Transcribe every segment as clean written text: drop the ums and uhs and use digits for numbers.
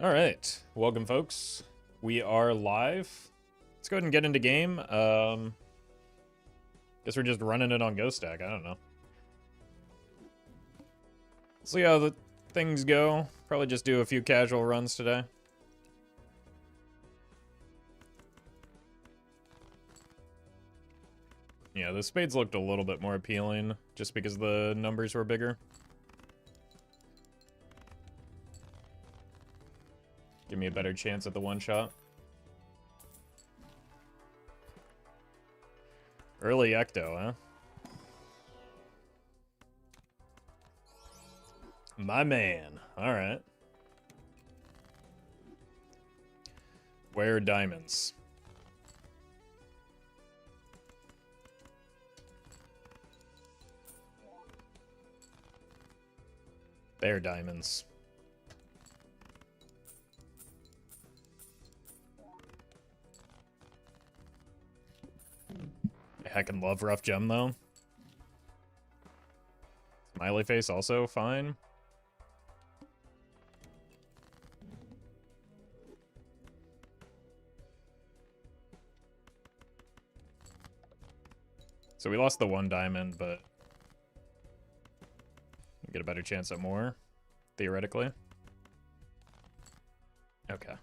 All right, welcome folks. We are live. Let's go ahead and get into game. Guess we're just running it on Ghost Stack. I don't know. See how the things go. Probably just do a few casual runs today. Yeah, the spades looked a little bit more appealing just because the numbers were bigger. Give me a better chance at the one shot. Early Ecto, huh? My man. Alright. Where are diamonds? They're diamonds. I heckin' love Rough Gem, though. Smiley face also fine. So we lost the one diamond, but we get a better chance at more, theoretically. Okay.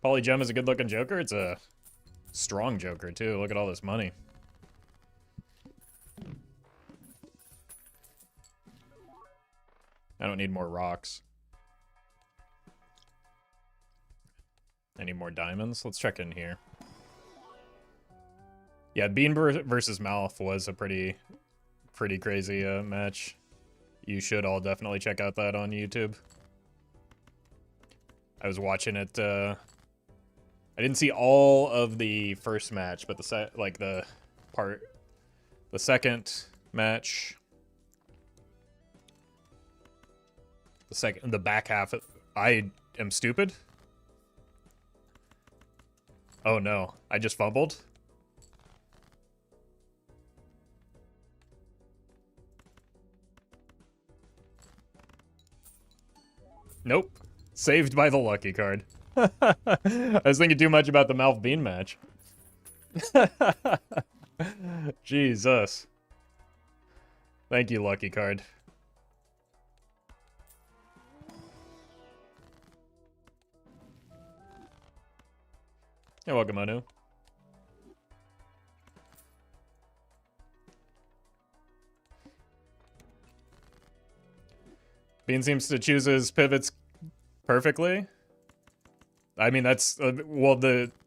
Polygem is a good-looking Joker. It's a strong Joker, too. Look at all this money. I don't need more rocks. I need more diamonds. Let's check in here. Yeah, Bean versus Mouth was a pretty crazy match. You should all definitely check out that on YouTube. I was watching it. I didn't see all of the first match, but the second match, the back half. I am stupid. Oh no, I just fumbled. Nope. Saved by the lucky card. I was thinking too much about the Mouth Bean match. Jesus. Thank you, lucky card. You're welcome, Anu. Bean seems to choose his pivots perfectly. I mean, that's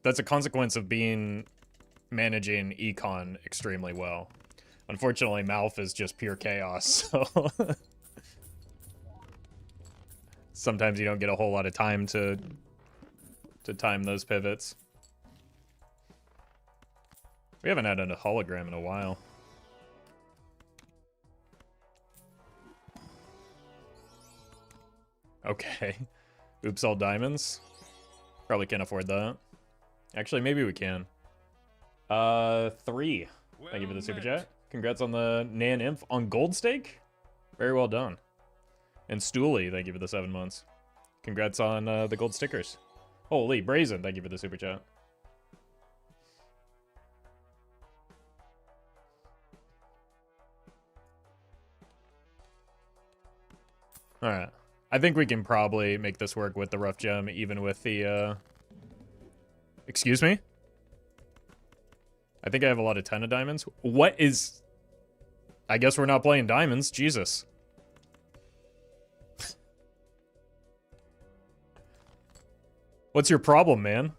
that's a consequence of being managing Econ extremely well. Unfortunately, Mouth is just pure chaos, so sometimes you don't get a whole lot of time to time those pivots. We haven't had a hologram in a while. Okay. Oops, all diamonds. Probably can't afford that. Actually, maybe we can. 3. Thank you for the super chat. Congrats on the Nan Inf on Gold Stake. Very well done. And Stoolie, thank you for the 7 months. Congrats on the gold stickers. Holy Brazen, thank you for the super chat. Alright. I think we can probably make this work with the Rough Gem, even with the, Excuse me? I think I have a lot of 10 of diamonds. What is... I guess we're not playing diamonds. Jesus. What's your problem, man?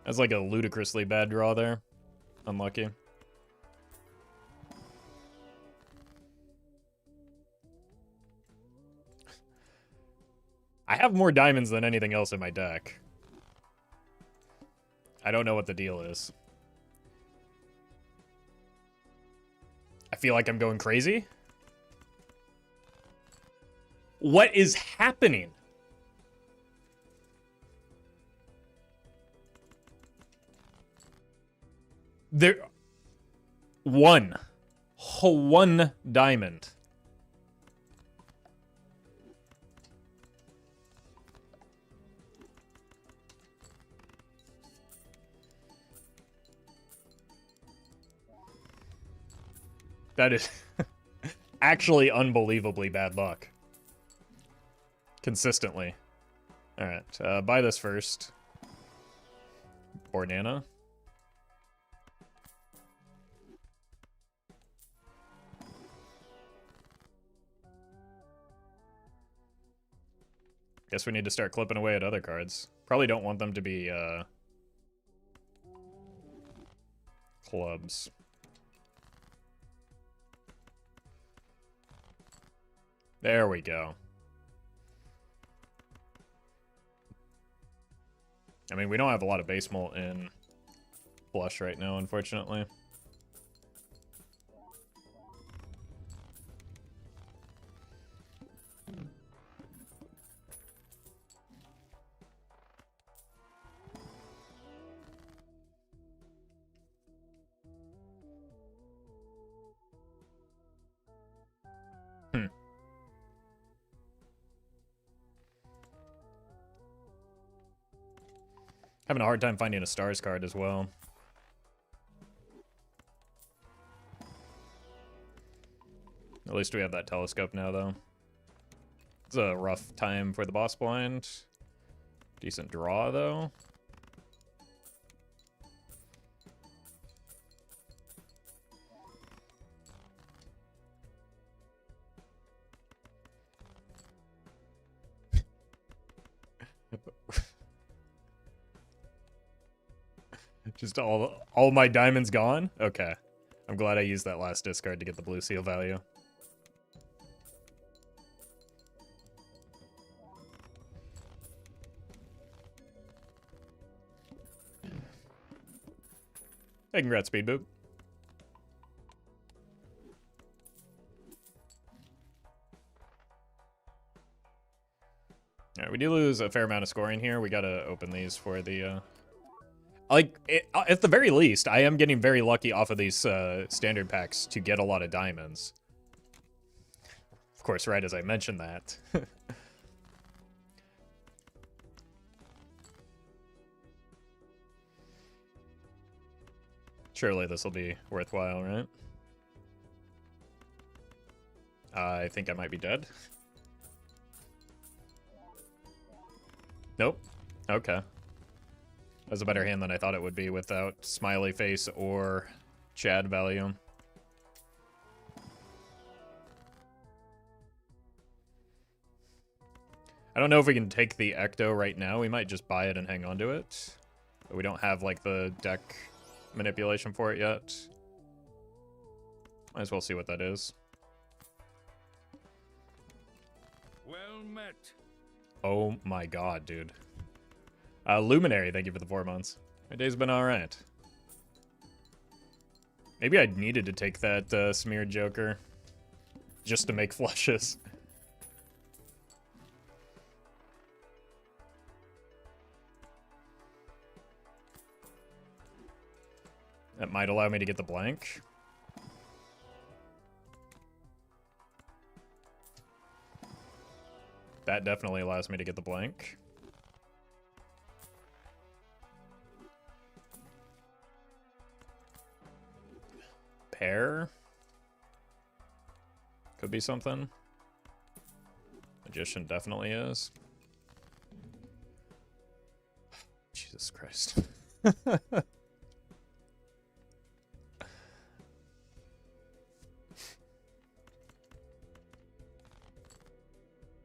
That's like a ludicrously bad draw there. Unlucky. I have more diamonds than anything else in my deck. I don't know what the deal is. I feel like I'm going crazy. What is happening? There... One diamond. That is actually unbelievably bad luck. Consistently. Alright, buy this first. Banana. Guess we need to start clipping away at other cards. Probably don't want them to be, clubs. There we go. I mean, we don't have a lot of base mult in flush right now, unfortunately. Having a hard time finding a stars card as well. At least we have that telescope now, though. It's a rough time for the boss blind. Decent draw, though. Just all my diamonds gone? Okay. I'm glad I used that last discard to get the blue seal value. Hey, congrats, Speed Boop. Alright, we do lose a fair amount of scoring here. We gotta open these for the, like, at the very least, I am getting very lucky off of these standard packs to get a lot of diamonds. Of course, right as I mentioned that. Surely this will be worthwhile, right? I think I might be dead. Nope. Okay. That was a better hand than I thought it would be without smiley face or Chad value. I don't know if we can take the Ecto right now. We might just buy it and hang on to it. But we don't have, like, the deck manipulation for it yet. Might as well see what that is. Well met. Oh my god, dude. Luminary, thank you for the 4 months. My day's been alright. Maybe I needed to take that smeared Joker just to make flushes. That might allow me to get the blank. That definitely allows me to get the blank. Pair. Could be something. Magician definitely is. Jesus Christ.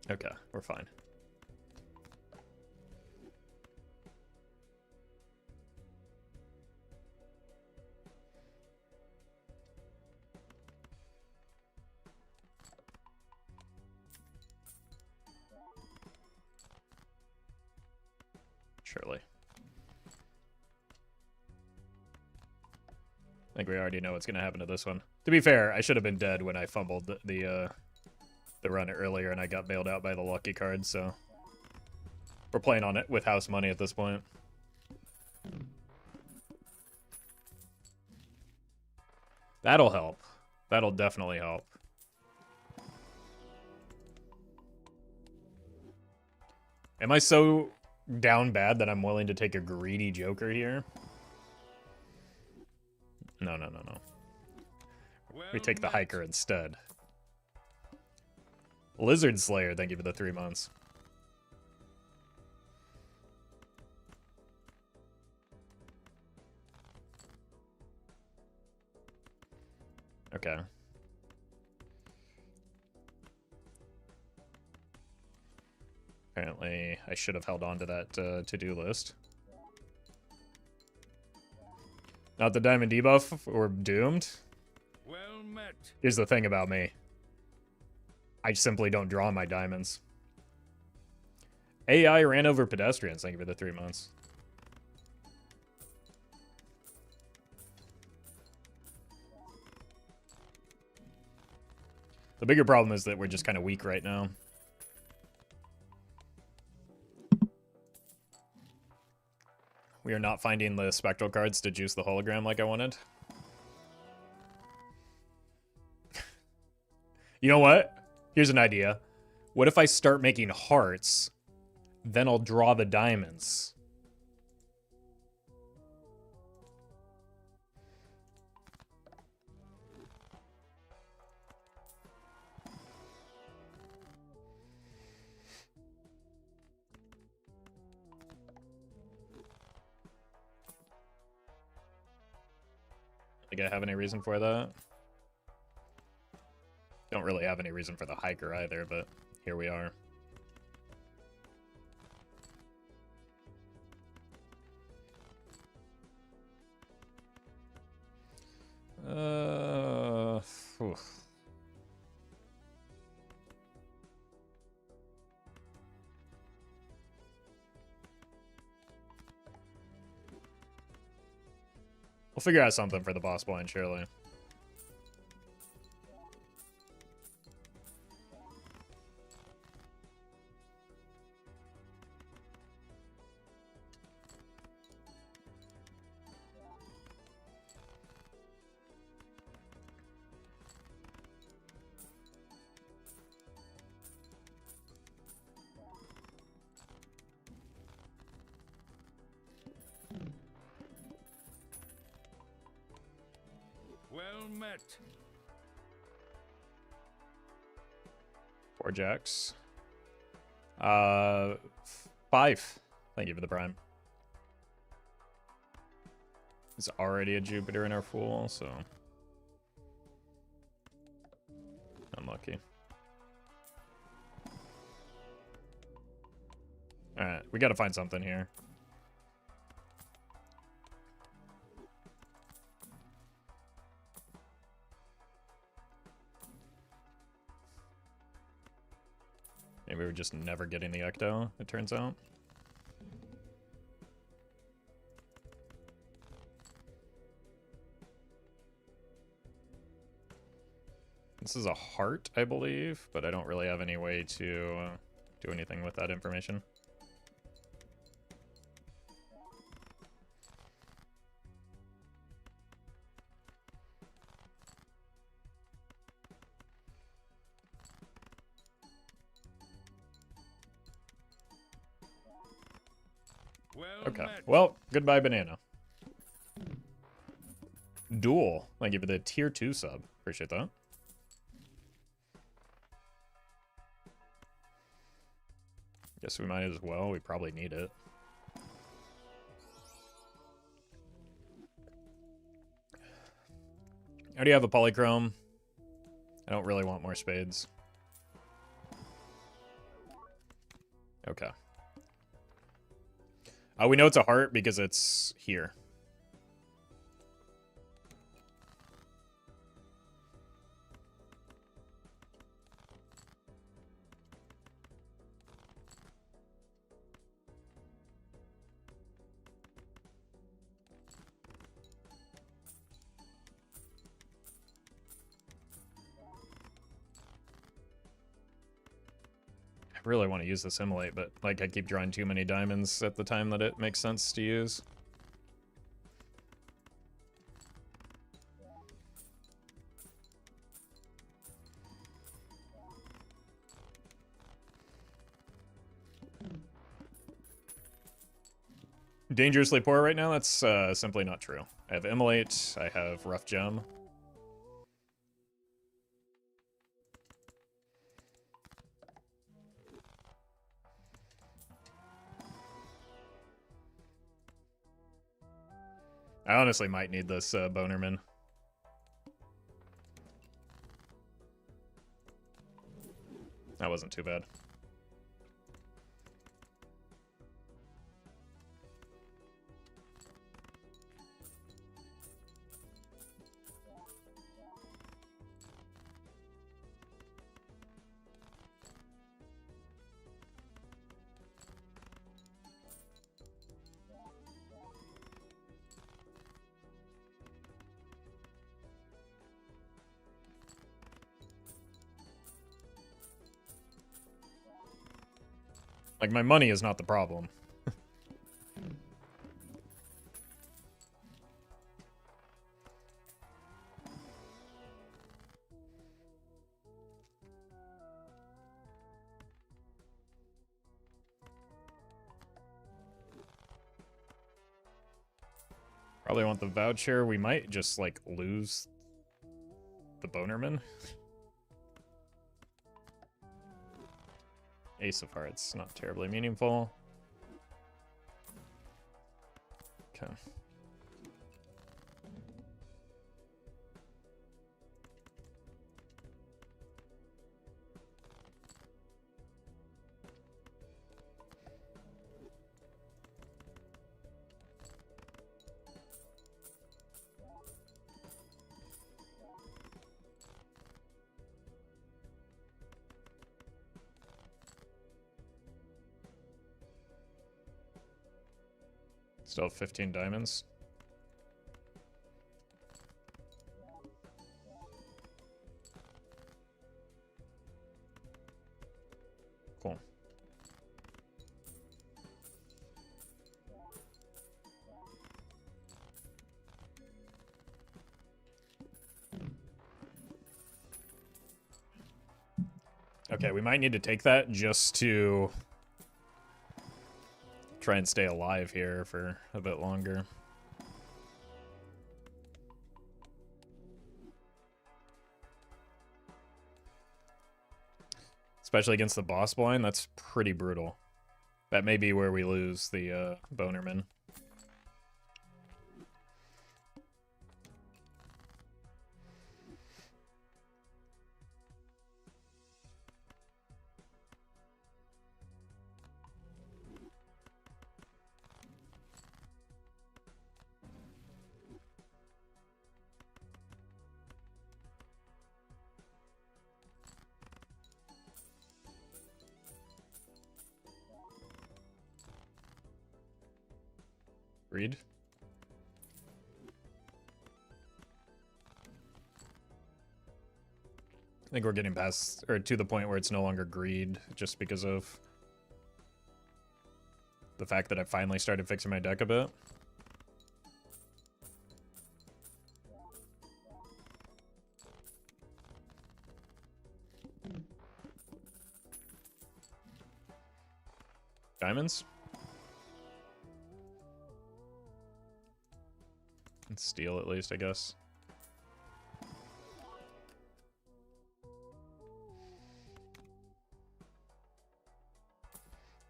Okay, we're fine. Surely. I think we already know what's going to happen to this one. To be fair, I should have been dead when I fumbled the the run earlier and I got bailed out by the lucky card, so we're playing on it with house money at this point. That'll help. That'll definitely help. Am I so down bad that I'm willing to take a greedy joker here? No. Well We take the met. hiker instead. Lizard Slayer, thank you for the 3 months. Okay. Apparently, I should have held on to that to-do list. Not the diamond debuff, we're doomed. Well met. Here's the thing about me. I simply don't draw my diamonds. AI ran over pedestrians, thank you for the 3 months. The bigger problem is that we're just kind of weak right now. We are not finding the spectral cards to juice the hologram like I wanted. You know what? Here's an idea. What if I start making hearts, then I'll draw the diamonds? Think I have any reason for that? Don't really have any reason for the hiker either, but here we are. Whew. We'll figure out something for the boss blind, surely. Well met. 4 jacks. 5. Thank you for the prime. It's already a Jupiter in our Fool, so unlucky. Alright, we gotta find something here. Maybe we're just never getting the Ecto, it turns out. This is a heart, I believe, but I don't really have any way to do anything with that information. Well Okay, met. well, goodbye banana. Duel, thank you for the tier 2 sub. Appreciate that. Guess we might as well, we probably need it. I already have a polychrome. I don't really want more spades. Okay. We know it's a heart because it's here. really want to use this immolate, but like I keep drawing too many diamonds at the time that it makes sense to use. Dangerously poor right now? That's simply not true. I have immolate, I have rough gem. I honestly might need this Bonerman. That wasn't too bad. Like, my money is not the problem. Probably want the voucher. We might just, like, lose the Bonerman. Ace of Hearts, not terribly meaningful. Okay. Still have 15 diamonds. Cool. Okay, we might need to take that just to try and stay alive here for a bit longer. Especially against the boss blind, that's pretty brutal. That may be where we lose the Bonerman. Greed. I think we're getting past, or to the point where it's no longer greed, just because of the fact that I finally started fixing my deck a bit. Diamonds? And steel, at least, I guess.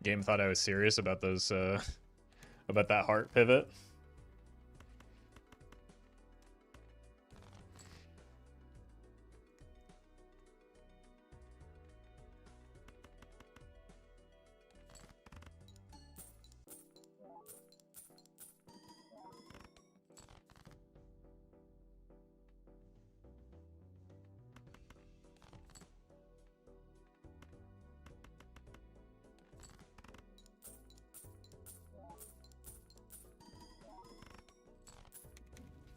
Game thought I was serious about those, about that heart pivot.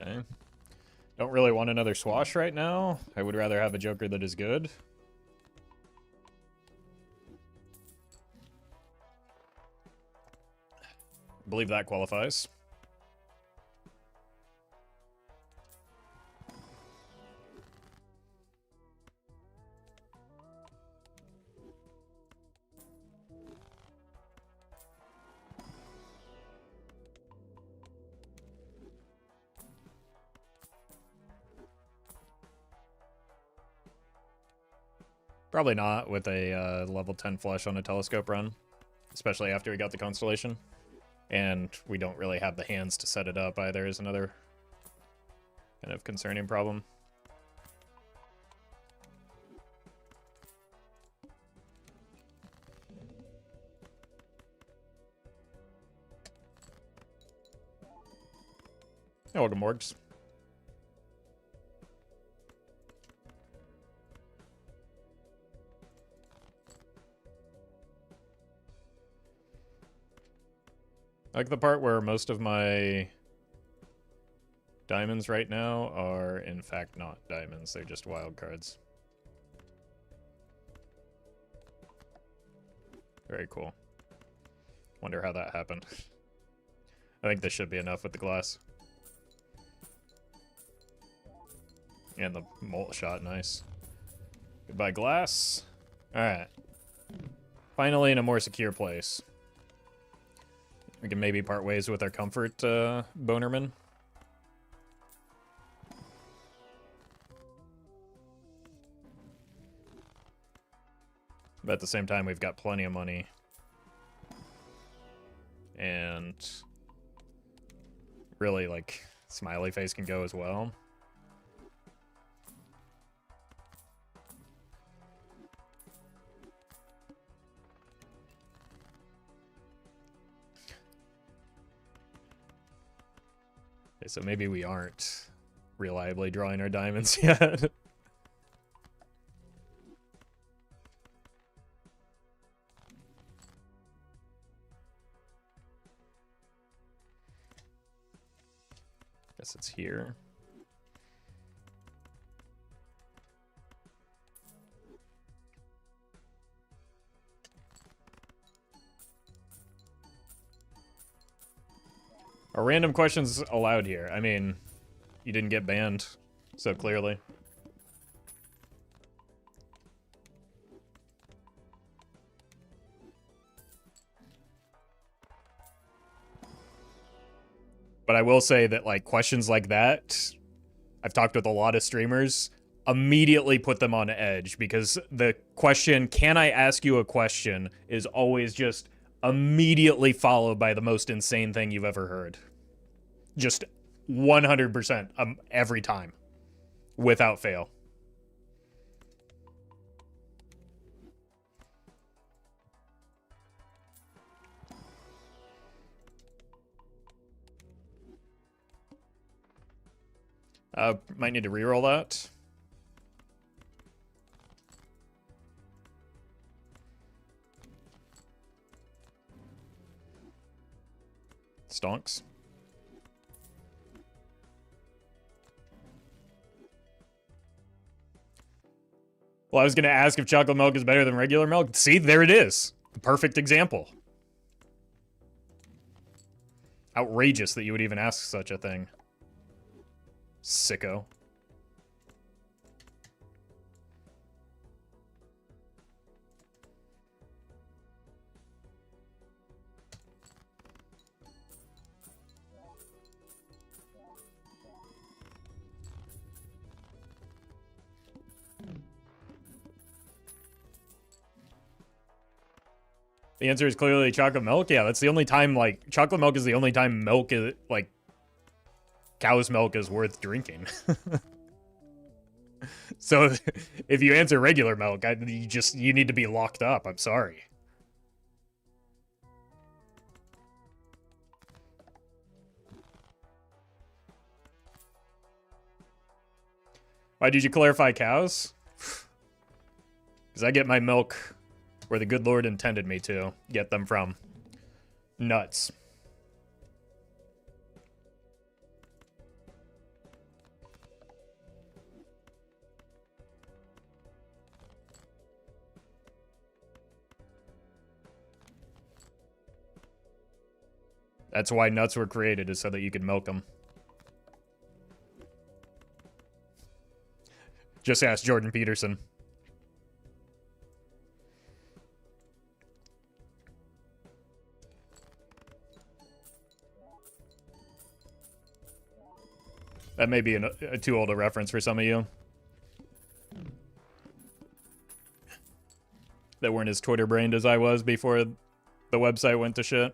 Okay. Don't really want another swash right now. I would rather have a Joker that is good. believe that qualifies. Probably not with a level 10 flush on a telescope run, especially after we got the constellation. And we don't really have the hands to set it up either, is another kind of concerning problem. Oh, welcome, Morgs. I like the part where most of my diamonds right now are, in fact, not diamonds. They're just wild cards. Very cool. Wonder how that happened. I think this should be enough with the glass. And the molt shot, nice. Goodbye, glass. Alright. Finally in a more secure place. We can maybe part ways with our comfort, Bonerman. But at the same time, we've got plenty of money. And really, like, smiley face can go as well. Okay, so maybe we aren't reliably drawing our diamonds yet. Guess it's here. Are random questions allowed here? I mean, you didn't get banned so clearly. But I will say that, like, questions like that, I've talked with a lot of streamers, immediately put them on edge, because the question, can I ask you a question, is always just immediately followed by the most insane thing you've ever heard. Just 100% every time, without fail. Might need to reroll that. Stonks. Well, I was going to ask if chocolate milk is better than regular milk. See, there it is. Perfect example. Outrageous that you would even ask such a thing. Sicko. The answer is clearly chocolate milk. Yeah, that's the only time, like, chocolate milk is the only time milk is, like, cow's milk is worth drinking. So if you answer regular milk, you need to be locked up. I'm sorry. Why did you clarify cows? Because I get my milk where the good Lord intended me to get them from. Nuts. That's why nuts were created, is so that you could milk them. Just ask Jordan Peterson. That may be a too old a reference for some of you that weren't as Twitter-brained as I was before the website went to shit.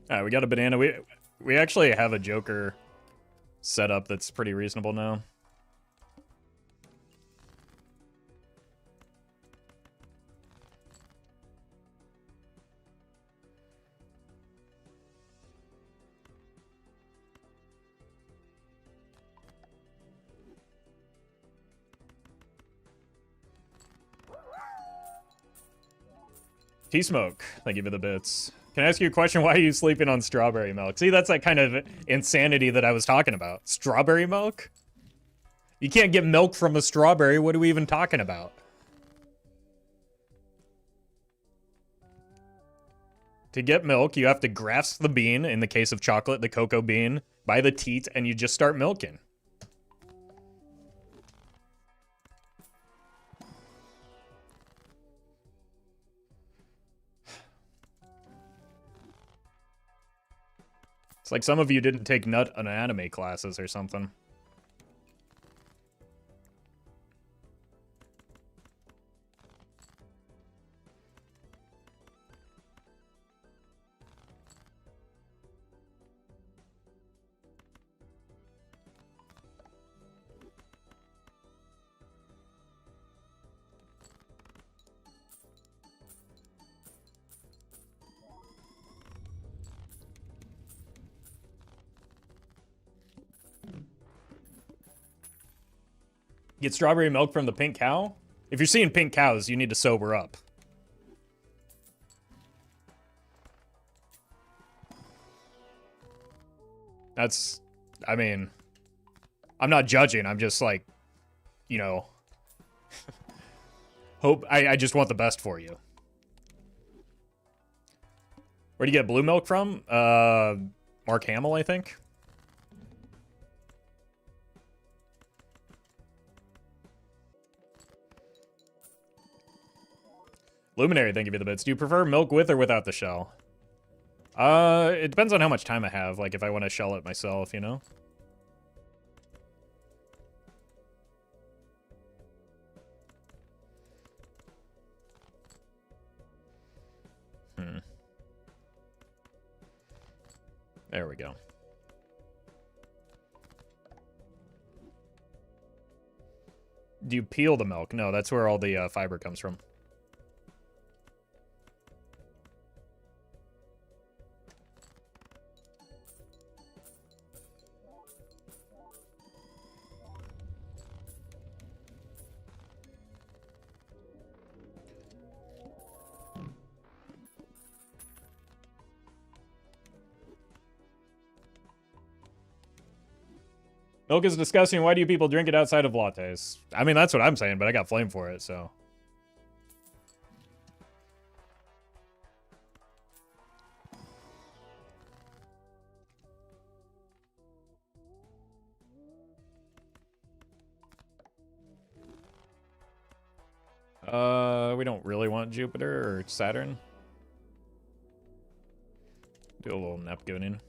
All right, we got a banana. We actually have a Joker setup that's pretty reasonable now. T-Smoke, thank you for the bits. Can I ask you a question? Why are you sleeping on strawberry milk? See, that's that kind of insanity that I was talking about. Strawberry milk? You can't get milk from a strawberry. What are we even talking about? To get milk, you have to grasp the bean, in the case of chocolate, the cocoa bean, by the teat, and you just start milking. It's like some of you didn't take nut anatomy classes or something. Get strawberry milk from the pink cow? If you're seeing pink cows, you need to sober up. That's, I mean, I'm not judging. I'm just like, you know, I just want the best for you. Where do you get blue milk from? Mark Hamill, I think. Luminary, thank you for the bits. Do you prefer milk with or without the shell? It depends on how much time I have. Like, if I want to shell it myself, you know? There we go. Do you peel the milk? No, that's where all the fiber comes from. Milk is disgusting. Why do you people drink it outside of lattes? I mean, that's what I'm saying, but I got flame for it, so. We don't really want Jupiter or Saturn. Do a little Neptuning.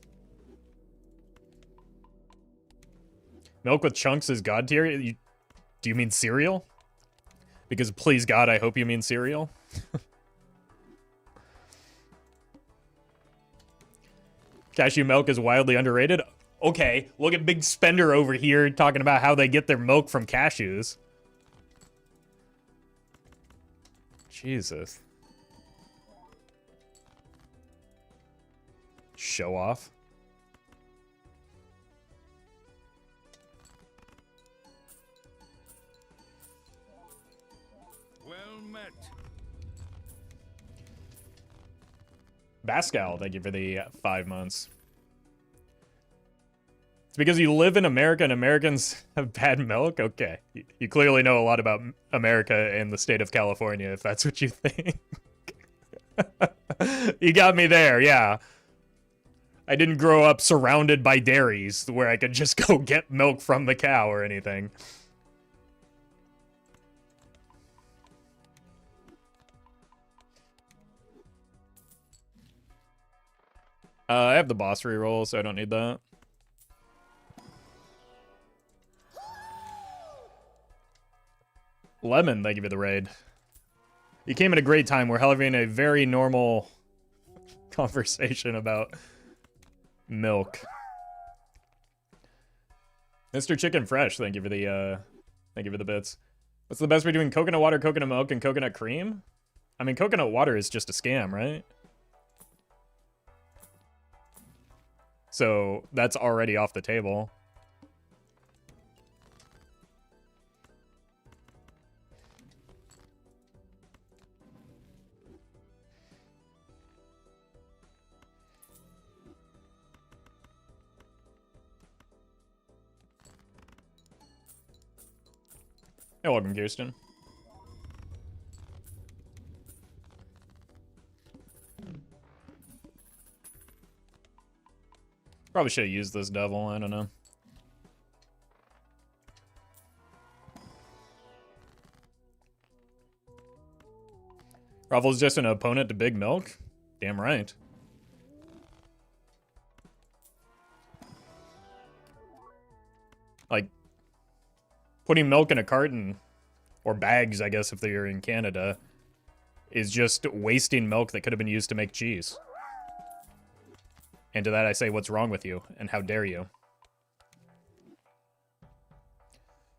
Milk with chunks is god tier? Do you mean cereal? Because please God, I hope you mean cereal. Cashew milk is wildly underrated. Okay, look at Big Spender over here talking about how they get their milk from cashews. Jesus. Show off. Well met. Bascal, thank you for the 5 months. It's because you live in America and Americans have bad milk? Okay. You clearly know a lot about America and the state of California, if that's what you think. You got me there, yeah. I didn't grow up surrounded by dairies where I could just go get milk from the cow or anything. I have the boss reroll, so I don't need that. Lemon, thank you for the raid. You came at a great time. We're having a very normal conversation about milk. Mr. Chicken Fresh, thank you for the bits. What's the best between coconut water, coconut milk, and coconut cream? I mean, coconut water is just a scam, right? So that's already off the table. Hey, welcome, Kirsten. Probably should have used this devil, I don't know. Roffle's just an opponent to Big Milk? Damn right. Like, putting milk in a carton, or bags, I guess, if they're in Canada, is just wasting milk that could have been used to make cheese. And to that I say, what's wrong with you? And how dare you?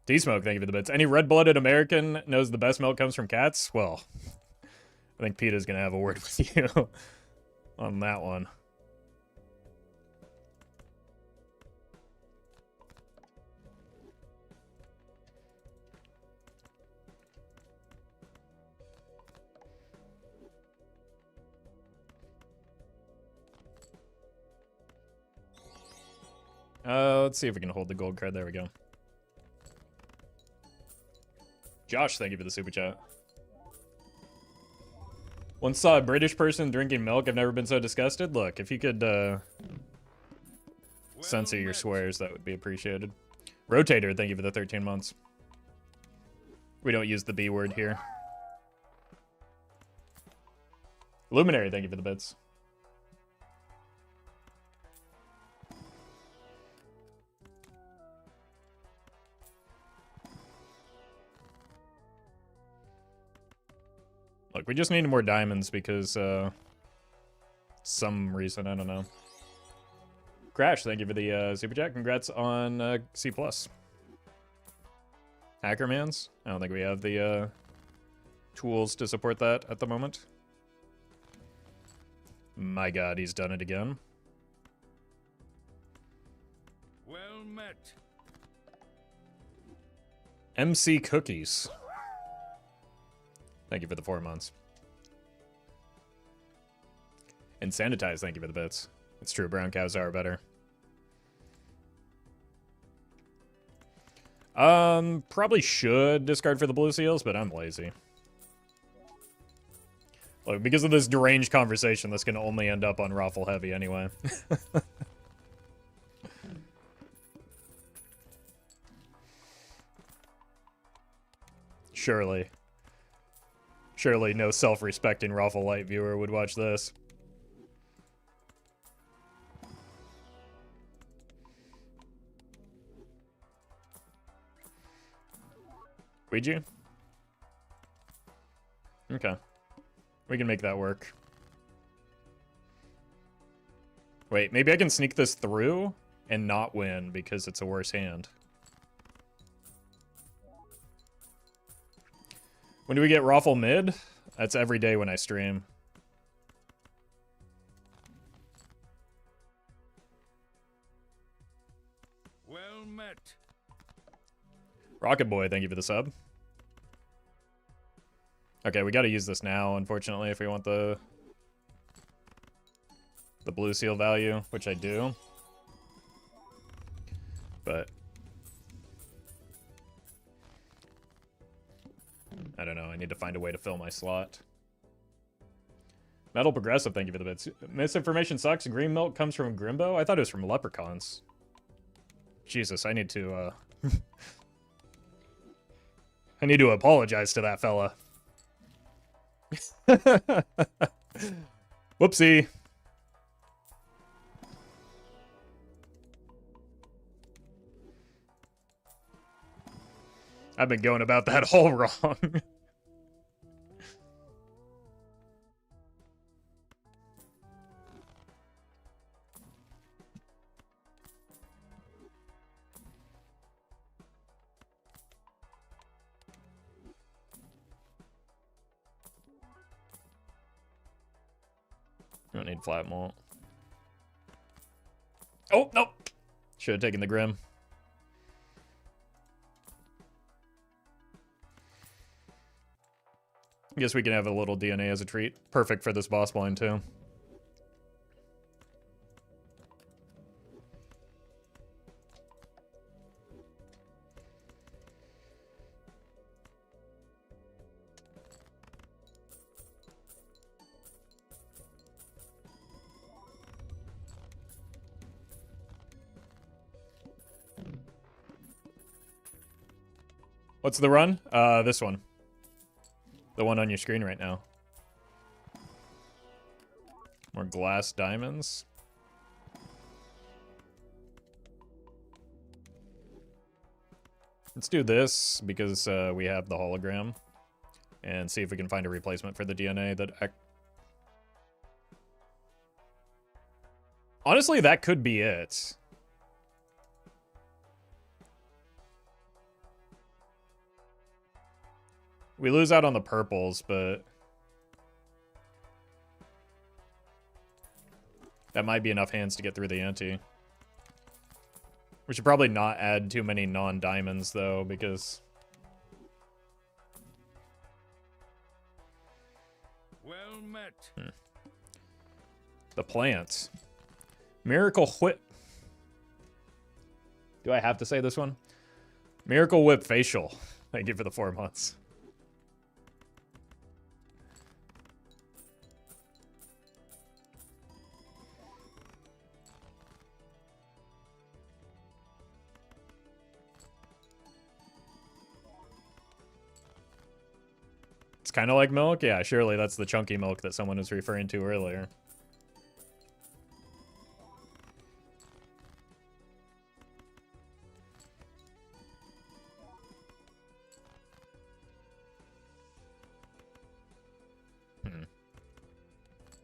T-Smoke, thank you for the bits. Any red-blooded American knows the best milk comes from cats? Well, I think PETA's gonna have a word with you on that one. Let's see if we can hold the gold card. There we go. Josh, thank you for the super chat. Once saw a British person drinking milk. I've never been so disgusted. Look, if you could censor your swears, that would be appreciated. Rotator, thank you for the 13 months. We don't use the B word here. Luminary, thank you for the bits. Look, we just need more diamonds because, some reason, I don't know. Crash, thank you for the, super chat. Congrats on, C+. Hackermans? I don't think we have the, tools to support that at the moment. My god, he's done it again. Well met. MC Cookies. Thank you for the 4 months. And Sanitize, thank you for the bits. It's true, brown cows are better. Probably should discard for the blue seals, but I'm lazy. Look, because of this deranged conversation, this can only end up on Roffle Heavy anyway. Surely. Surely no self-respecting Roffle Light viewer would watch this. Ouija? Okay. We can make that work. Wait, maybe I can sneak this through and not win because it's a worse hand. When do we get Roffle mid? That's every day when I stream. Well met. Rocket Boy, thank you for the sub. Okay, we gotta use this now, unfortunately, if we want the blue seal value, which I do. But I don't know. I need to find a way to fill my slot. Metal Progressive, thank you for the bits. Misinformation sucks. Green milk comes from Grimbo? I thought it was from leprechauns. Jesus, I need to, I need to apologize to that fella. Whoopsie. I've been going about that all wrong. Don't need flat malt. Oh, nope. Should have taken the Grim. I guess we can have a little DNA as a treat. Perfect for this boss blind, too. What's the run? This one. The one on your screen right now. More glass diamonds. Let's do this because we have the hologram. And see if we can find a replacement for the DNA that... Honestly, that could be it. We lose out on the purples, but... that might be enough hands to get through the ante. We should probably not add too many non-diamonds, though, because... Well met. The plants. Miracle Whip. Do I have to say this one? Miracle Whip Facial. Thank you for the 4 months. It's kind of like milk? Yeah, surely that's the chunky milk that someone was referring to earlier.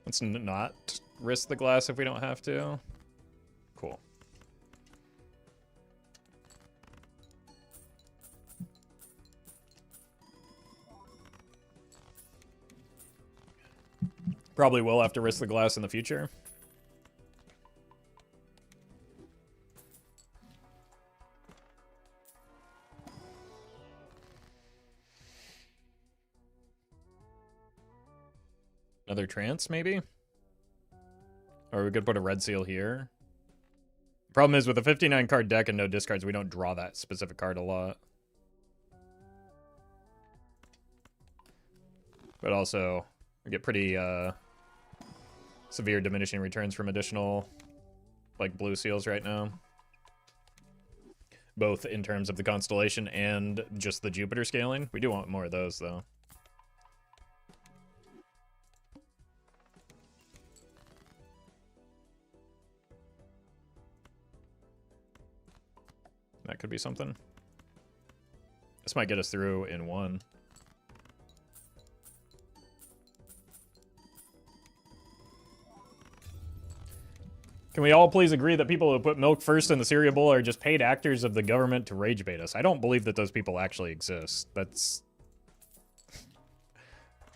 Let's not risk the glass if we don't have to. Cool. Probably will have to risk the glass in the future. Another trance, maybe? Or we could put a red seal here. Problem is, with a 59 card deck and no discards, we don't draw that specific card a lot. But also, we get pretty severe diminishing returns from additional, like, blue seals right now. Both in terms of the constellation and just the Jupiter scaling. We do want more of those, though. That could be something. This might get us through in one. Can we all please agree that people who put milk first in the cereal bowl are just paid actors of the government to rage bait us? I don't believe that those people actually exist. That's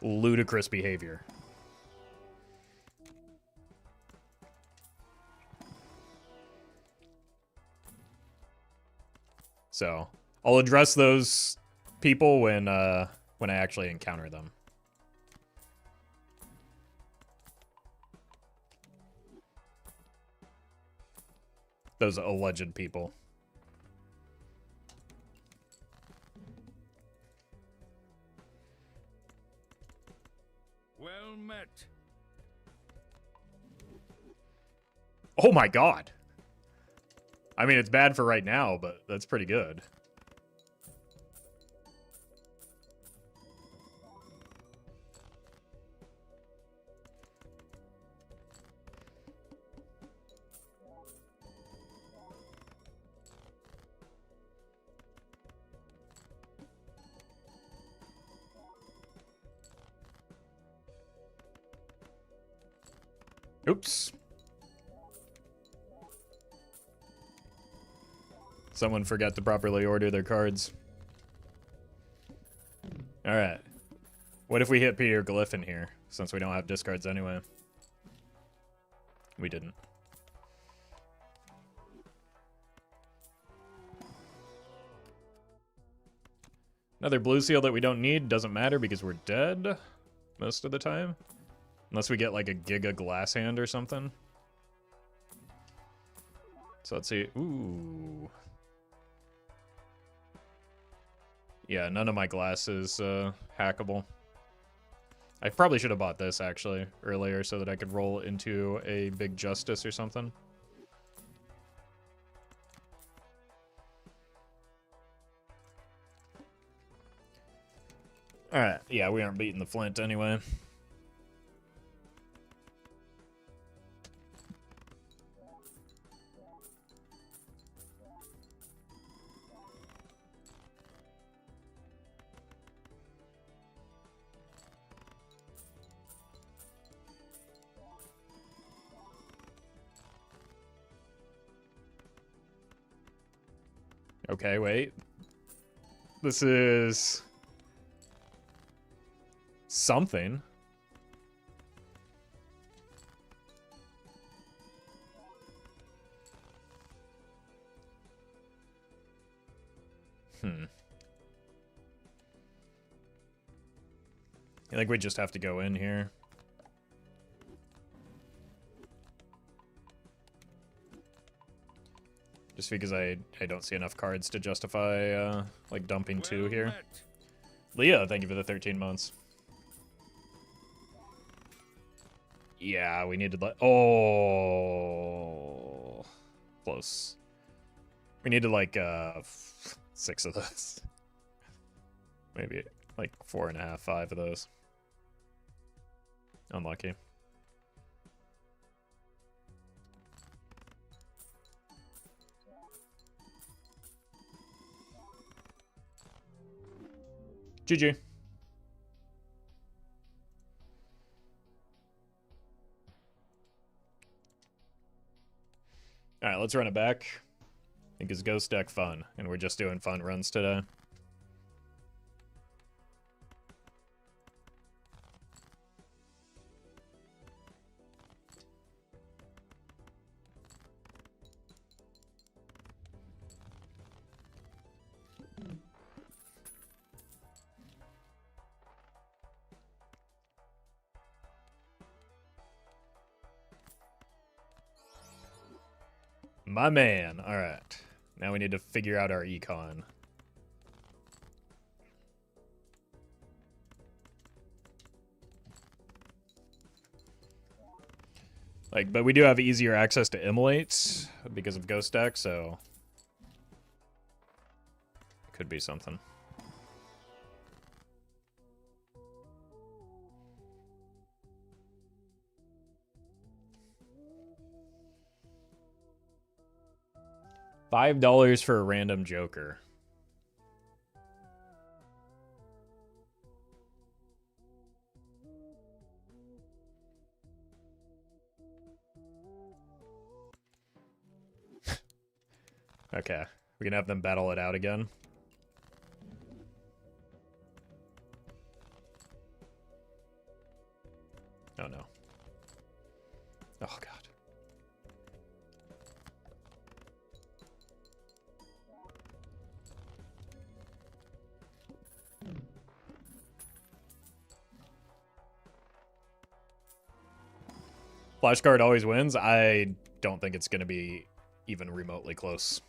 ludicrous behavior. So I'll address those people when I actually encounter them. Those alleged people. Oh my god. I mean, it's bad for right now, but that's pretty good. Oops. Someone forgot to properly order their cards. Alright. What if we hit Peter Glyph in here, since we don't have discards anyway? We didn't. Another blue seal that we don't need doesn't matter because we're dead most of the time. Unless we get like a Giga Glass Hand or something. So let's see. Ooh. Yeah, none of my glass is hackable. I probably should have bought this actually earlier so that I could roll into a big Justice or something. Alright, yeah, we aren't beating the Flint anyway. Okay, wait. This is something. I think we just have to go in here. Just because I don't see enough cards to justify, like, dumping two here. Met. Leah, thank you for the 13 months. Yeah, we needed oh, close. We needed like 6 of those. Maybe like 4.5, 5 of those. Unlucky. GG. Alright, let's run it back. I think it's Ghost deck fun, and we're just doing fun runs today. My man. All right. Now we need to figure out our econ. Like, but we do have easier access to immolates because of Ghost deck, so it could be something. $5 for a random Joker. Okay, we can have them battle it out again. Oh no. Oh god. Flashcard always wins. I don't think it's going to be even remotely close.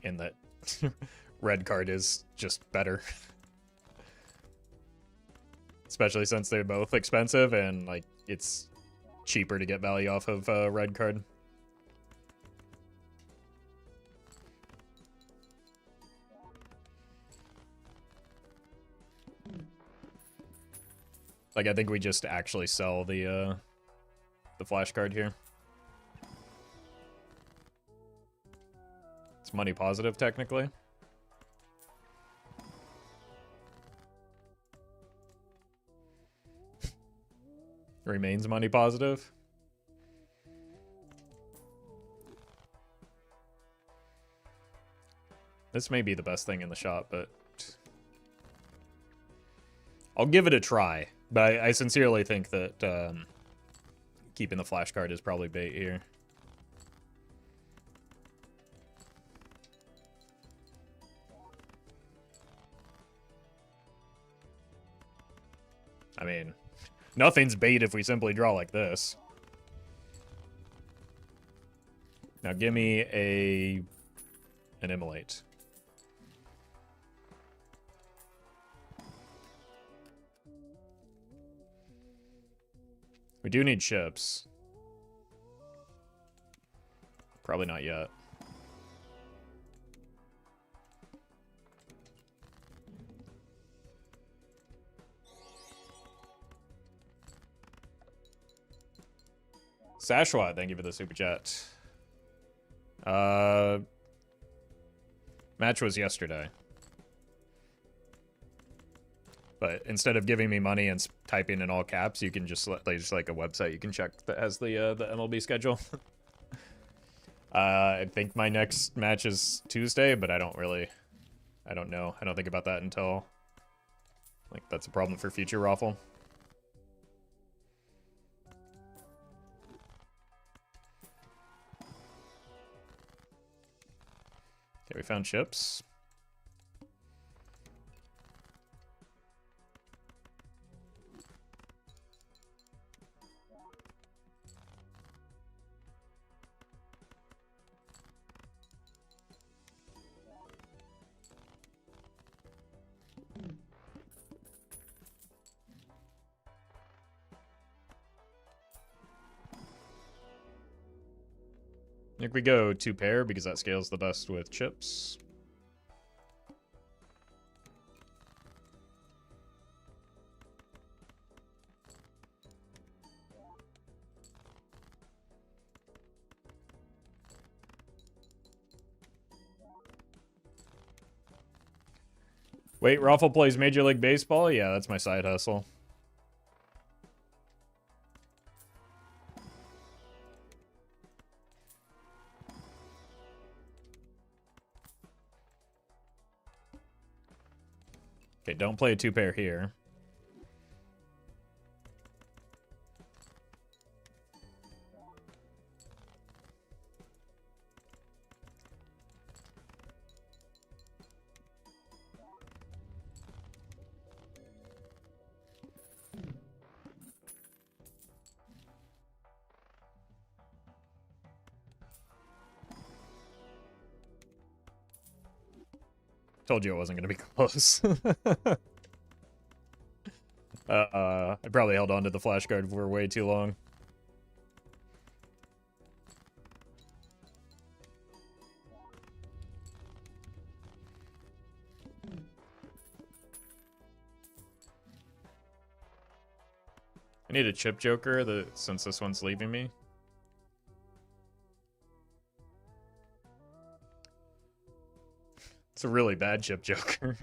In that red card is just better. Especially since they're both expensive and like it's cheaper to get value off of red card. Like, I think we just actually sell the flash card here. It's money positive, technically. Remains money positive. This may be the best thing in the shop, but I'll give it a try. But I sincerely think that keeping the flash card is probably bait here. I mean, nothing's bait if we simply draw like this. Now give me an immolate. We do need chips. Probably not yet. Sashwa, thank you for the super chat. Match was yesterday. But instead of giving me money and typing in all caps, you can just there's like a website you can check that has the MLB schedule. I think my next match is Tuesday, but I don't know. I don't think about that until like that's a problem for future Roffle. Okay, we found chips. I think we go 2 pair because that scales the best with chips. Wait, Roffle plays Major League Baseball? Yeah, that's my side hustle. Okay, don't play a 2 pair here. Told you it wasn't going to be close. I probably held on to the flash card for way too long. I need a chip joker since this one's leaving me. It's a really bad chip joker.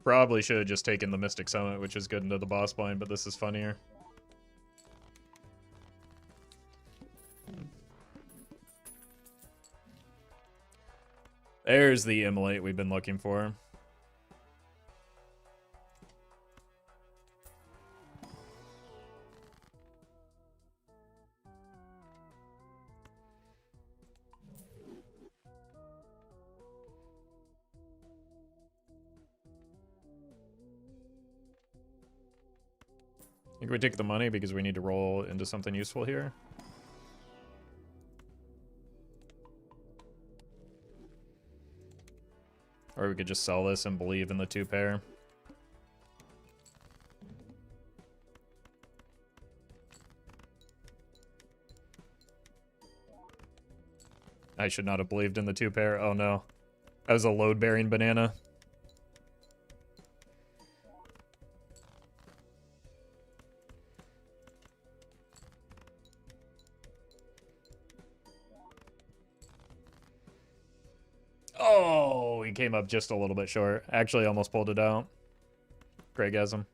Probably should have just taken the Mystic Summit, which is good into the boss blind, but this is funnier. There's the immolate we've been looking for. I think we take the money because we need to roll into something useful here. Or we could just sell this and believe in the 2 pair. I should not have believed in the 2 pair. Oh no. That was a load-bearing banana. Oh, he came up just a little bit short. Actually, almost pulled it out. Gregasm.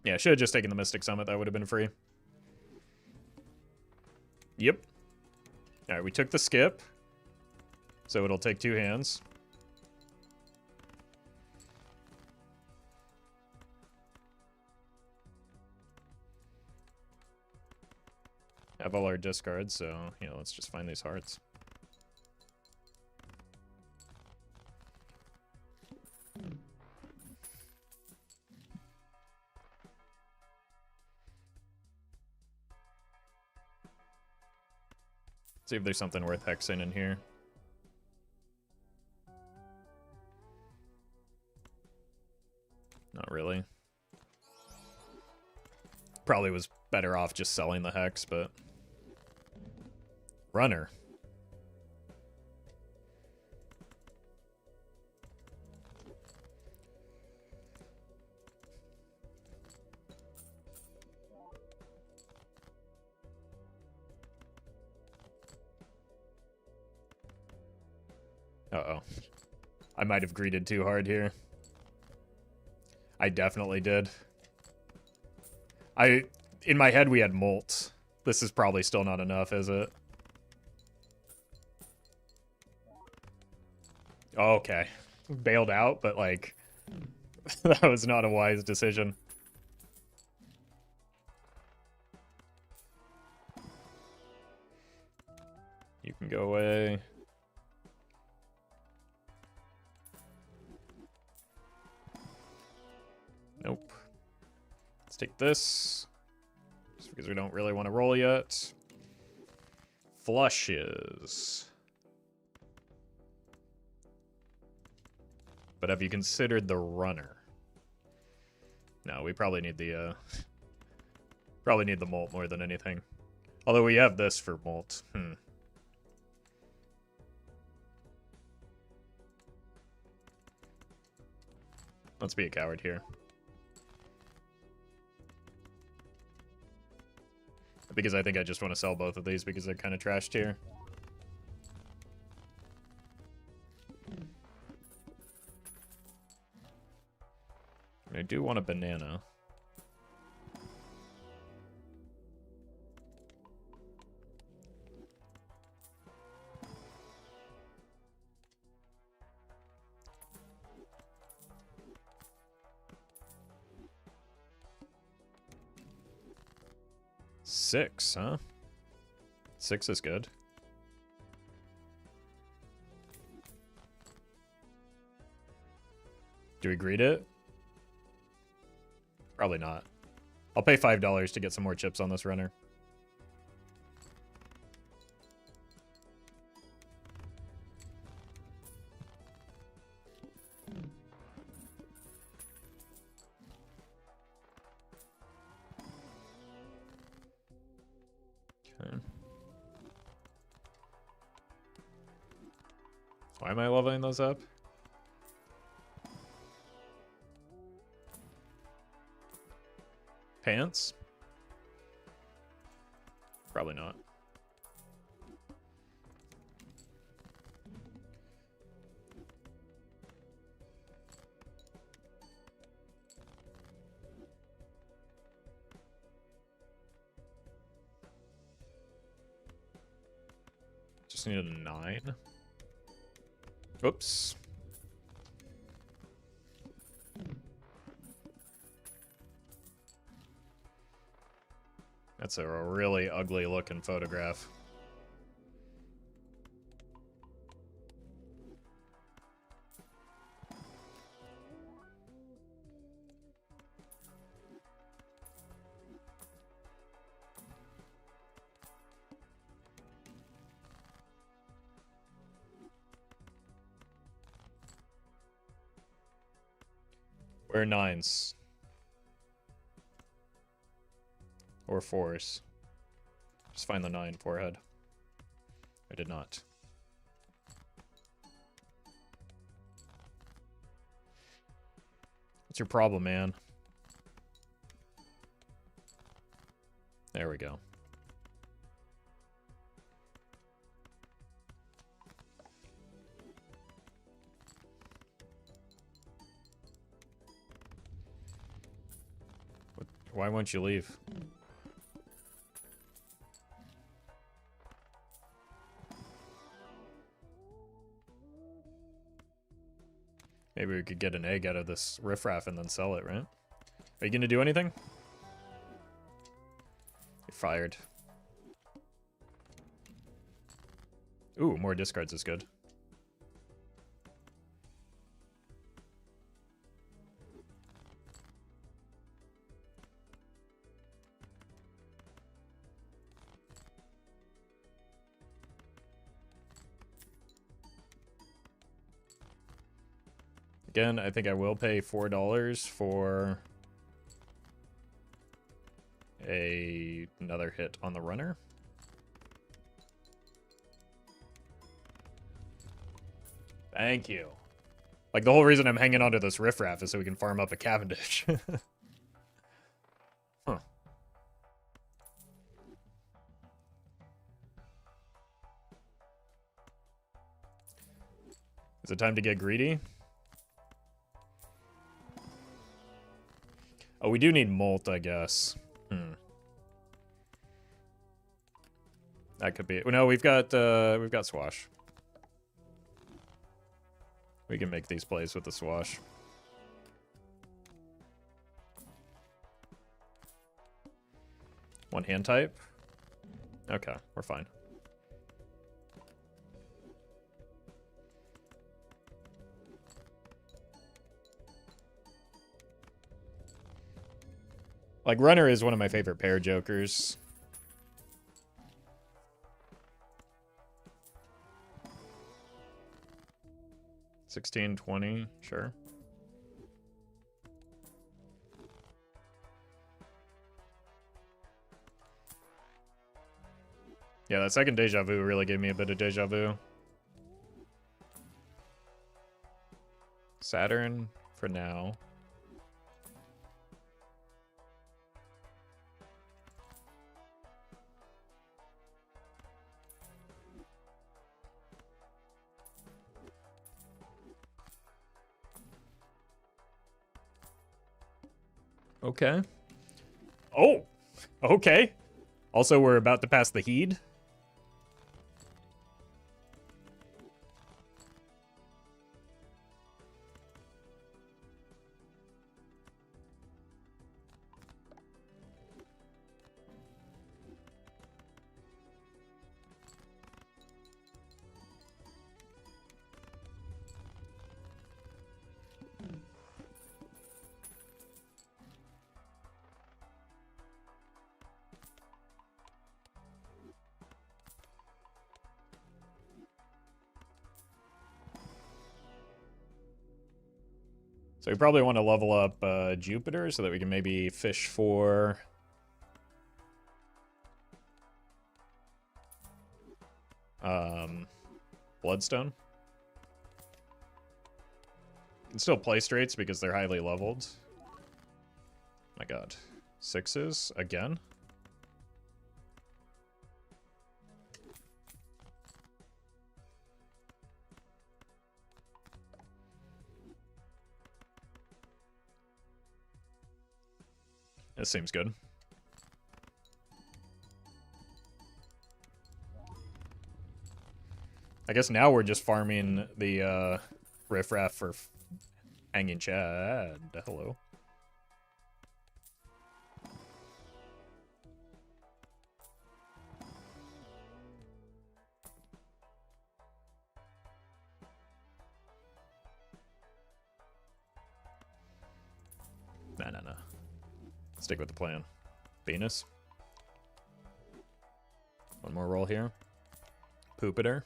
Yeah, should have just taken the Mystic Summit. That would have been free. Yep. All right, we took the skip. So it'll take 2 hands. Have all our discards, so, you know, let's just find these hearts. See if there's something worth hexing in here. Not really. Probably was better off just selling the hex, but... Runner. Uh-oh. I might have greeted too hard here. I definitely did. In my head, we had molt. This is probably still not enough, is it? Oh, okay. Bailed out, but, like, that was not a wise decision. You can go away. Nope. Let's take this. Just because we don't really want to roll yet. Flushes. But have you considered the runner? No, we probably need the molt more than anything. Although we have this for molt. Let's be a coward here. Because I think I just want to sell both of these because they're kind of trashed here. I do want a banana. Six, huh? 6 is good. Do we greet it? Probably not. I'll pay $5 to get some more chips on this runner. Okay. Why am I leveling those up? Pants? Probably not. Just needed a 9. Oops. That's a really ugly looking photograph. Where are 9s? Or 4s? Just find the 9 forehead. I did not. What's your problem, man? There we go. Why won't you leave? Maybe we could get an egg out of this riffraff and then sell it, right? Are you gonna do anything? You're fired. Ooh, more discards is good. Again, I think I will pay $4 for another hit on the runner. Thank you. Like, the whole reason I'm hanging onto this riffraff is so we can farm up a Cavendish. Huh. Is it time to get greedy? Oh, we do need molt, I guess. That could be it. No, we've got swash. We can make these plays with the swash. One hand type? Okay, we're fine. Like, runner is one of my favorite pair jokers. $16, $20, sure. Yeah, that second deja vu really gave me a bit of deja vu. Saturn for now. Okay. Oh, okay. Also, we're about to pass the heed. So we probably want to level up Jupiter so that we can maybe fish for Bloodstone. Can still play straights because they're highly leveled. My god. 6s again? This seems good. I guess now we're just farming the riffraff for hanging Chad. Hello. Nah. Stick with the plan. Venus. One more roll here. Poopeter.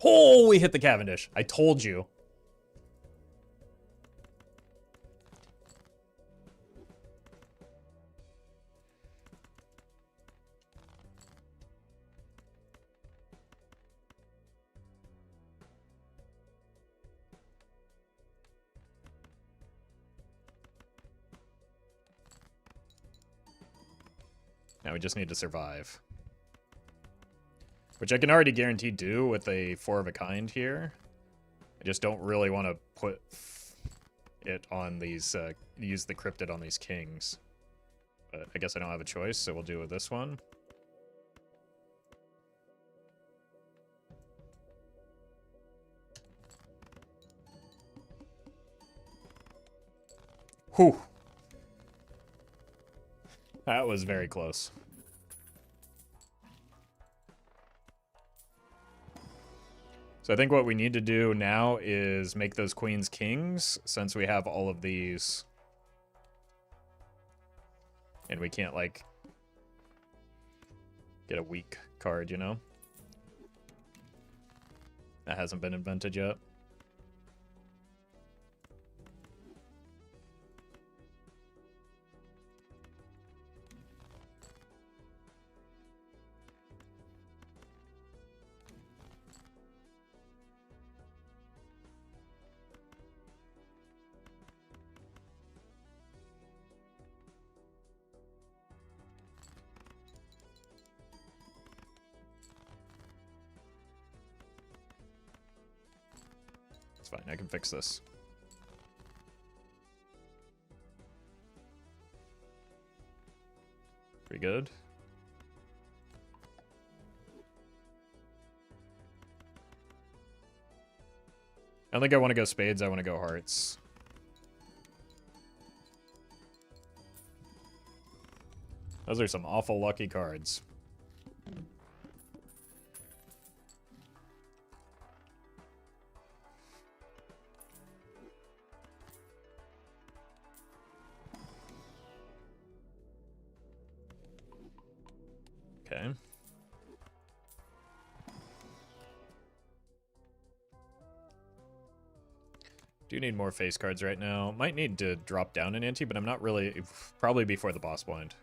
Oh, we hit the Cavendish. I told you. Now we just need to survive. Which I can already guarantee do with a 4 of a kind here. I just don't really want to put it on these, use the cryptid on these kings. But I guess I don't have a choice, so we'll do it with this one. Whew. That was very close. So I think what we need to do now is make those queens kings, since we have all of these. And we can't, like, get a weak card, you know? That hasn't been invented yet. It's fine, I can fix this. Pretty good. I don't think I want to go spades, I want to go hearts. Those are some awful lucky cards. Okay. Do need more face cards right now. Might need to drop down an ante, but I'm not really... Probably before the boss blind.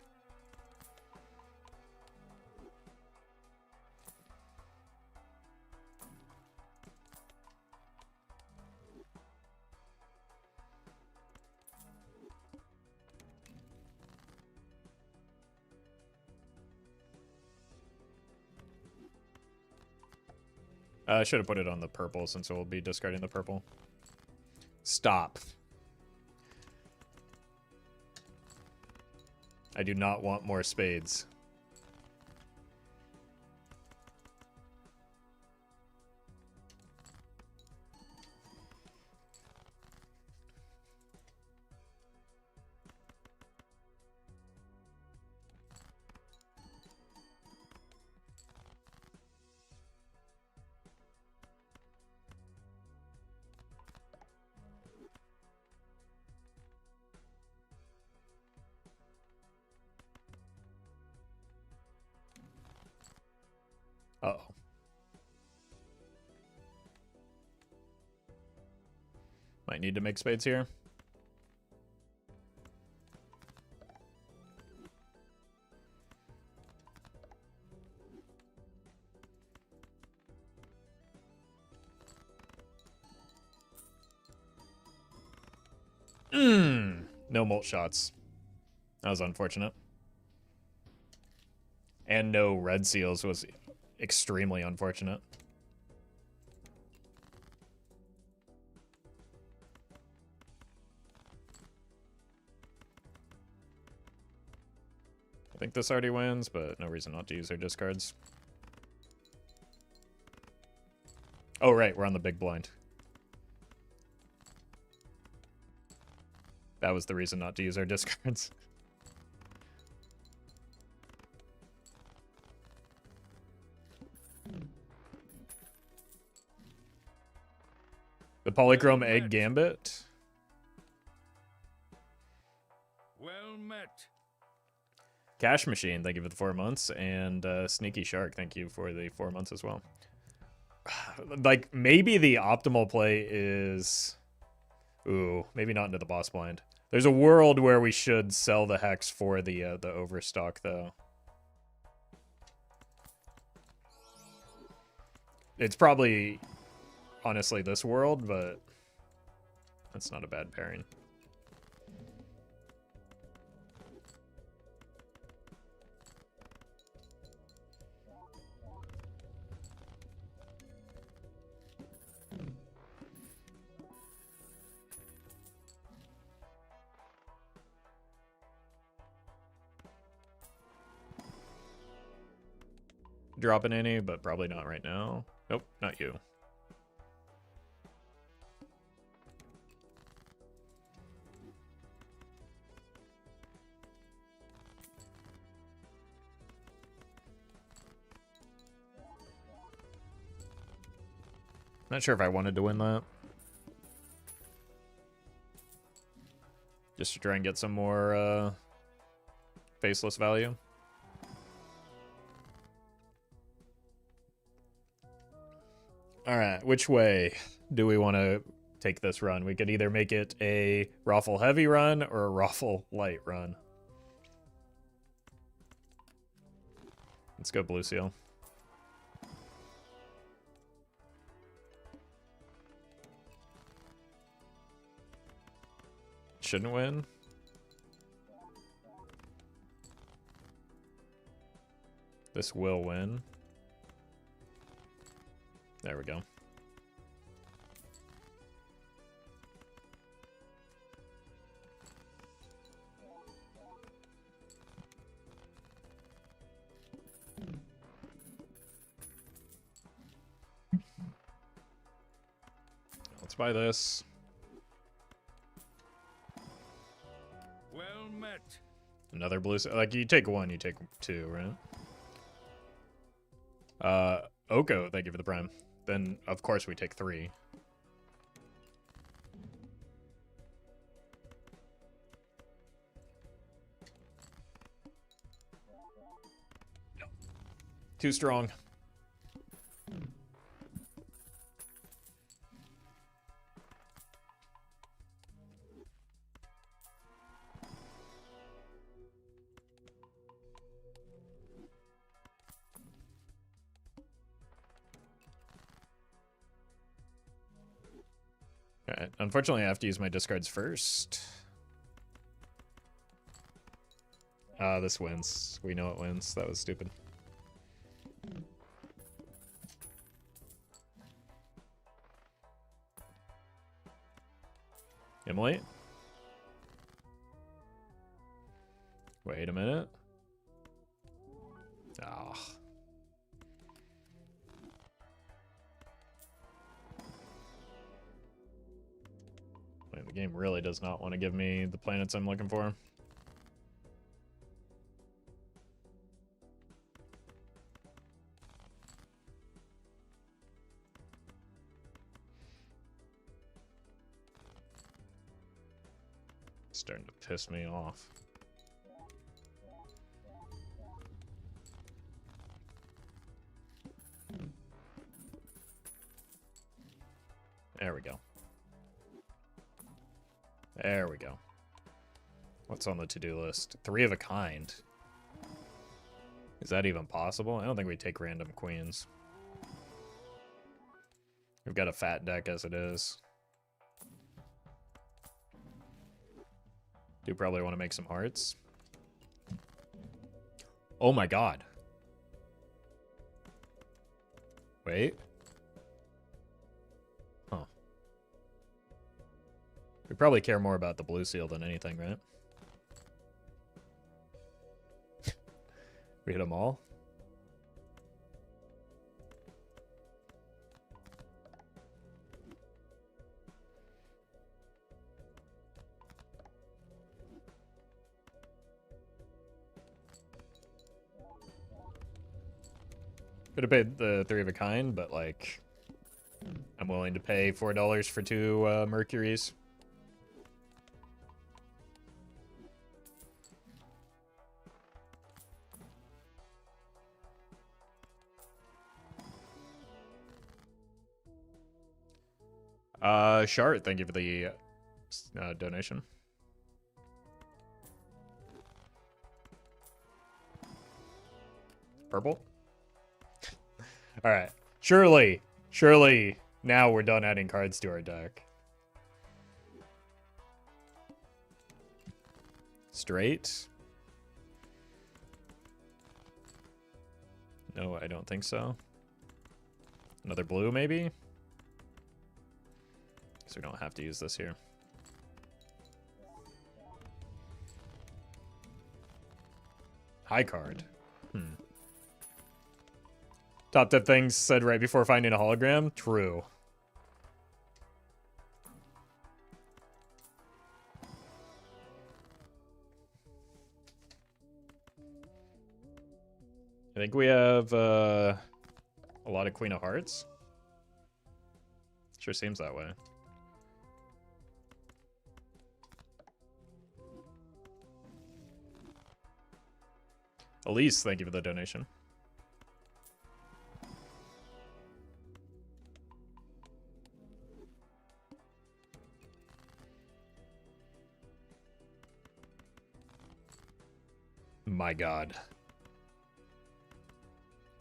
I should have put it on the purple since we'll be discarding the purple. Stop. I do not want more spades. Uh-oh. Might need to make spades here. No mult shots. That was unfortunate. And no red seals was extremely unfortunate. I think this already wins, but no reason not to use our discards. Oh, right, we're on the big blind. That was the reason not to use our discards. The polychrome egg gambit. Well met. Cash machine, thank you for the 4 months. And sneaky shark, thank you for the 4 months as well. Like, maybe the optimal play is... Ooh, maybe not into the boss blind. There's a world where we should sell the hex for the overstock, though. It's probably, honestly, this world, but that's not a bad pairing. dropping any, but probably not right now. Nope, not you. Not sure if I wanted to win that. Just to try and get some more faceless value. Alright, which way do we want to take this run? We could either make it a Roffle heavy run or a Roffle light run. Let's go blue seal. Shouldn't win. This will win. There we go. Let's buy this. Well met. Another blue. Like, you take one, you take two, right? Oko, thank you for the prime. Then, of course, we take three. Too strong. Alright, unfortunately I have to use my discards first. This wins. We know it wins. That was stupid. Immolate? Wait a minute. Ah. The game really does not want to give me the planets I'm looking for. It's starting to piss me off. There we go. There we go. What's on the to-do list? 3 of a kind. Is that even possible? I don't think we take random queens. We've got a fat deck as it is. Do probably want to make some hearts. Oh my god. Wait. Huh. We probably care more about the blue seal than anything, right? We hit them all? Could have paid the 3 of a kind, but like, I'm willing to pay $4 for 2 Mercuries. Shard, thank you for the donation. Purple? Alright. Surely, now we're done adding cards to our deck. Straight? No, I don't think so. Another blue, maybe? So we don't have to use this here. High card. Top tip things said right before finding a hologram. True. I think we have a lot of Queen of Hearts. Sure seems that way. Elise, thank you for the donation. My god.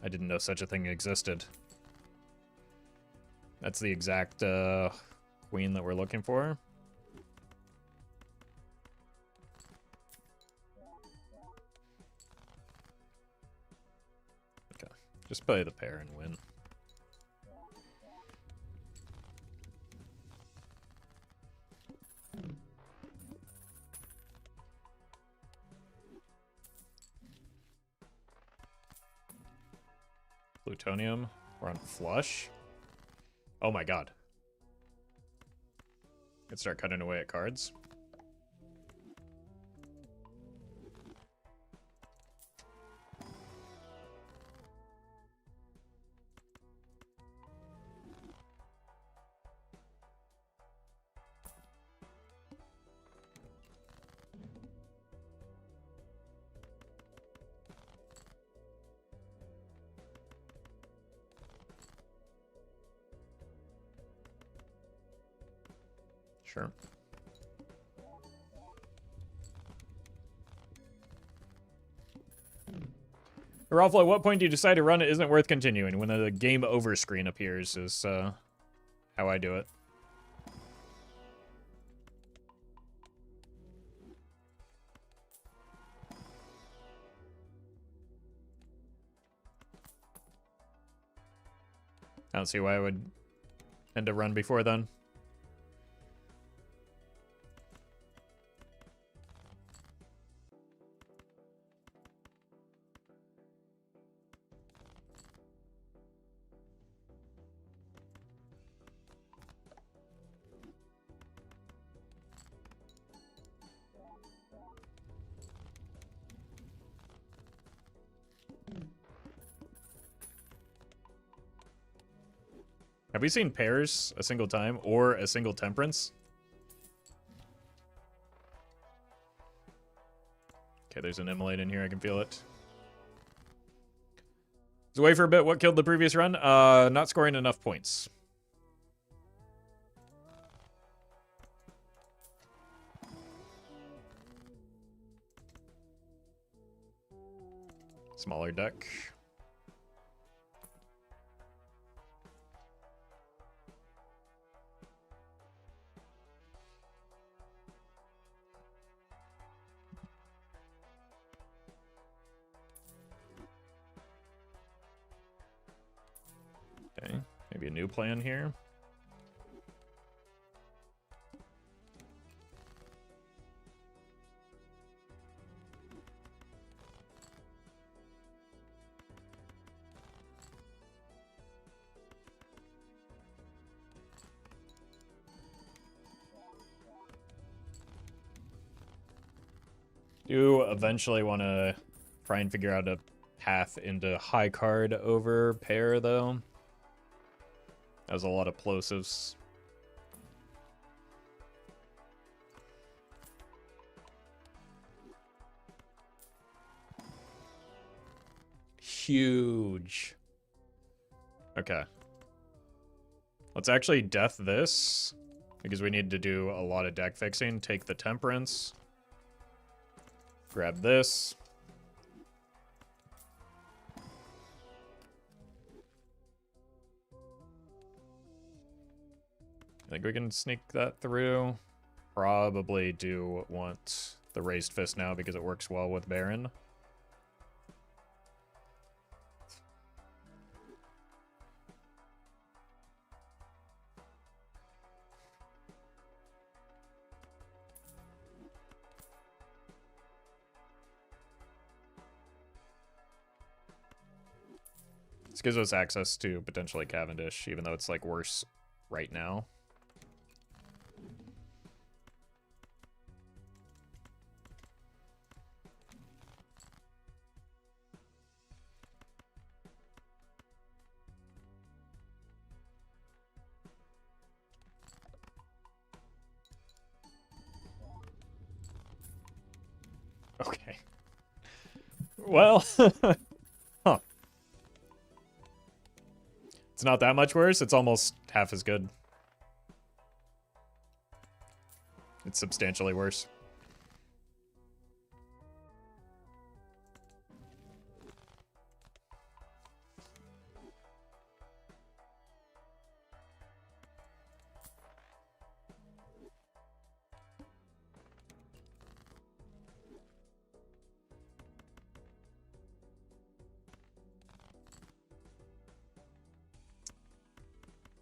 I didn't know such a thing existed. That's the exact queen that we're looking for. Okay, just play the pair and win. Plutonium. We're on flush. Oh my god. Could start cutting away at cards. Sure. Roffle, at what point do you decide to run it isn't worth continuing? When the game over screen appears is how I do it. I don't see why I would end a run before then. Have we seen pairs a single time or a single temperance? Okay, there's an immolate in here. I can feel it. Let's wait for a bit. What killed the previous run? Not scoring enough points. Smaller deck. Okay, maybe a new plan here. Do eventually want to try and figure out a path into high card over pair, though. That was a lot of plosives. Huge. Okay. Let's actually death this, because we need to do a lot of deck fixing. Take the temperance. Grab this. I think we can sneak that through. Probably do want the raised fist now because it works well with Baron. This gives us access to potentially Cavendish, even though it's like worse right now. Okay. Well, huh. It's not that much worse. It's almost half as good. It's substantially worse.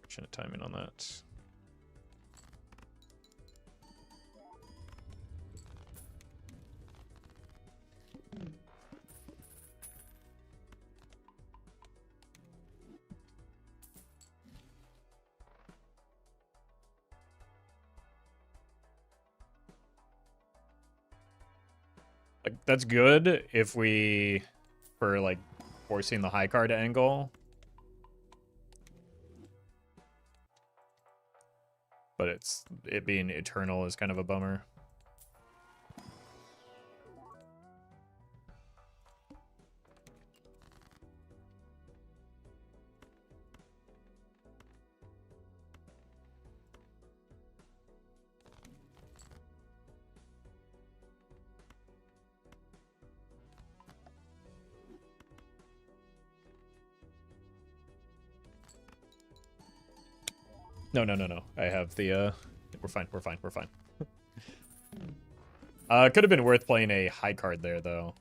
Fortunate timing on that. Like, that's good if we, for like forcing the high card angle. But it being eternal is kind of a bummer. No. I have the, we're fine. Could have been worth playing a high card there, though.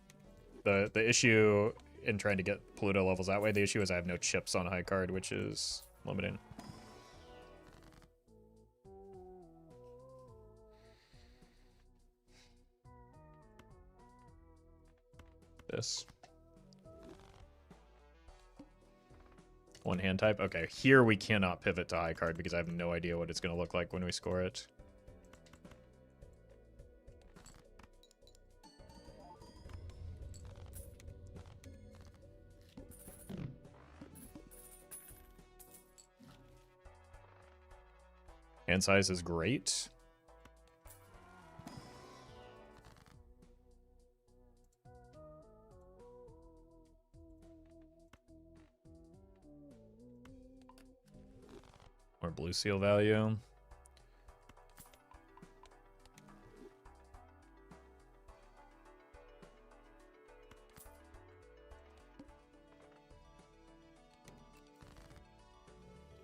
The issue in trying to get Pluto levels that way, the issue is I have no chips on high card, which is limiting. This. One hand type? Okay, here we cannot pivot to high card because I have no idea what it's going to look like when we score it. Hand size is great. More blue seal value.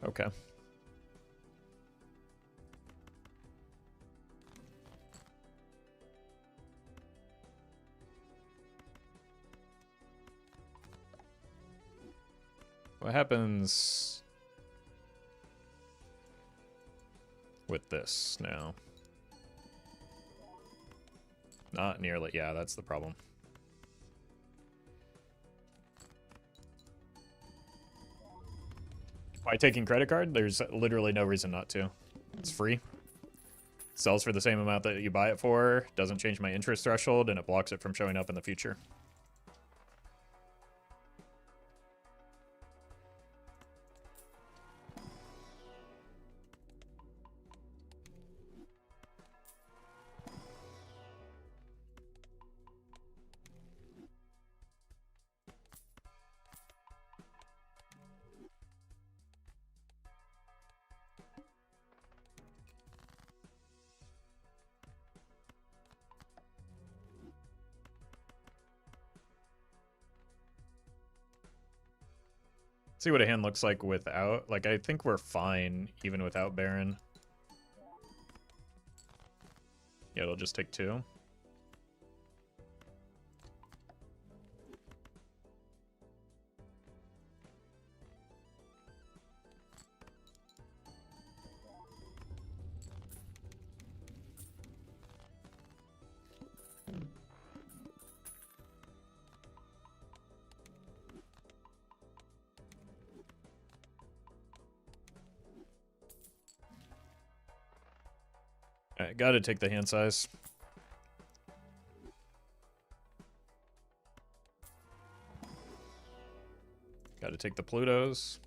Okay. What happens with this now? Not nearly. Yeah, that's the problem. By taking credit card, there's literally no reason not to. It's free. Sells for the same amount that you buy it for, doesn't change my interest threshold, and it blocks it from showing up in the future. See what a hand looks like without. Like, I think we're fine even without Baron. Yeah, it'll just take 2. Alright, gotta take the hand size. Gotta take the Plutos.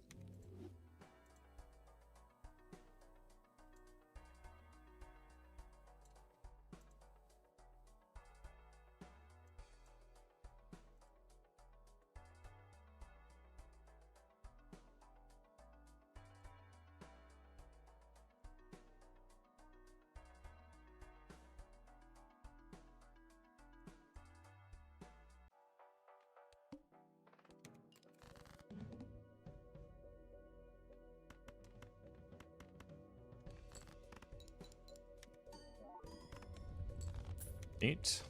Neat.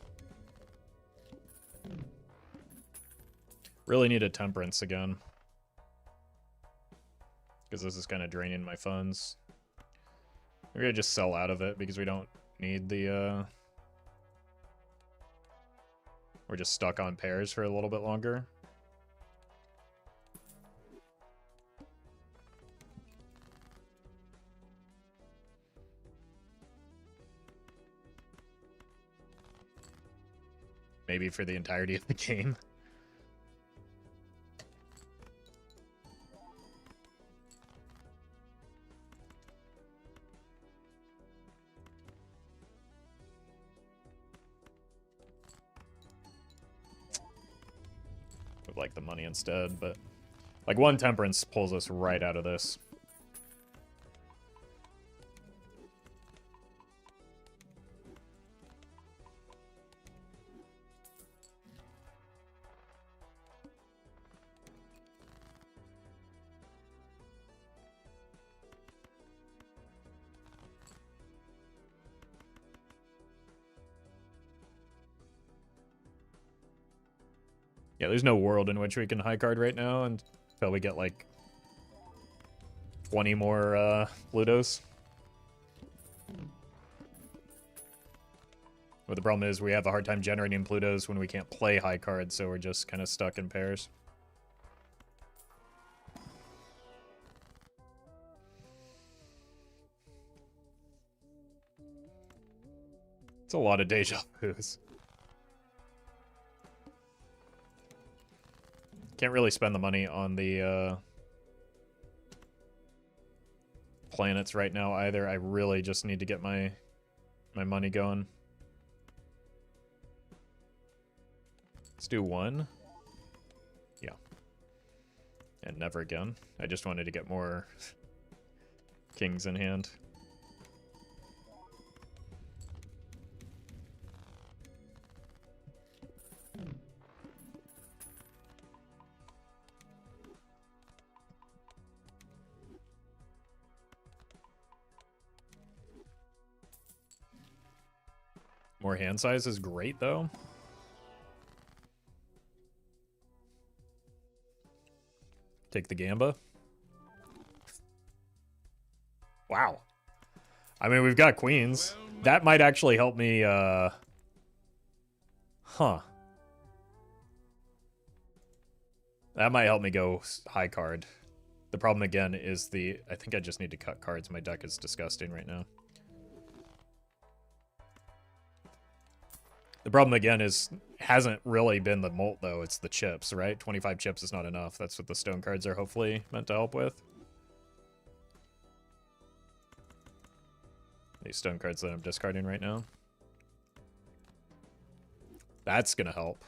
Really need a temperance again. Because this is kind of draining my funds. Maybe I just sell out of it because we don't need the, we're just stuck on pairs for a little bit longer. Maybe for the entirety of the game. Would like the money instead, but like one temperance pulls us right out of this. Yeah, there's no world in which we can high card right now until we get like 20 more Plutos. But the problem is we have a hard time generating Plutos when we can't play high cards, so we're just kind of stuck in pairs. It's a lot of deja vus. Can't really spend the money on the planets right now either. I really just need to get my money going. Let's do one. Yeah. And never again. I just wanted to get more kings in hand. More hand size is great, though. Take the Gamba. Wow. I mean, we've got queens. That might actually help me, Huh. That might help me go high card. The problem, again, is I think I just need to cut cards. My deck is disgusting right now. The problem, again, hasn't really been the molt, though. It's the chips, right? 25 chips is not enough. That's what the stone cards are hopefully meant to help with. These stone cards that I'm discarding right now. That's going to help.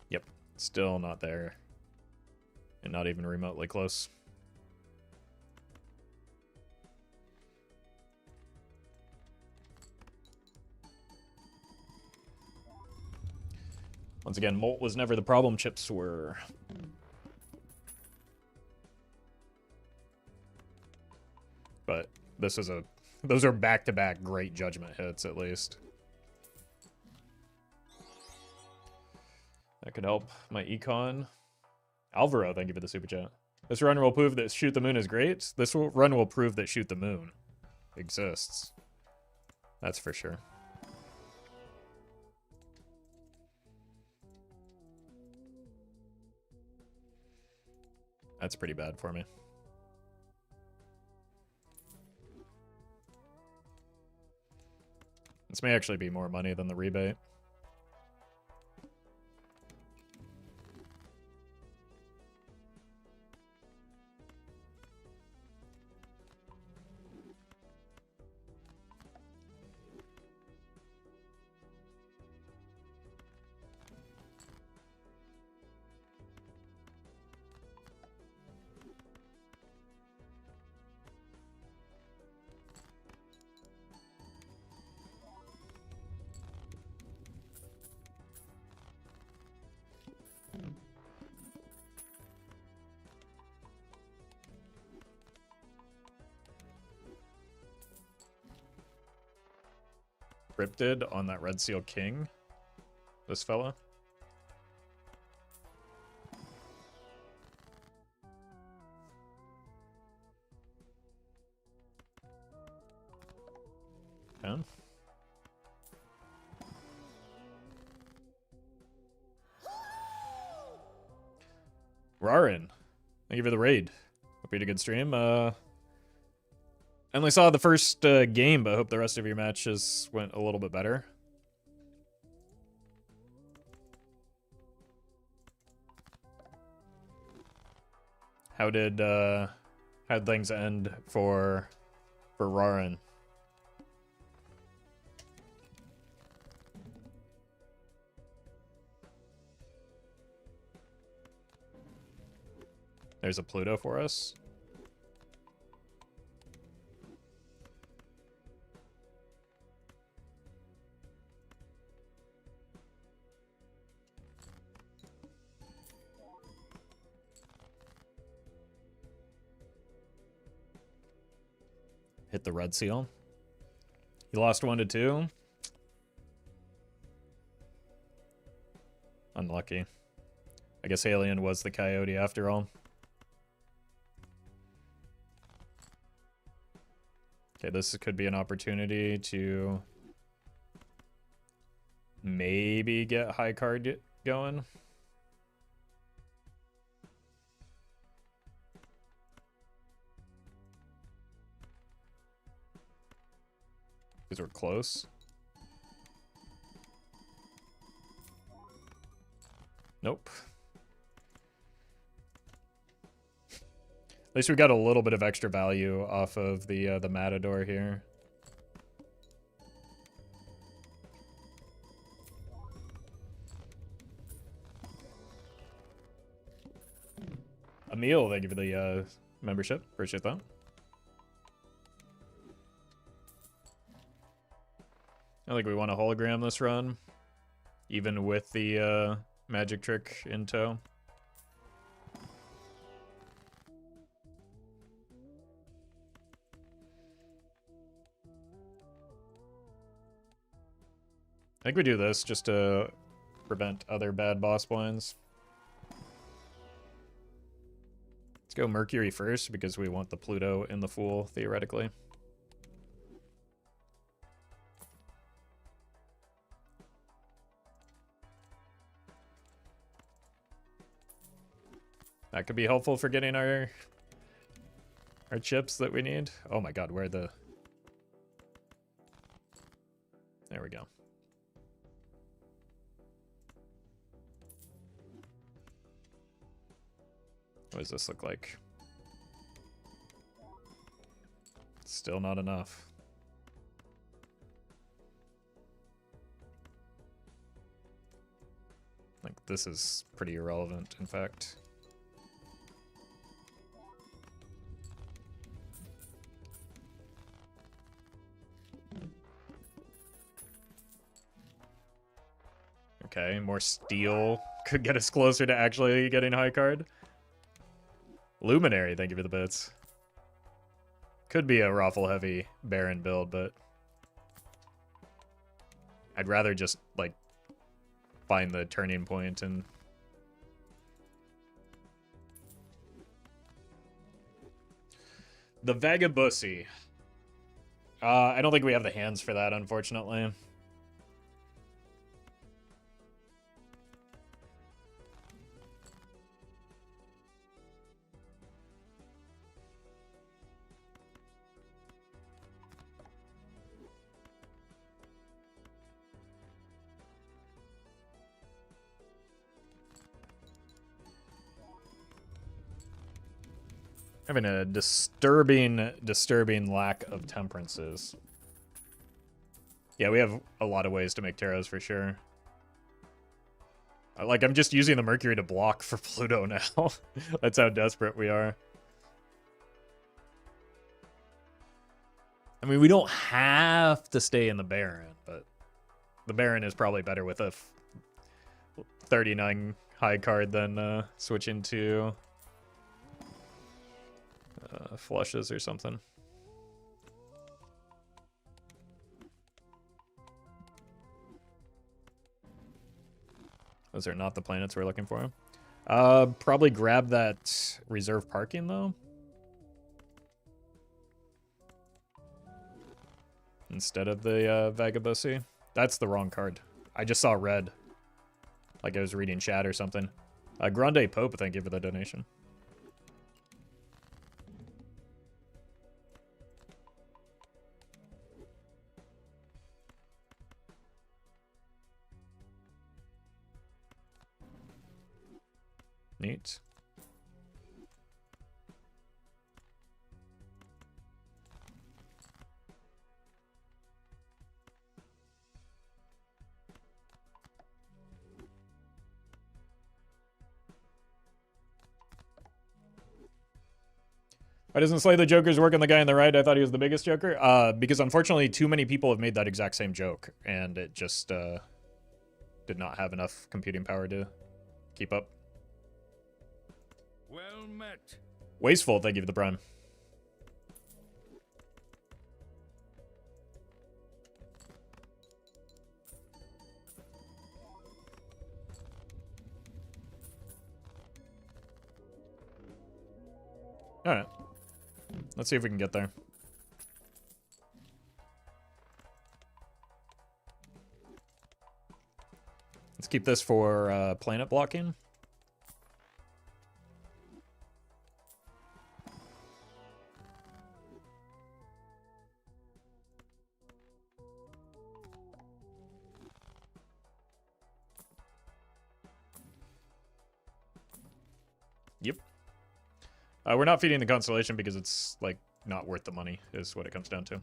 Yep. Still not there. And not even remotely close. Once again, molt was never the problem, chips were. But this is those are back-to-back great judgment hits, at least. That could help my Econ. Alvaro, thank you for the super chat. This run will prove that Shoot the Moon is great. This run will prove that Shoot the Moon exists. That's for sure. That's pretty bad for me. This may actually be more money than the rebate. Cryptid on that Red Seal King. This fella. Okay. Rarin, thank you for the raid. Hope you had a good stream. I only saw the first game, but I hope the rest of your matches went a little bit better. How'd things end for Rarin? There's a Pluto for us. Hit the Red Seal. He lost 1 to 2. Unlucky. I guess Alien was the coyote after all. Okay, this could be an opportunity to maybe get high card going. Because we're close. Nope. At least we got a little bit of extra value off of the Matador here. Emil, thank you for the membership. Appreciate that. I think we want a hologram this run, even with the magic trick in tow. I think we do this just to prevent other bad boss blinds. Let's go Mercury first because we want the Pluto in the Fool, theoretically. That could be helpful for getting our chips that we need. Oh my god, where the... There we go. What does this look like? Still not enough. Like, this is pretty irrelevant, in fact. Okay, more steel could get us closer to actually getting high card. Luminary, thank you for the bits. Could be a Roffle heavy Baron build, but I'd rather just, like, find the turning point and... The Vagabond. I don't think we have the hands for that, unfortunately. Having a disturbing lack of temperances. Yeah, we have a lot of ways to make taros for sure. Like, I'm just using the Mercury to block for Pluto now. That's how desperate we are. I mean, we don't have to stay in the Baron, but the Baron is probably better with a 39 high card than switching to flushes or something. Those are not the planets we're looking for. Probably grab that reserve parking, though. Instead of the Vagabond. That's the wrong card. I just saw red. Like I was reading chat or something. Grande Pope, thank you for the donation. Neat. Why doesn't Slay the Joker's work on the guy on the right? I thought he was the biggest Joker. Because unfortunately, too many people have made that exact same joke, and it just did not have enough computing power to keep up. Well met. Wasteful, thank you for the prime. Alright. Let's see if we can get there. Let's keep this for planet blocking. Yep. We're not feeding the constellation because it's, like, not worth the money, is what it comes down to.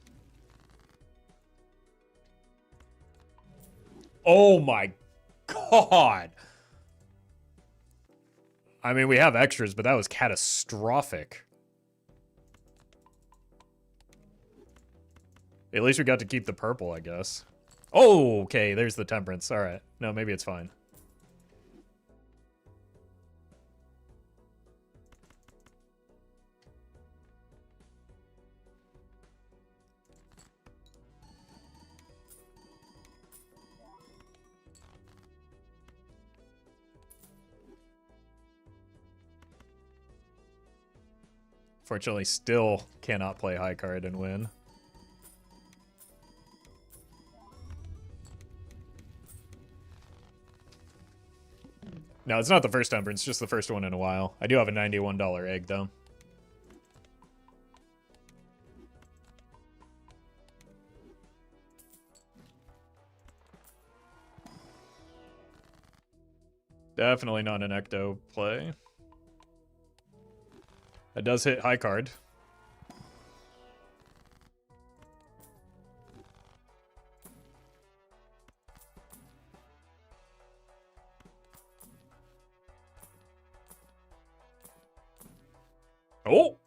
Oh my god! I mean, we have extras, but that was catastrophic. At least we got to keep the purple, I guess. Oh, okay, there's the temperance. Alright. No, maybe it's fine. Fortunately, still cannot play high card and win. No, it's not the first temperance, just the first one in a while. I do have a $91 egg, though. Definitely not an ecto play. That does hit high card. Oh!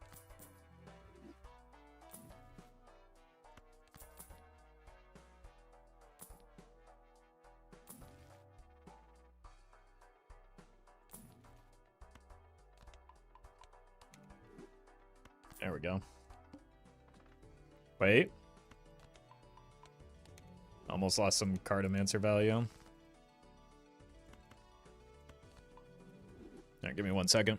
There we go. Wait. Almost lost some Cartomancer value. Alright, give me 1 second.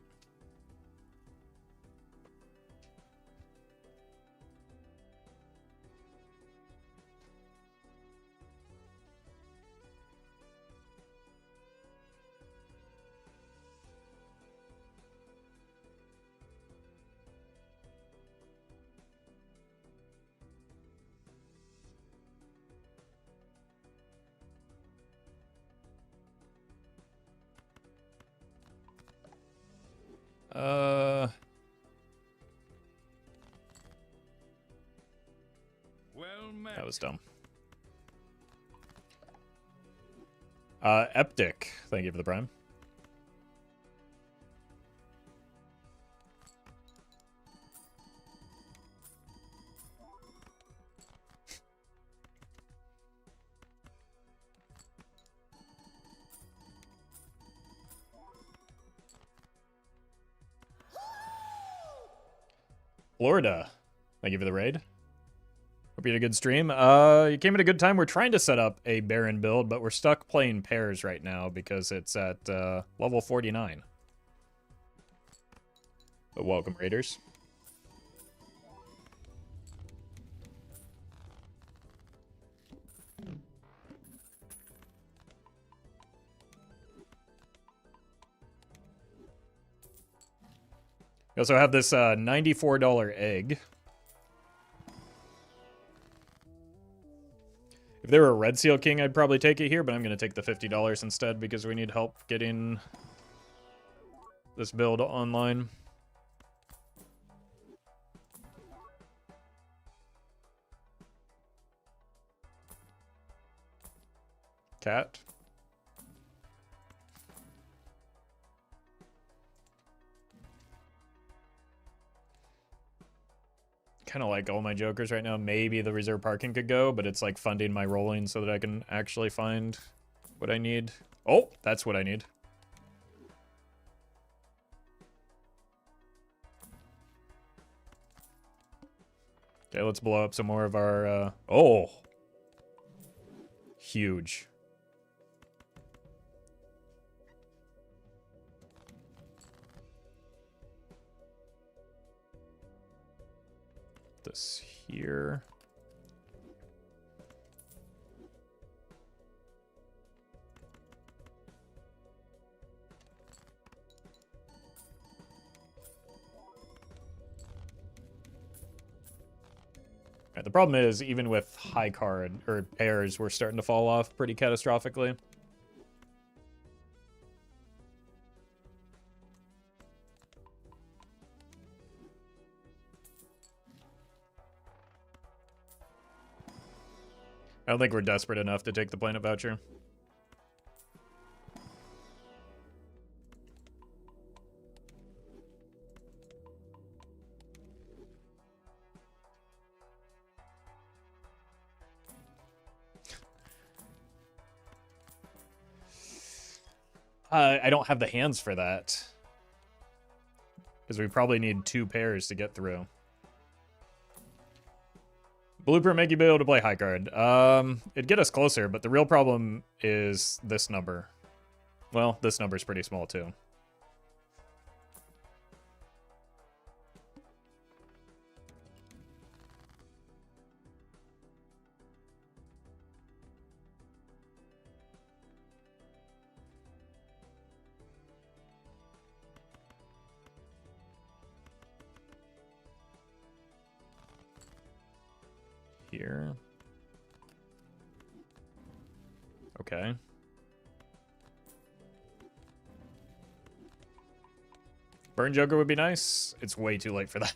met. That was dumb. Eptic, thank you for the prime. Florida, thank you for the raid. Hope you had a good stream. You came at a good time. We're trying to set up a Baron build, but we're stuck playing pairs right now because it's at level 49. But welcome, raiders. We also have this $94 egg. If there were a Red Seal King, I'd probably take it here, but I'm going to take the $50 instead because we need help getting this build online. Cat. Kind of like all my jokers right now. Maybe the reserve parking could go, but it's like funding my rolling so that I can actually find what I need. Oh, that's what I need. Okay, let's blow up some more of our, oh! Huge. This here. Right, the problem is, even with high card, or pairs, we're starting to fall off pretty catastrophically. I don't think we're desperate enough to take the planet voucher. I don't have the hands for that. Because we probably need 2 pairs to get through. Blueprint make you be able to play high card. It'd get us closer, but the real problem is this number. Well, this number's pretty small too. Here. Okay. Burn Joker would be nice. It's way too late for that.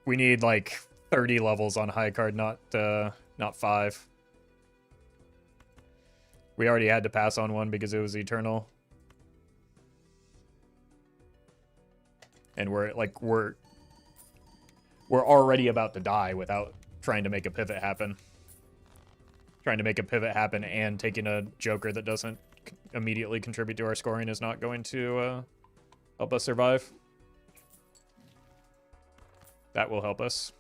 We need like 30 levels on high card, not 5. We already had to pass on one because it was eternal. And we're already about to die without trying to make a pivot happen. Trying to make a pivot happen and taking a Joker that doesn't immediately contribute to our scoring is not going to help us survive. That will help us.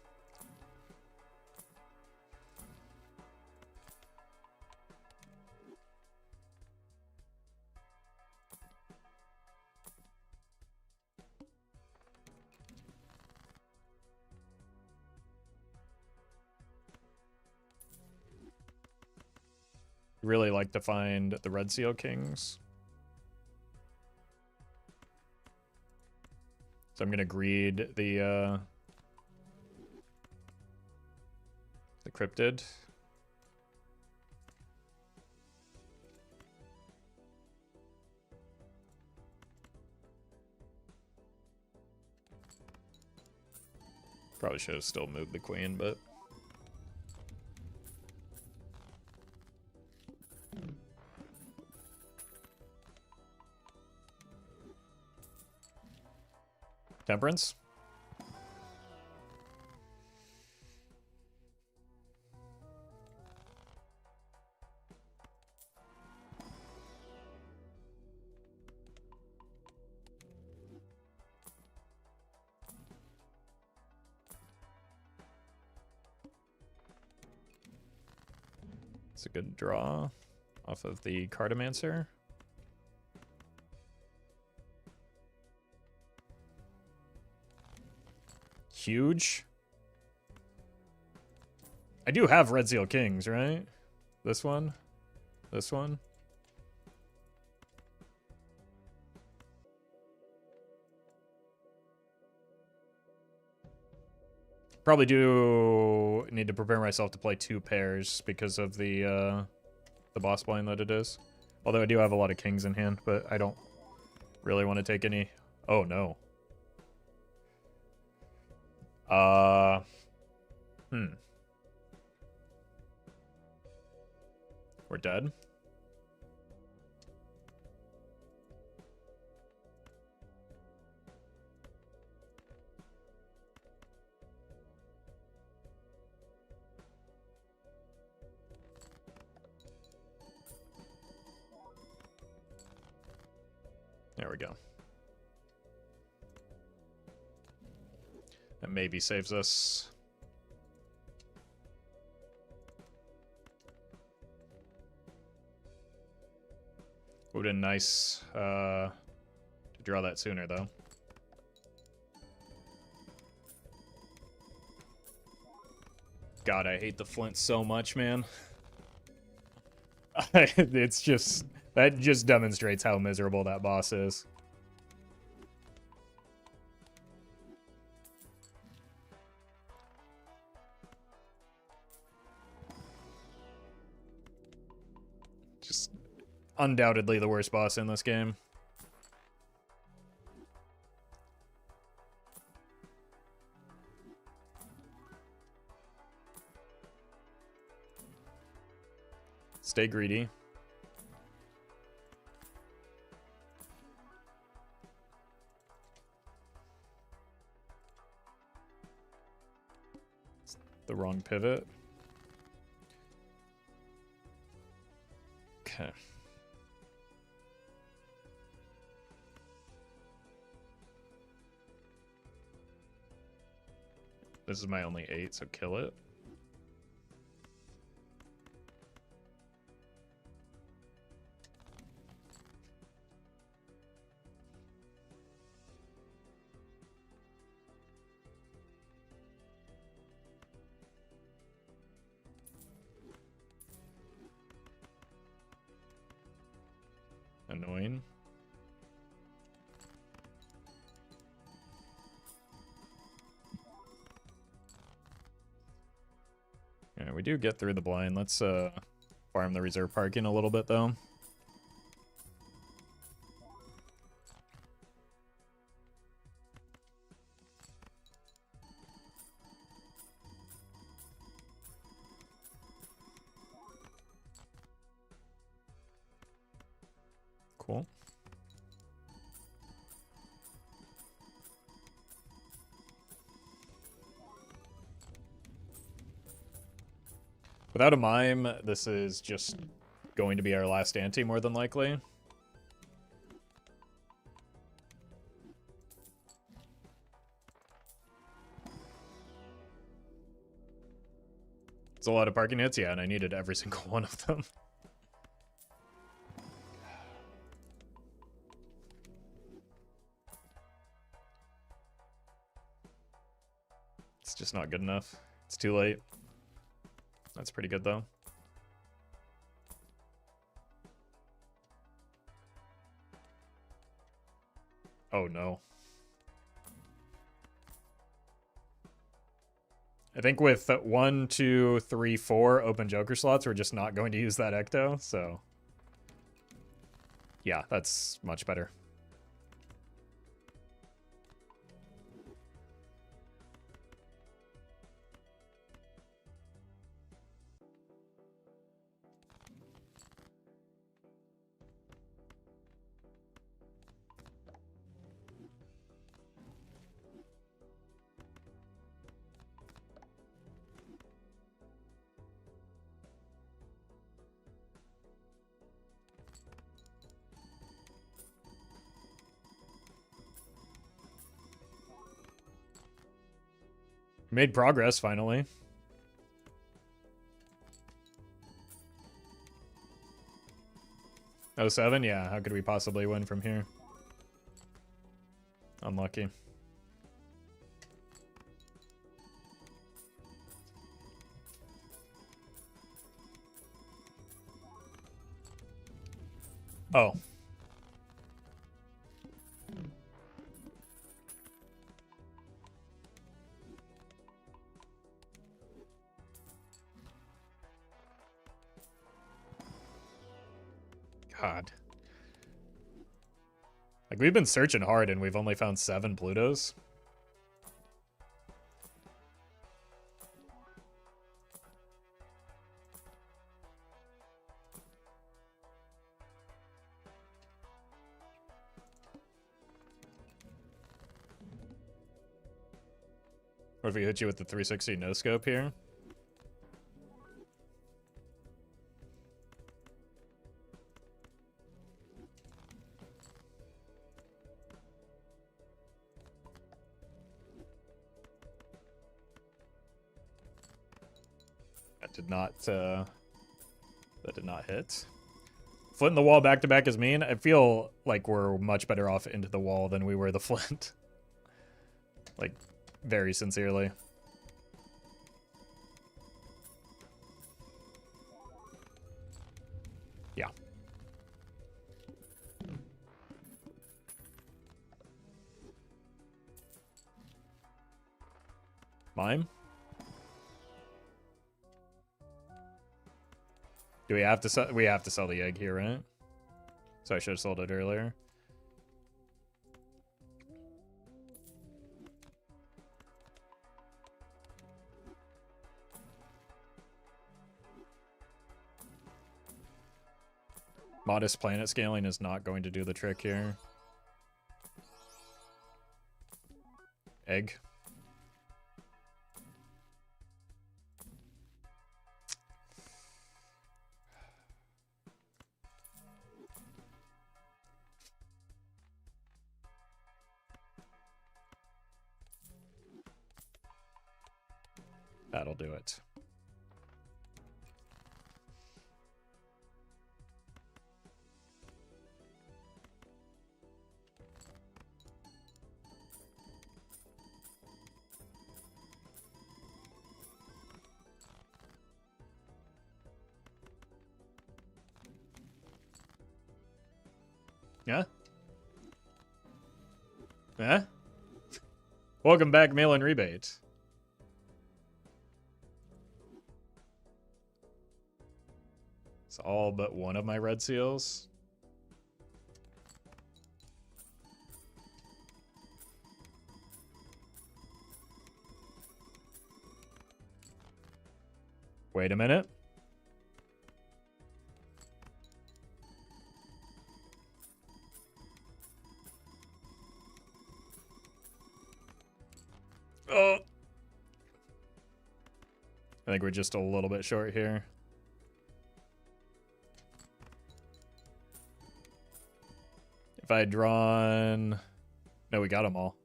Really like to find the Red Seal Kings. So I'm gonna greed the cryptid. Probably should have still moved the queen, but Temperance. It's a good draw off of the Cartomancer. Huge. I do have Red Seal Kings, right? This one? This one? Probably do need to prepare myself to play 2 pairs because of the boss blind that it is. Although I do have a lot of kings in hand, but I don't really want to take any. Oh no. We're dead. There we go. That maybe saves us. Would have been nice to draw that sooner, though. God, I hate the flint so much, man. It's just... That just demonstrates how miserable that boss is. Just undoubtedly the worst boss in this game. Stay greedy. The wrong pivot. Okay. This is my only 8, so kill it. Annoying. Yeah, we do get through the blind. Let's farm the reserve parking a little bit though. Cool. Without a mime, this is just going to be our last ante, more than likely. It's a lot of parking hits, yeah, and I needed every single one of them. It's just not good enough. It's too late. That's pretty good, though. Oh, no. I think with 1, 2, 3, 4 open Joker slots, we're just not going to use that Ecto, so... Yeah, that's much better. Made progress, finally. Oh, 7? Yeah, how could we possibly win from here? Unlucky. Oh. God. Like, we've been searching hard and we've only found 7 Plutos. What if we hit you with the 360 no scope here? That did not hit. Flint in the wall back to back is mean. I feel like we're much better off into the wall than we were the Flint. Like, very sincerely. Yeah. Mime? Do we have to sell? We have to sell the egg here, right? So I should have sold it earlier. Modest planet scaling is not going to do the trick here. Egg. That'll do it. Yeah? Eh? Welcome back, mail and rebate. It's all but one of my red seals. Wait a minute. Oh. I think we're just a little bit short here. If I had drawn... No, we got them all.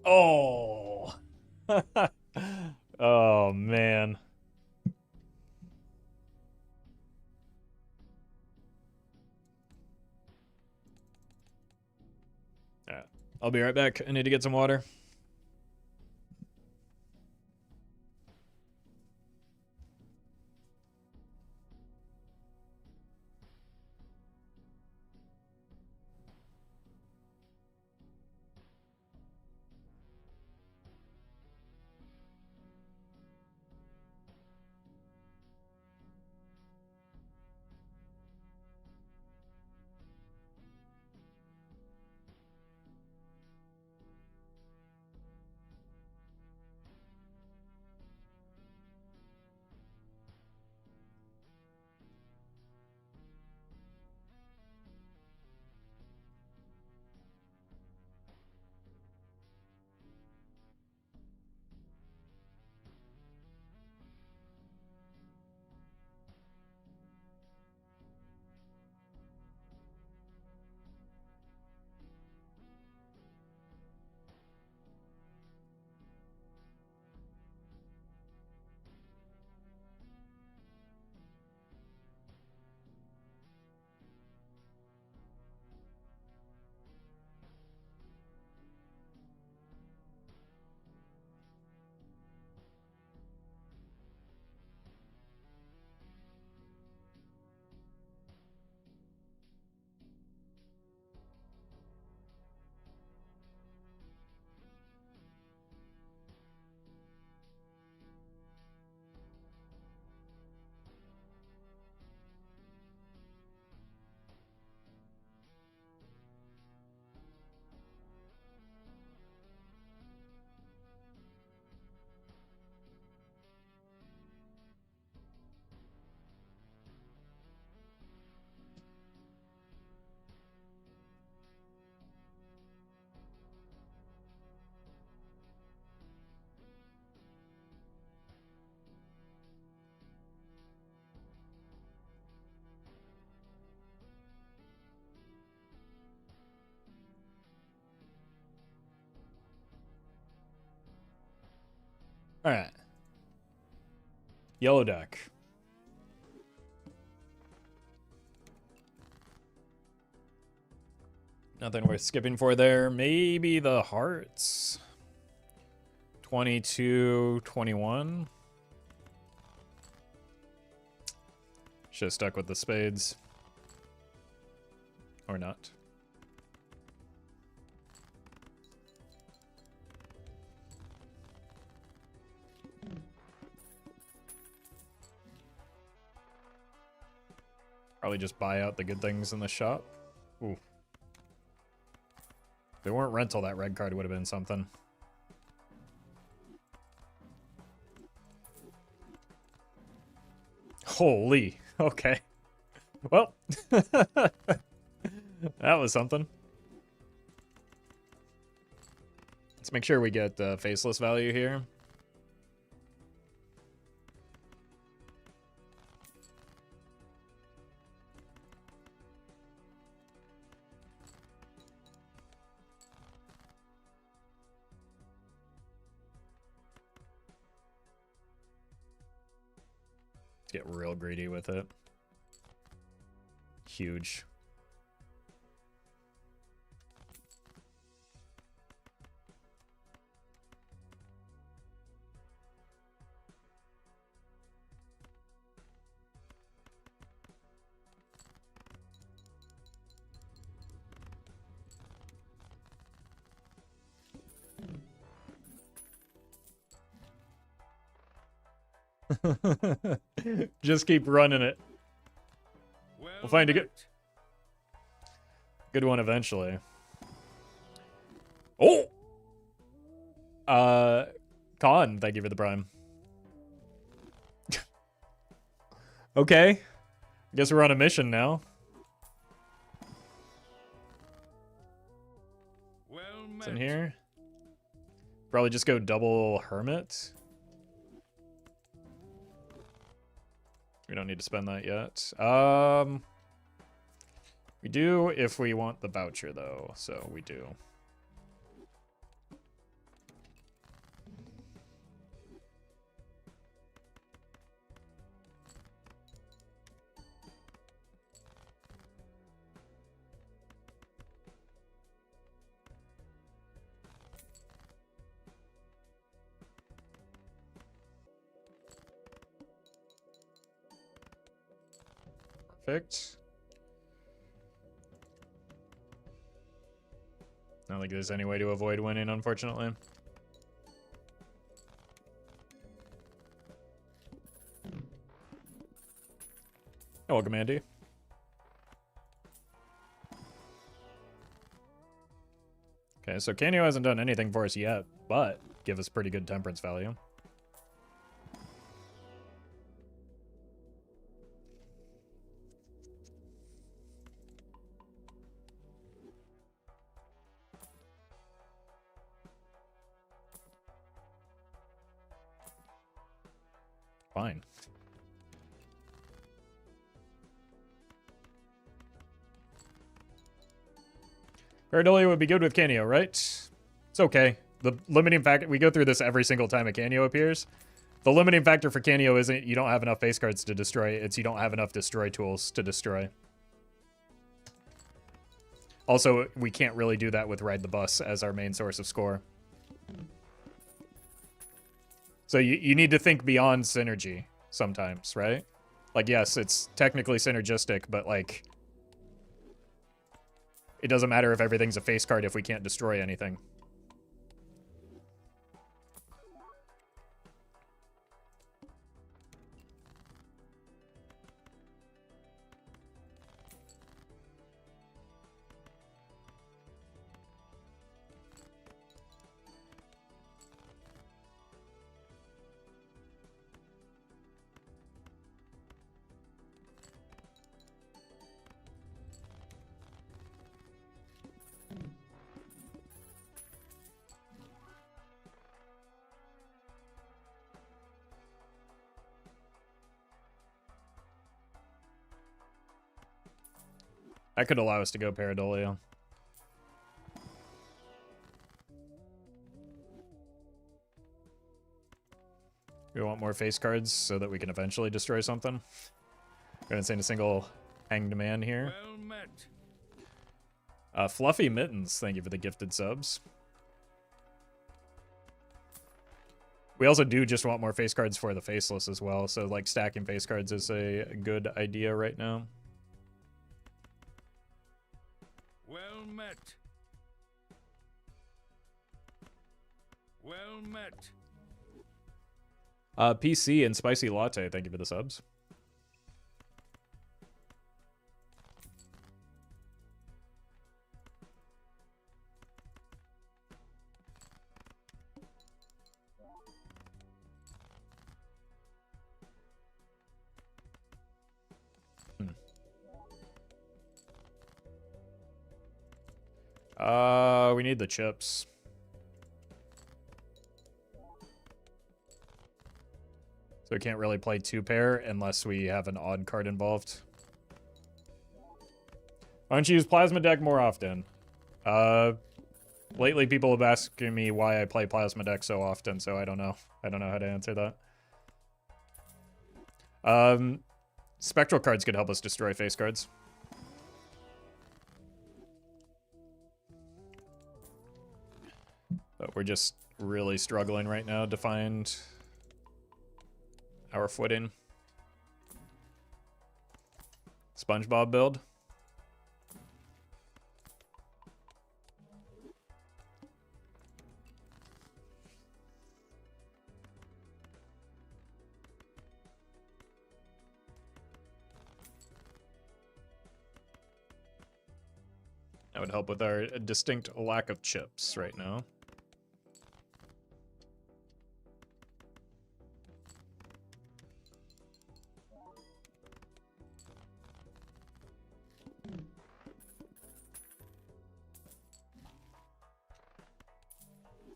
Oh. Oh, man. All right. I'll be right back. I need to get some water. Alright. Yellow deck. Nothing worth skipping for there. Maybe the hearts. 22, 21. Should have stuck with the spades. Or not. Probably just buy out the good things in the shop. Ooh. If they weren't rental, that red card would have been something. Holy. Okay. Well. That was something. Let's make sure we get the faceless value here. Get real greedy with it. Huge. Just keep running it. We'll find a good one eventually. Oh! Con, thank you for the prime. Okay. I guess we're on a mission now. What's in here? Probably just go double hermit. We don't need to spend that yet. We do if we want the voucher, though, so we do. Perfect. I don't think there's any way to avoid winning, unfortunately. Oh, welcome, Andy. Okay, so Cano hasn't done anything for us yet, but give us pretty good temperance value. Fine. Pareidolia would be good with Cano, right? It's okay. The limiting factor, we go through this every single time a Cano appears. The limiting factor for Cano isn't you don't have enough face cards to destroy, it's you don't have enough destroy tools to destroy. Also, we can't really do that with Ride the Bus as our main source of score. So you need to think beyond synergy sometimes, right? Like, yes, it's technically synergistic, but, like, it doesn't matter if everything's a face card if we can't destroy anything. That could allow us to go Pareidolia. We want more face cards so that we can eventually destroy something. Gonna send a single hanged man here. Well met. Fluffy Mittens, thank you for the gifted subs. We also do just want more face cards for the faceless as well, so like stacking face cards is a good idea right now. Well met. Well met. PC and Spicy Latte, thank you for the subs. We need the chips. So we can't really play 2-pair unless we have an odd card involved. Why don't you use Plasma Deck more often? Lately people have asked me why I play Plasma Deck so often, so I don't know. I don't know how to answer that. Spectral cards could help us destroy face cards. But we're just really struggling right now to find our footing. SpongeBob build. That would help with our distinct lack of chips right now.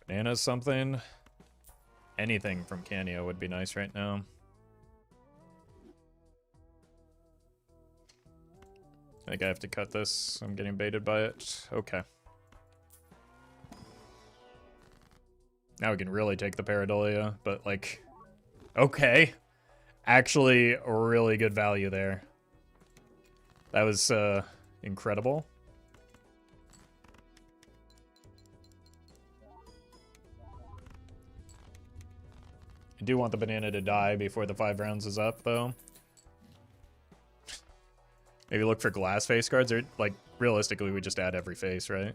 Bananas something. Anything from Cano would be nice right now. I think I have to cut this. I'm getting baited by it. Okay. Now we can really take the Pareidolia, but like, okay. Actually, a really good value there. That was incredible. I do want the banana to die before the 5 rounds is up, though. Maybe look for glass face cards, or, like, realistically, we just add every face, right?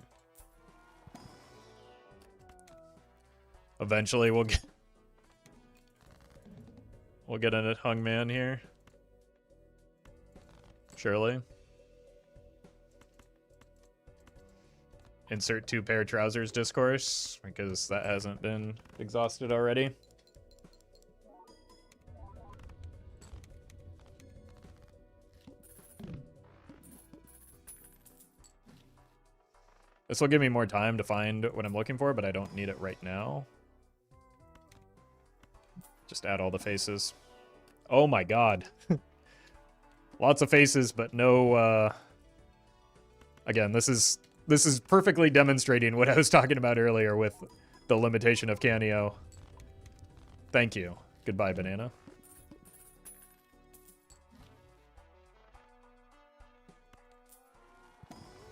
Eventually, we'll get a hung man here. Surely. Insert 2-pair trousers discourse, because that hasn't been exhausted already. This will give me more time to find what I'm looking for, but I don't need it right now. Just add all the faces. Oh my god. Lots of faces, but no, again, this is perfectly demonstrating what I was talking about earlier with the limitation of Cano. Thank you. Goodbye, banana.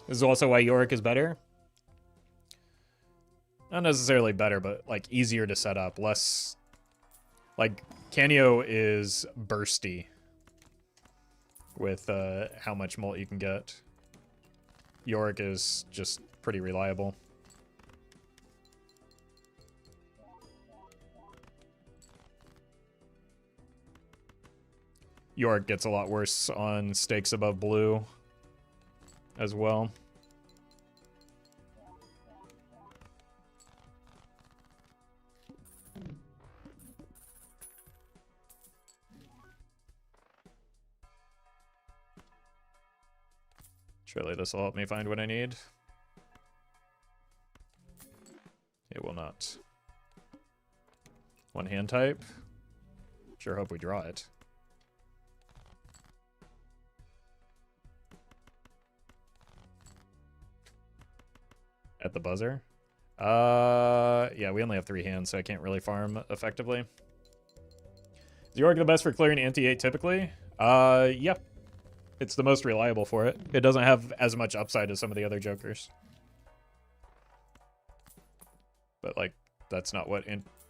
This is also why Yorick is better. Not necessarily better, but like easier to set up. Less, like, Cano is bursty with how much molt you can get. Yorick is just pretty reliable. Yorick gets a lot worse on stakes above blue as well. Surely this will help me find what I need. It will not. One hand type. Sure hope we draw it. At the buzzer? Yeah, we only have 3 hands, so I can't really farm effectively. Is York the best for clearing anti-8 typically? Yep. It's the most reliable for it. It doesn't have as much upside as some of the other jokers. But, like, that's not what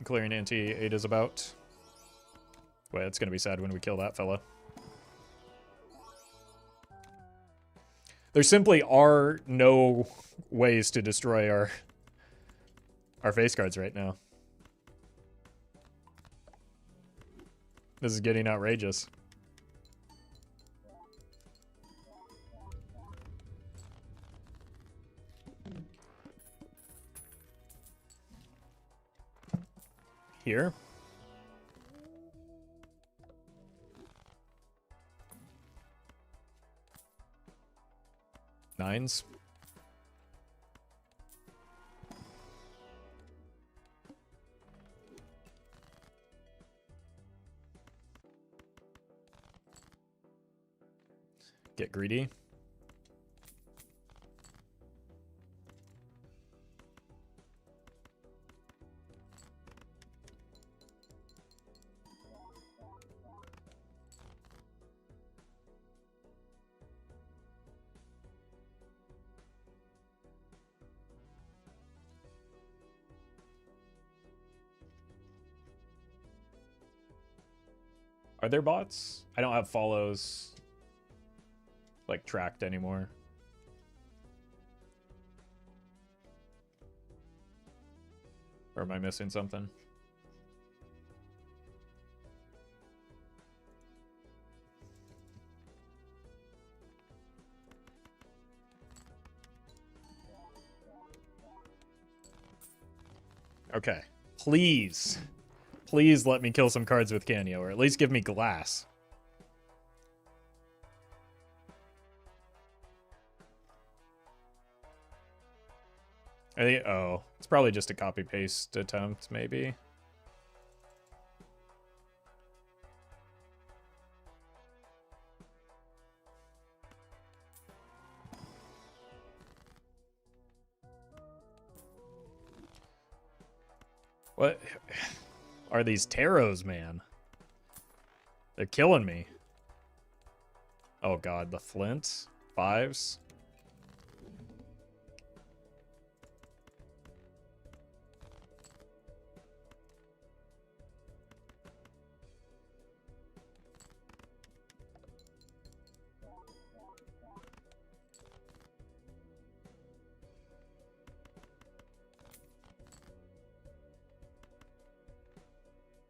clearing anti-8 is about. Wait, it's gonna be sad when we kill that fella. There simply are no ways to destroy our face cards right now. This is getting outrageous. Here. Nines. Get greedy. Are there bots? I don't have follows like tracked anymore. Or am I missing something? Okay. Please. Please let me kill some cards with Cano, or at least give me glass. Oh, it's probably just a copy-paste attempt, maybe. What are these tarots, man? They're killing me. Oh god, the flints? Fives?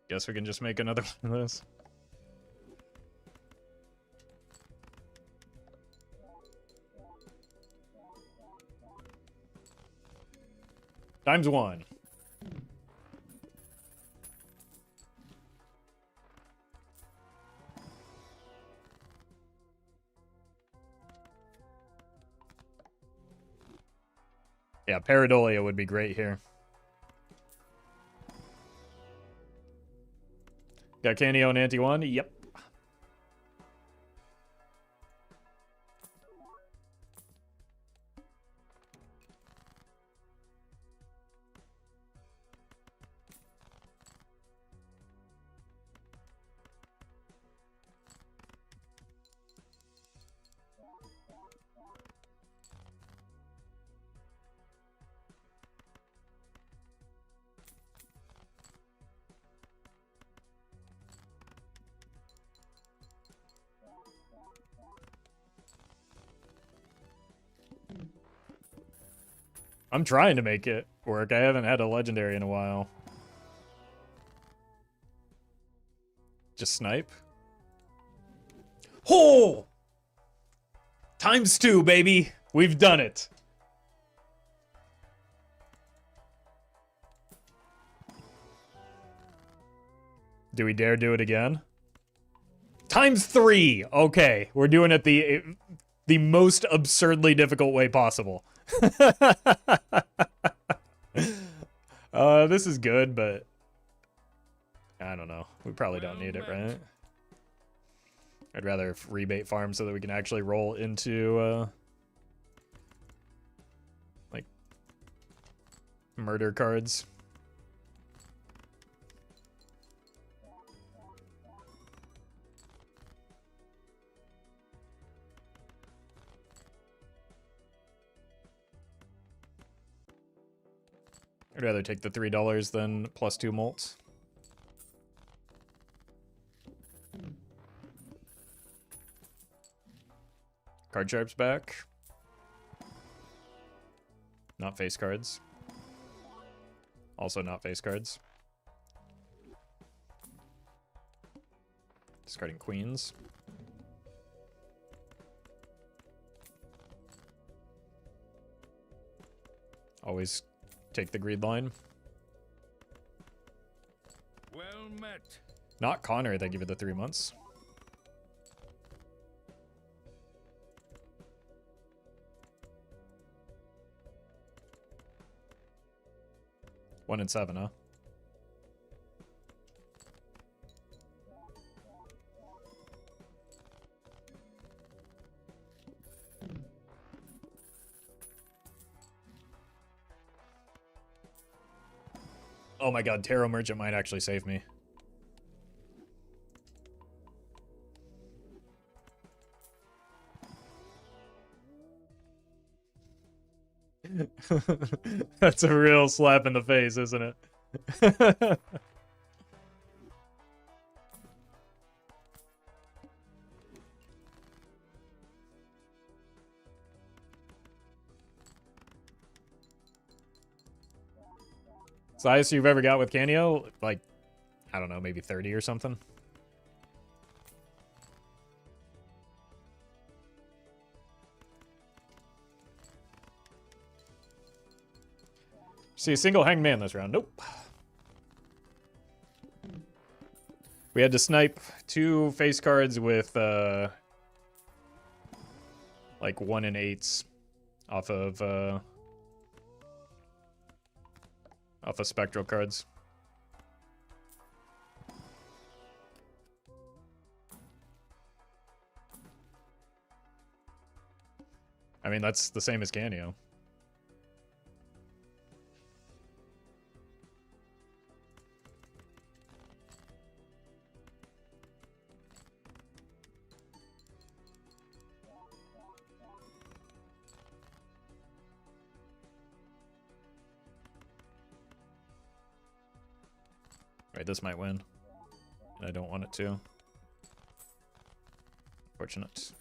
Guess we can just make another one of this. Times one. Yeah, Pareidolia would be great here. Got Cano and anti-1? Yep. I'm trying to make it work. I haven't had a legendary in a while. Just snipe. Oh! Times two, baby. We've done it. Do we dare do it again? Times three. Okay, we're doing it the most absurdly difficult way possible. This is good, but I don't know. We probably don't need it, right? I'd rather rebate farm so that we can actually roll into like murder cards. I'd rather take the $3 than +2 molt. Card sharps back. Not face cards. Also not face cards. Discarding queens. Always take the greed line. Well met. Not Connor that give it the 3 months. One and 7, huh? Oh my god, Tarot Merchant might actually save me. That's a real slap in the face, isn't it? It's the highest you've ever got with Cano? Like, I don't know, maybe 30 or something? See a single hanged man this round. Nope. We had to snipe 2 face cards with like 1 and 8s off of spectral cards. I mean, that's the same as Cano. Right, this might win. And I don't want it to. Fortunate.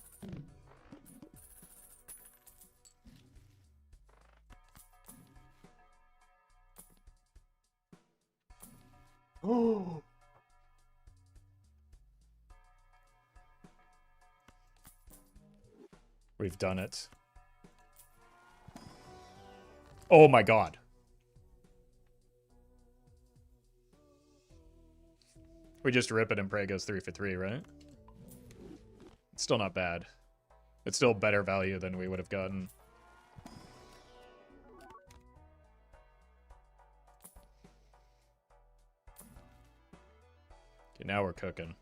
Oh. We've done it. Oh my god. We just rip it and pray goes 3 for 3, right? It's still not bad. It's still better value than we would have gotten. Okay, now we're cooking.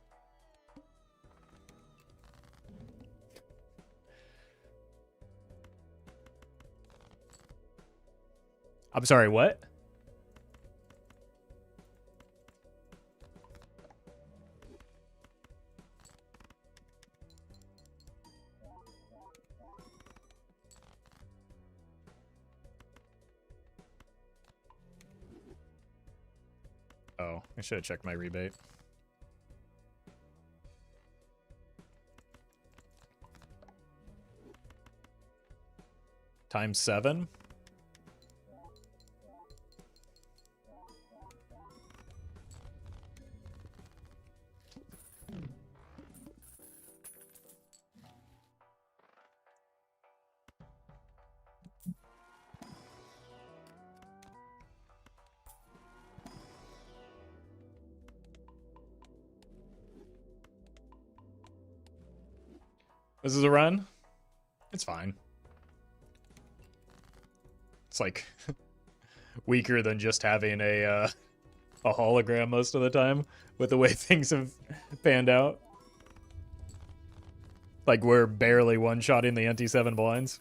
I'm sorry, what? Oh, I should have checked my rebate. Times 7? This is a run? It's fine. It's like weaker than just having a hologram most of the time with the way things have panned out. Like we're barely one-shotting the NT7 blinds.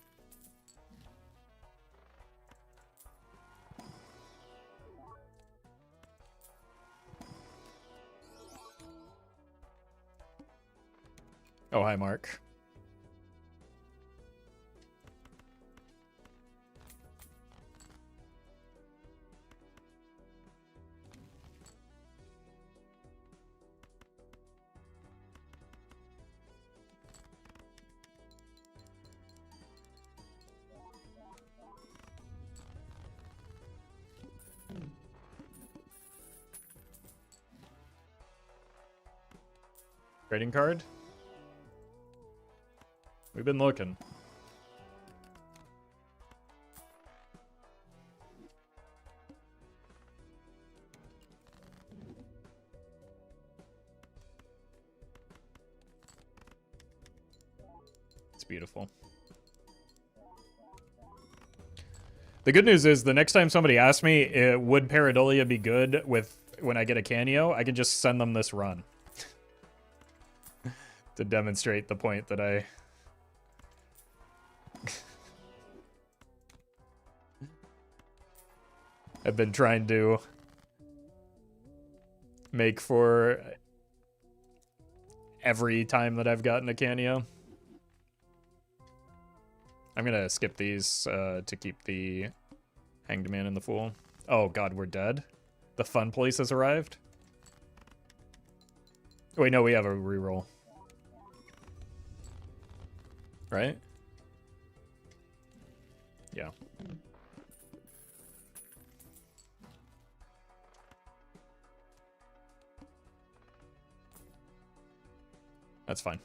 Oh, hi, Mark. Trading card? We've been looking. It's beautiful. The good news is the next time somebody asks me, would Pareidolia be good with when I get a Cano, I can just send them this run. To demonstrate the point that I... I've been trying to make for every time that I've gotten a Cano. I'm gonna skip these to keep the Hanged Man and the Fool. Oh god, we're dead? The fun police has arrived? Wait, no, we have a reroll. Right? Yeah. That's fine.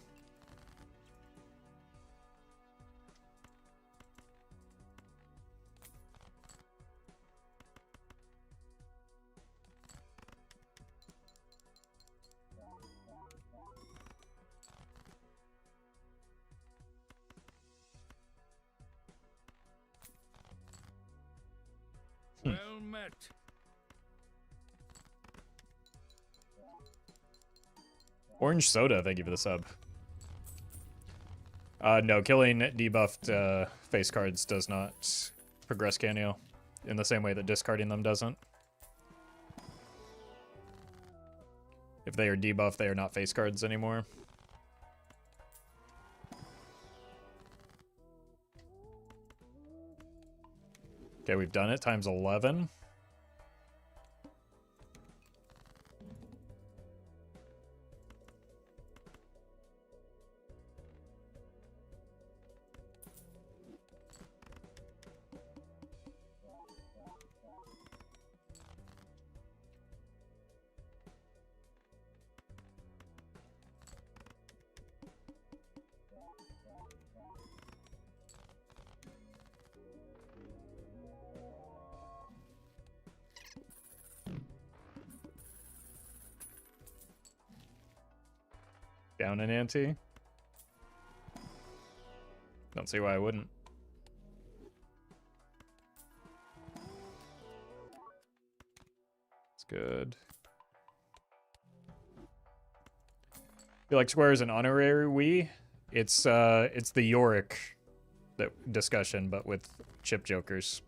Well met. Orange Soda, thank you for the sub. No, killing debuffed face cards does not progress Cano in the same way that discarding them doesn't. If they are debuffed, they are not face cards anymore. Okay, we've done it, times 11. Down an ante. Don't see why I wouldn't. It's good. Feel like Square is an honorary we. It's the Yorick discussion, but with chip jokers.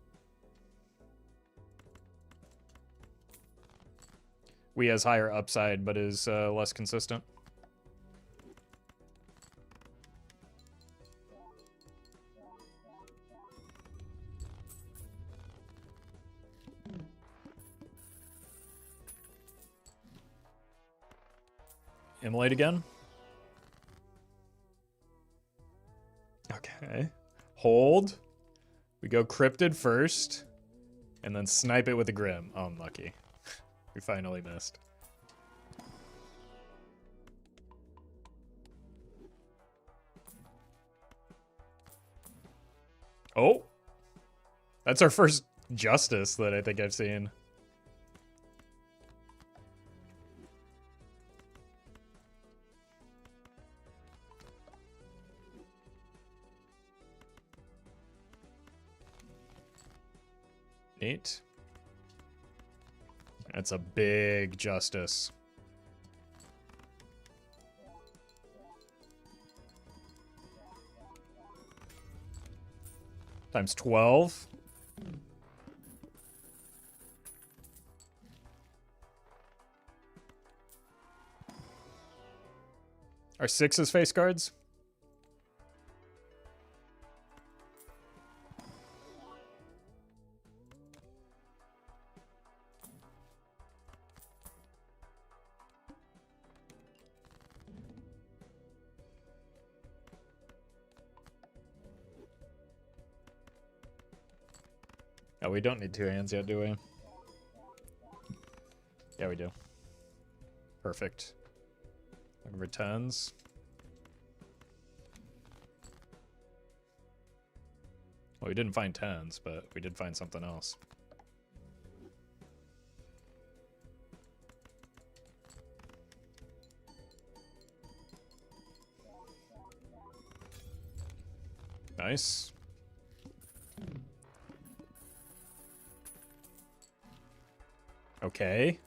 We has higher upside, but is less consistent. Immolate again. Okay. Hold. We go Cryptid first, and then snipe it with the Grim. Oh, I'm lucky. We finally missed. Oh! That's our first Justice that I think I've seen. Neat. That's a big Justice. Times 12. Are 6s face cards? Oh, we don't need 2 hands yet, do we? Yeah, we do. Perfect. Looking for 10s. Well, we didn't find 10s, but we did find something else. Nice. Okay.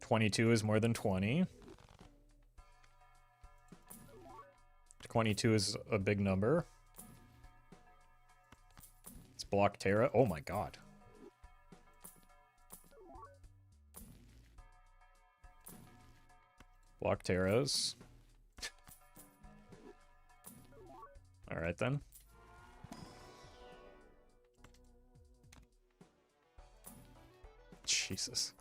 $22 is more than 20. 22 is a big number. It's block Terra. Oh my god. Block Terras. Alright then. Jesus.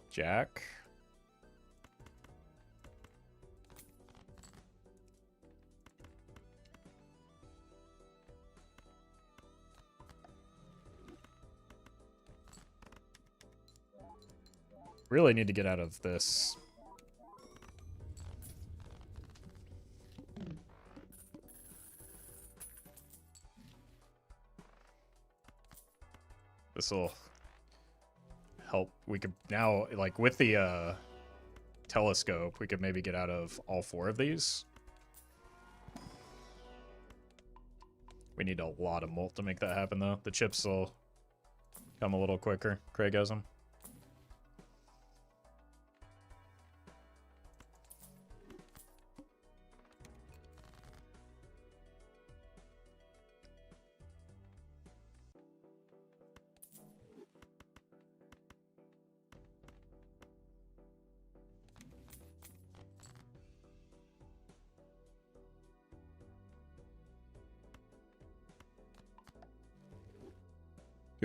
Jack. Really need to get out of this. This'll help. We could now, like, with the telescope, we could maybe get out of all 4 of these. We need a lot of molt to make that happen, though. The chips will come a little quicker. Craig has them.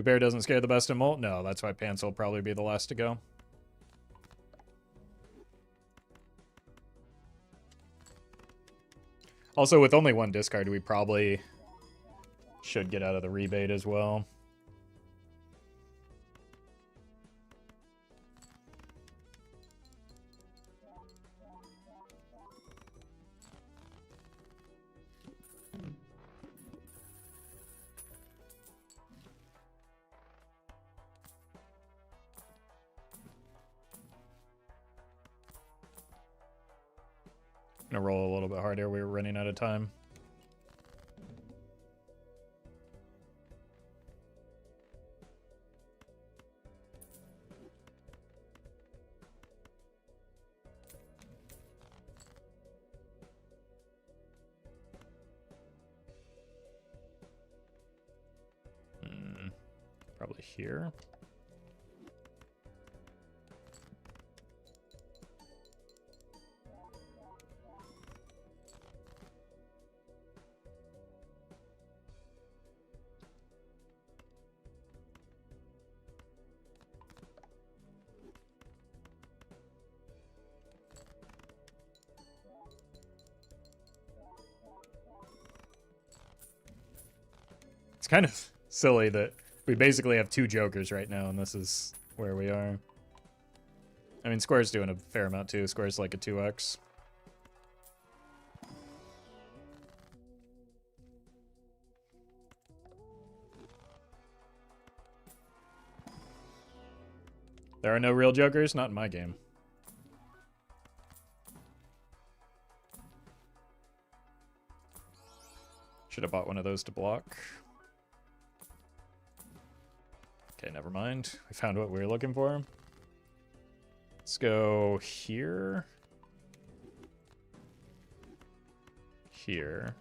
Bear doesn't scare the best in molt? No, that's why Pants will probably be the last to go. Also, with only 1 discard, we probably should get out of the rebate as well. Gonna roll a little bit harder. We were running out of time. Probably here. It's kind of silly that we basically have 2 jokers right now, and this is where we are. I mean, Square's doing a fair amount too. Square's like a 2x. There are no real jokers? Not in my game. Should have bought one of those to block. Okay, never mind. We found what we were looking for. Let's go here. Here.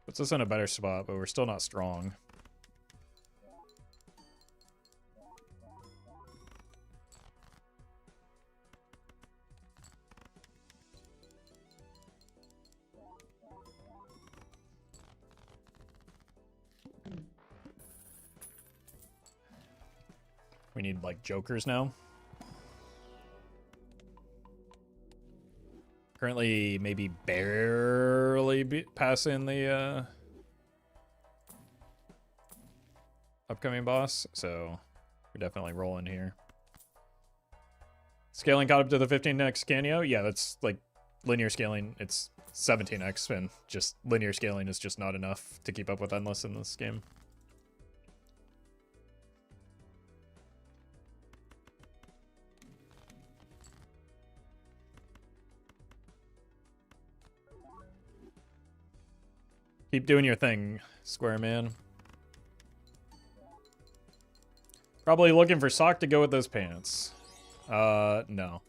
Puts us in a better spot, but we're still not strong. We need, like, jokers now. Currently, maybe barely passing the upcoming boss, so we're definitely rolling here. Scaling caught up to the 15x Cano? Yeah, that's like linear scaling. It's 17x, and just linear scaling is just not enough to keep up with Endless in this game. Keep doing your thing, Square Man. Probably looking for sock to go with those pants. No.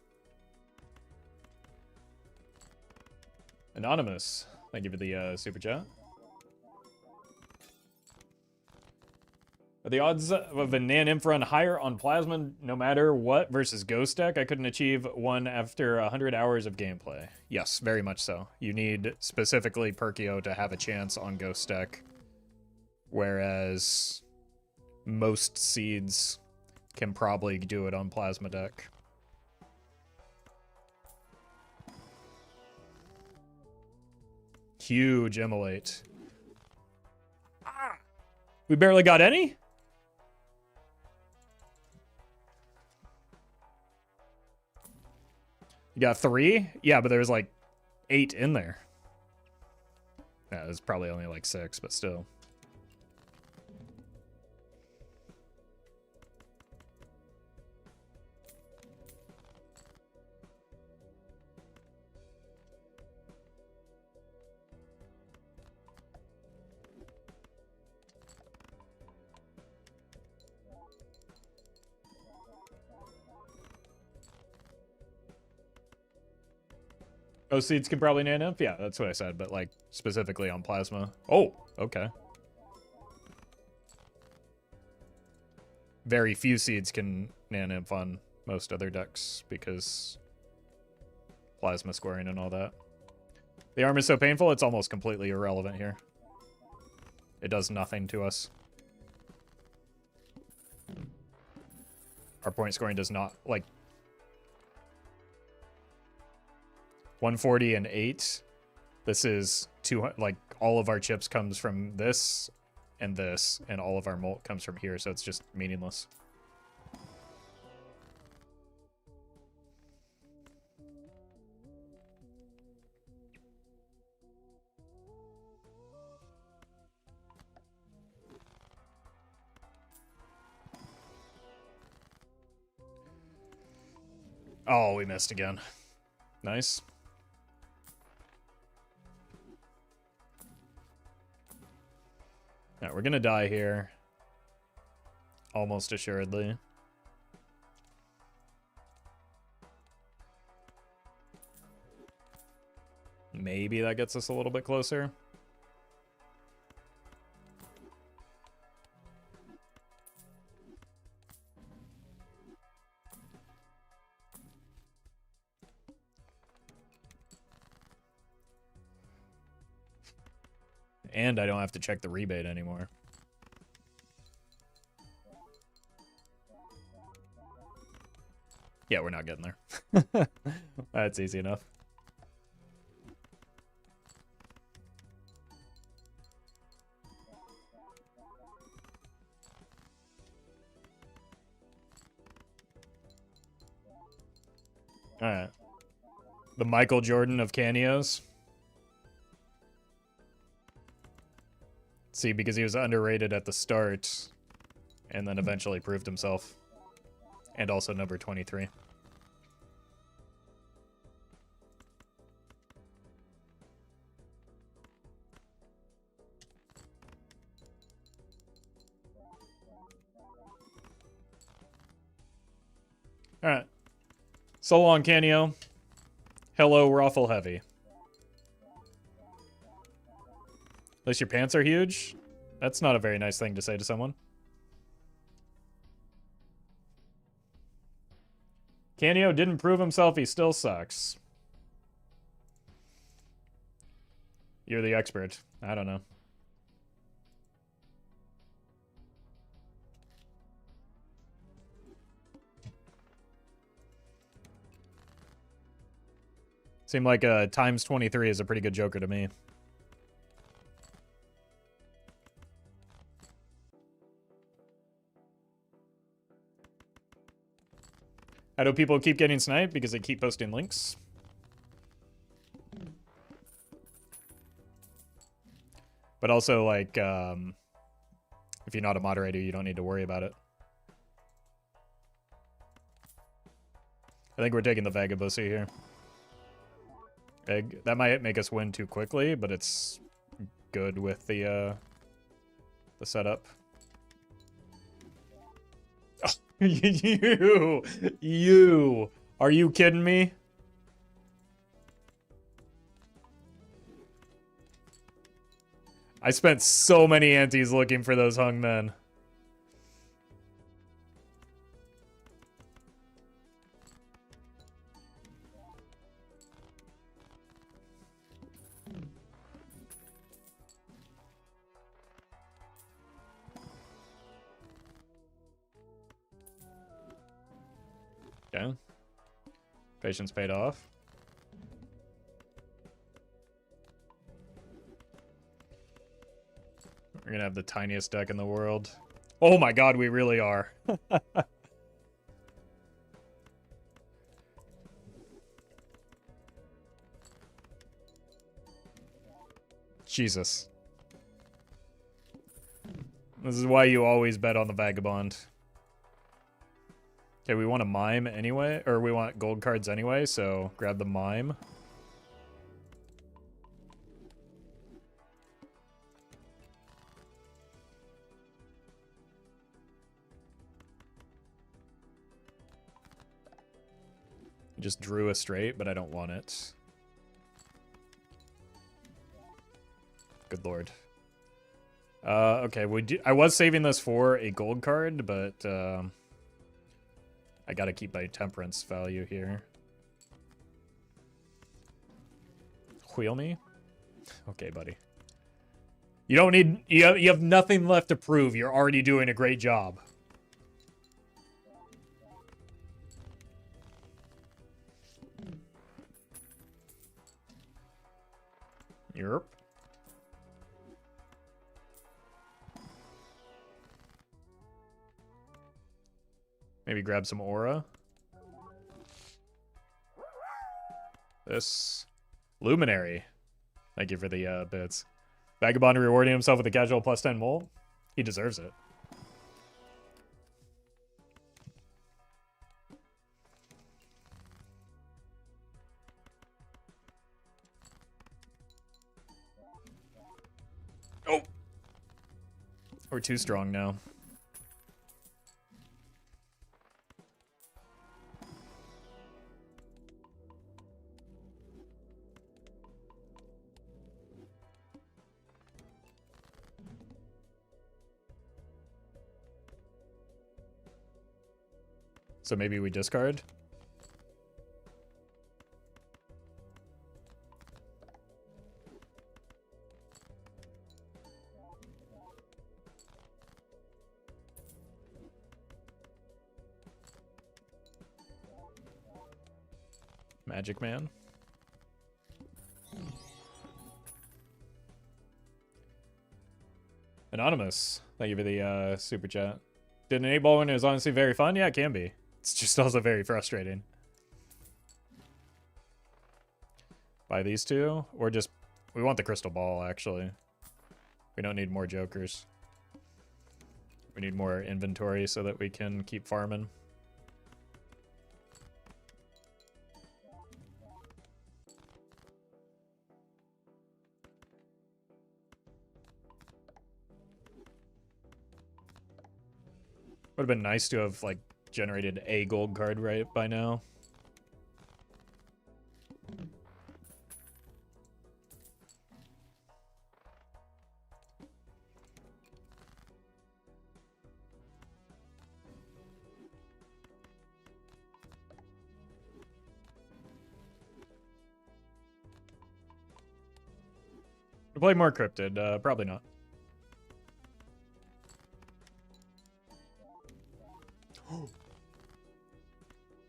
Anonymous, thank you for the super chat. Are the odds of a Nan-Inf run higher on Plasma no matter what versus Ghost deck? I couldn't achieve one after 100 hours of gameplay. Yes, very much so. You need specifically Perkio to have a chance on Ghost deck, whereas most seeds can probably do it on Plasma deck. Huge immolate. Ah! We barely got any? You got 3? Yeah, but there was like 8 in there. Yeah, there's probably only like 6, but still. Those seeds can probably Nan-Inf? Yeah, that's what I said, but like specifically on Plasma. Oh, okay. Very few seeds can Nan-Inf on most other decks because Plasma squaring and all that. The arm is so painful, it's almost completely irrelevant here. It does nothing to us. Our point scoring does not, like, 140 and 8. This is 200, like, all of our chips comes from this, and all of our molt comes from here, so it's just meaningless. Oh, we missed again. Nice. Alright, we're gonna die here. Almost assuredly. Maybe that gets us a little bit closer. And I don't have to check the rebate anymore. Yeah, we're not getting there. That's easy enough. Alright. The Michael Jordan of Canios. See, because he was underrated at the start, and then eventually proved himself. And also number 23. Alright. So long, Canio. Hello, Roffle Heavy. At least your pants are huge? That's not a very nice thing to say to someone. Canio didn't prove himself, he still sucks. You're the expert. I don't know. Seemed like times 23 is a pretty good joker to me. How do people keep getting sniped? Because they keep posting links. But also, like, if you're not a moderator, you don't need to worry about it. I think we're taking the Vagabond here. Egg. That might make us win too quickly, but it's good with the setup. Oh, you. Are you kidding me? I spent so many antes looking for those hung men. Okay. Patience paid off. We're gonna have the tiniest deck in the world. Oh my god, we really are. Jesus. This is why you always bet on the Vagabond. Okay, we want a mime anyway, or we want gold cards anyway, so grab the mime. Just drew a straight, but I don't want it. Good lord. Okay, I was saving this for a gold card, but I gotta keep my temperance value here. Wheel me? Okay, buddy. You don't need... You have nothing left to prove. You're already doing a great job. Yep. Maybe grab some aura. This luminary. Thank you for the bits. Vagabond rewarding himself with a casual +10 mole. He deserves it. Oh! We're too strong now. So maybe we discard? Magic Man. Anonymous. Thank you for the super chat. Did an 8-ball win is honestly very fun? Yeah, it can be. It's just also very frustrating. Buy these two? Or just... We want the crystal ball, actually. We don't need more jokers. We need more inventory so that we can keep farming. Would have been nice to have, like, generated a gold card right by now. To play more cryptid, probably not.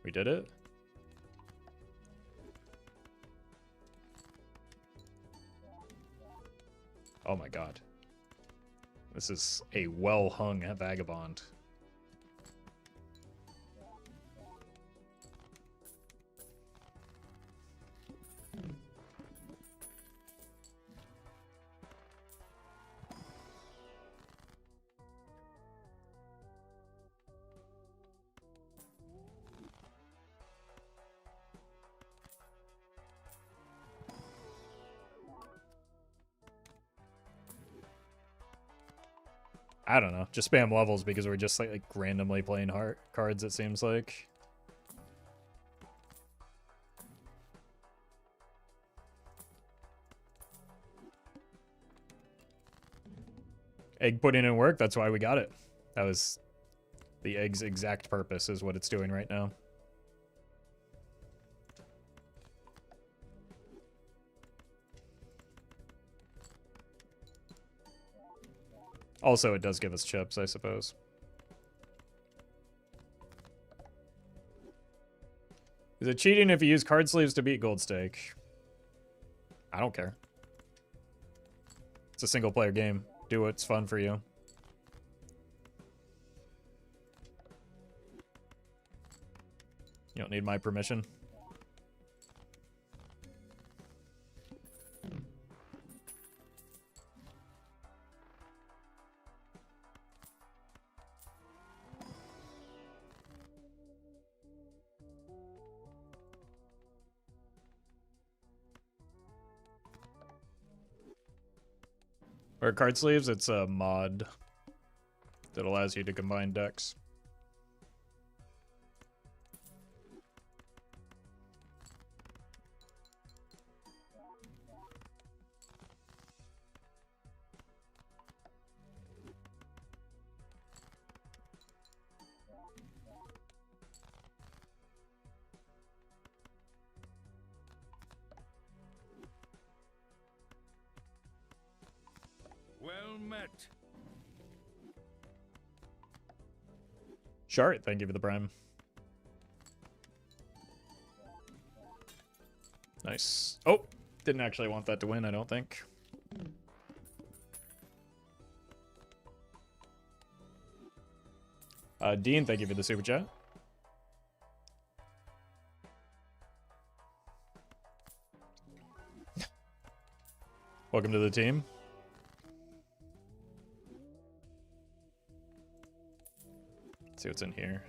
We did it? Oh my god. This is a well-hung Vagabond. I don't know. Just spam levels because we're just like randomly playing heart cards, it seems like. Egg putting in work, that's why we got it. That was the egg's exact purpose is what it's doing right now. Also, it does give us chips, I suppose. Is it cheating if you use card sleeves to beat Gold Stake? I don't care. It's a single player game. Do what's fun for you. You don't need my permission. Or card sleeves, it's a mod that allows you to combine decks. Well met. Shart, thank you for the prime. Nice. Oh, didn't actually want that to win, I don't think. Dean, thank you for the super chat. Welcome to the team. Let's see what's in here.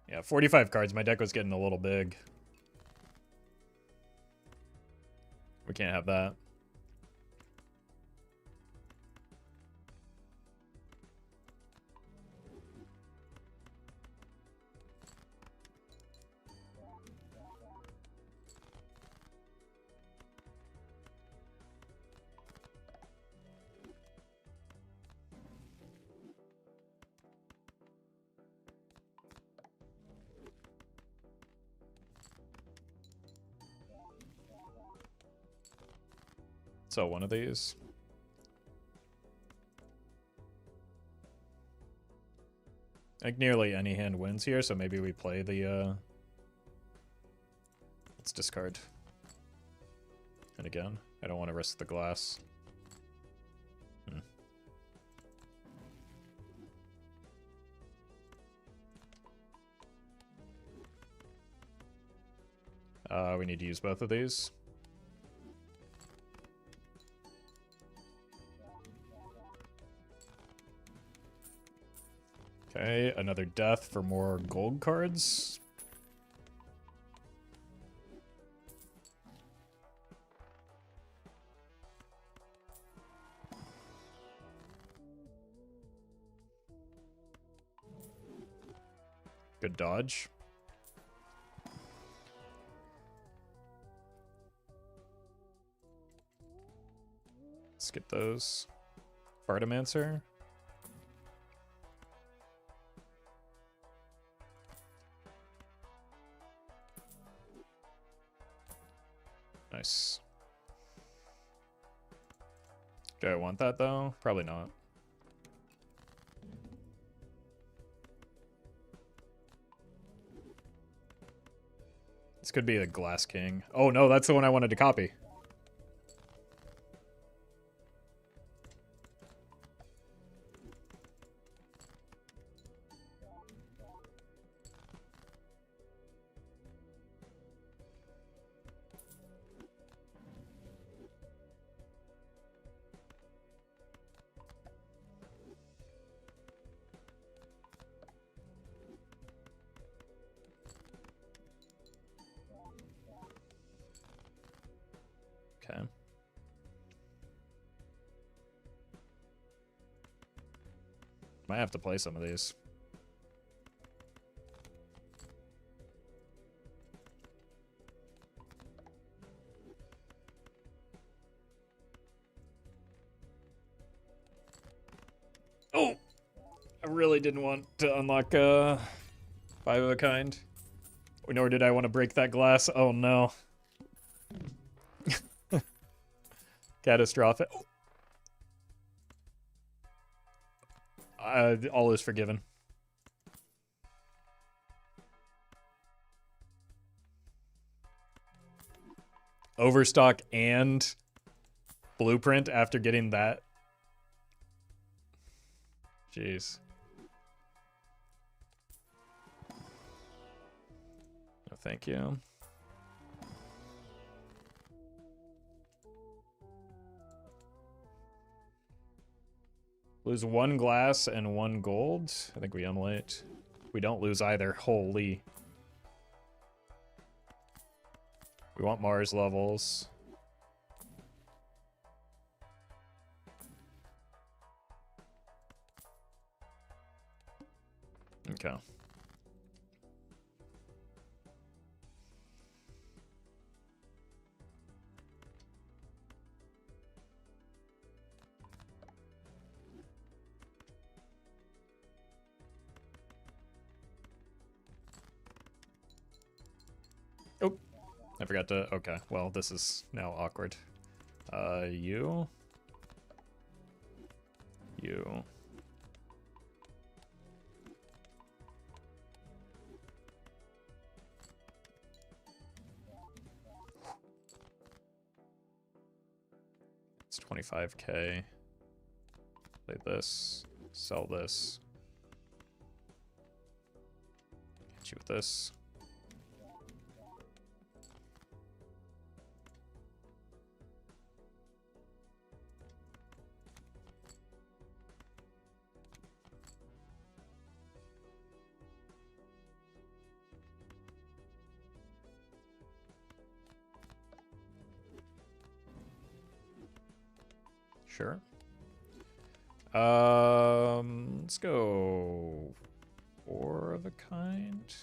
Yeah, 45 cards. My deck was getting a little big. We can't have that. So one of these. I think nearly any hand wins here, so maybe we play the, let's discard. And again, I don't want to risk the glass. We need to use both of these. Okay, another death for more gold cards. Good dodge. Skip those. Fartimancer. Nice. Do I want that though? Probably not. This could be a Glass King. Oh no, that's the one I wanted to copy. Okay. Might have to play some of these. Oh! I really didn't want to unlock 5 of a kind. Nor did I want to break that glass. Oh no. Catastrophic. All is forgiven. Overstock and blueprint after getting that. Jeez. No, thank you. Lose 1 glass and 1 gold. I think we unlight. We don't lose either. Holy. We want Mars levels. Okay. Oh, I forgot to, okay, well, this is now awkward. You. You. It's 25k. Play this. Sell this. Hit you with this. Sure. Let's go 4 of a kind.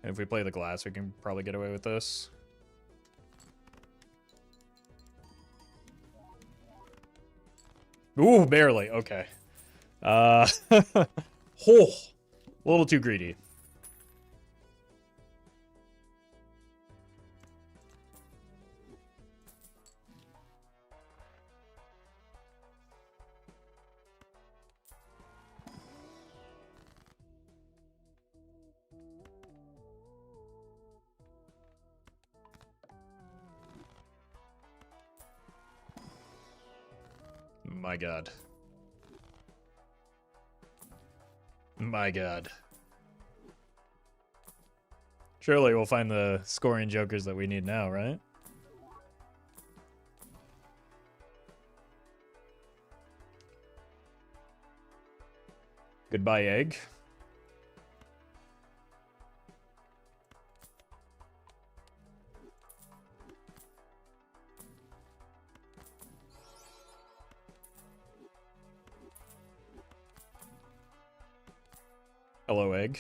And if we play the glass, we can probably get away with this. Ooh, barely. Okay. Oh, a little too greedy. My god. My god. Surely we'll find the scoring jokers that we need now, right? Goodbye, egg. Hello, egg.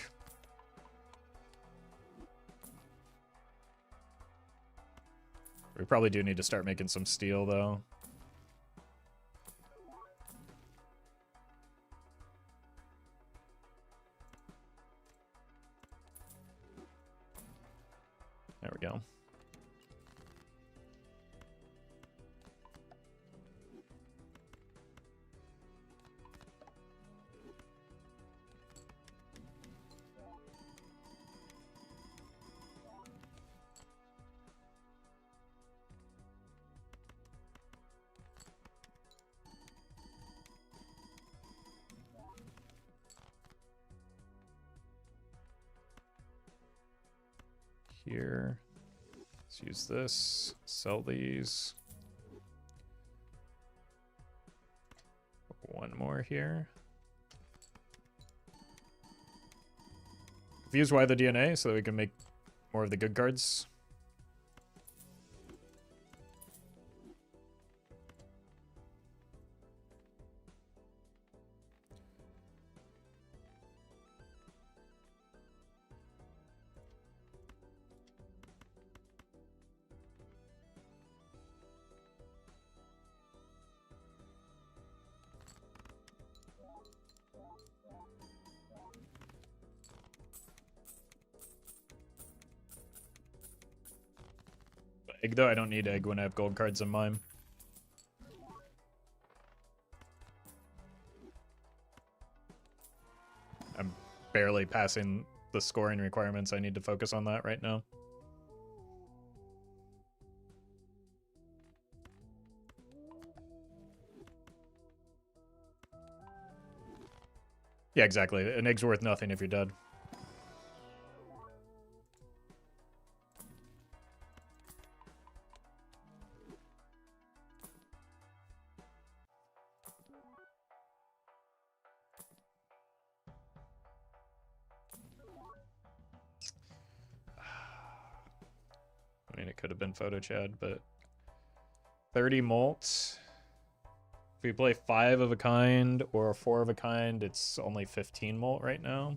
We probably do need to start making some steel, though. There we go. Here. Let's use this. Sell these. One more here. Fuse Y the DNA so that we can make more of the good cards. Egg, though, I don't need egg when I have gold cards in mine. I'm barely passing the scoring requirements. I need to focus on that right now. Yeah, exactly. An egg's worth nothing if you're dead. I mean, it could have been Photo Chad, but 30 molt. If we play 5 of a kind or 4 of a kind, it's only 15 molt right now.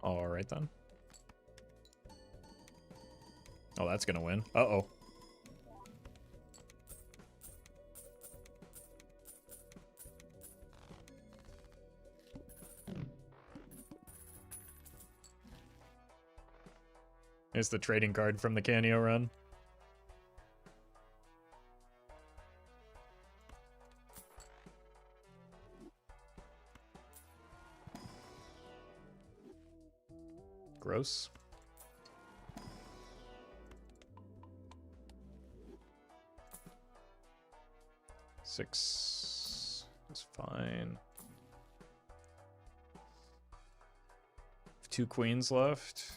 All right, then. Oh, that's gonna win. Uh-oh. It's the trading card from the Cano run. Gross. Six is fine. 2 queens left.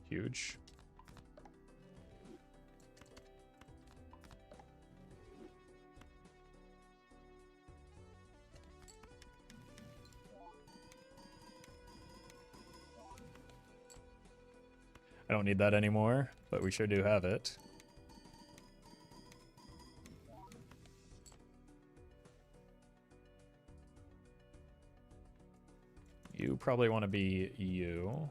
Huge. I don't need that anymore, but we sure do have it. You probably want to be you.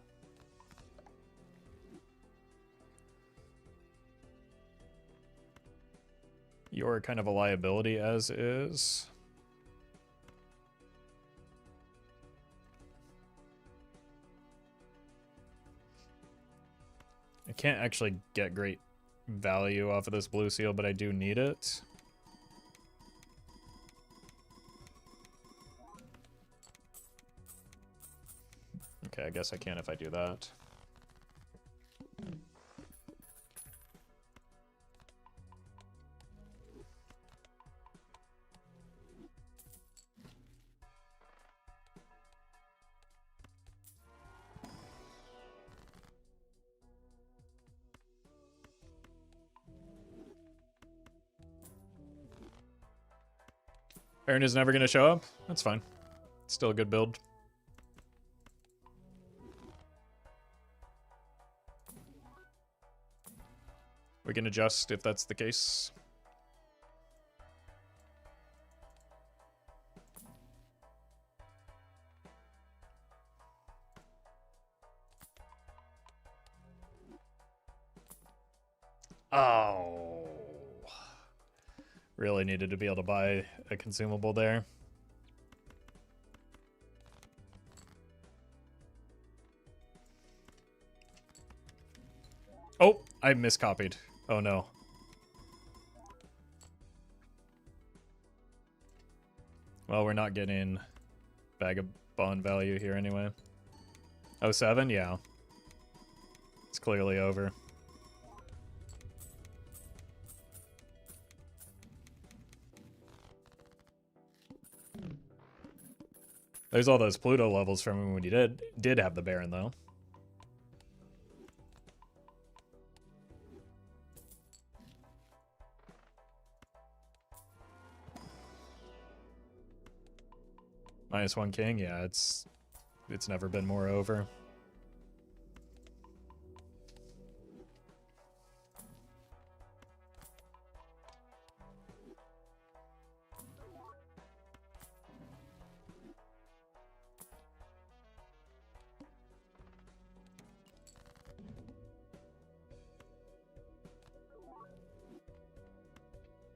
You're kind of a liability as is. I can't actually get great value off of this blue seal, but I do need it. Okay, I guess I can if I do that. Aaron is never going to show up? That's fine. Still a good build. We can adjust if that's the case. Oh. Really needed to be able to buy a consumable there. Oh, I miscopied. Oh no. Well, we're not getting Vagabond value here anyway. 07? Yeah. It's clearly over. There's all those Pluto levels from when you did have the Baron, though. -1 king, yeah, it's never been more over.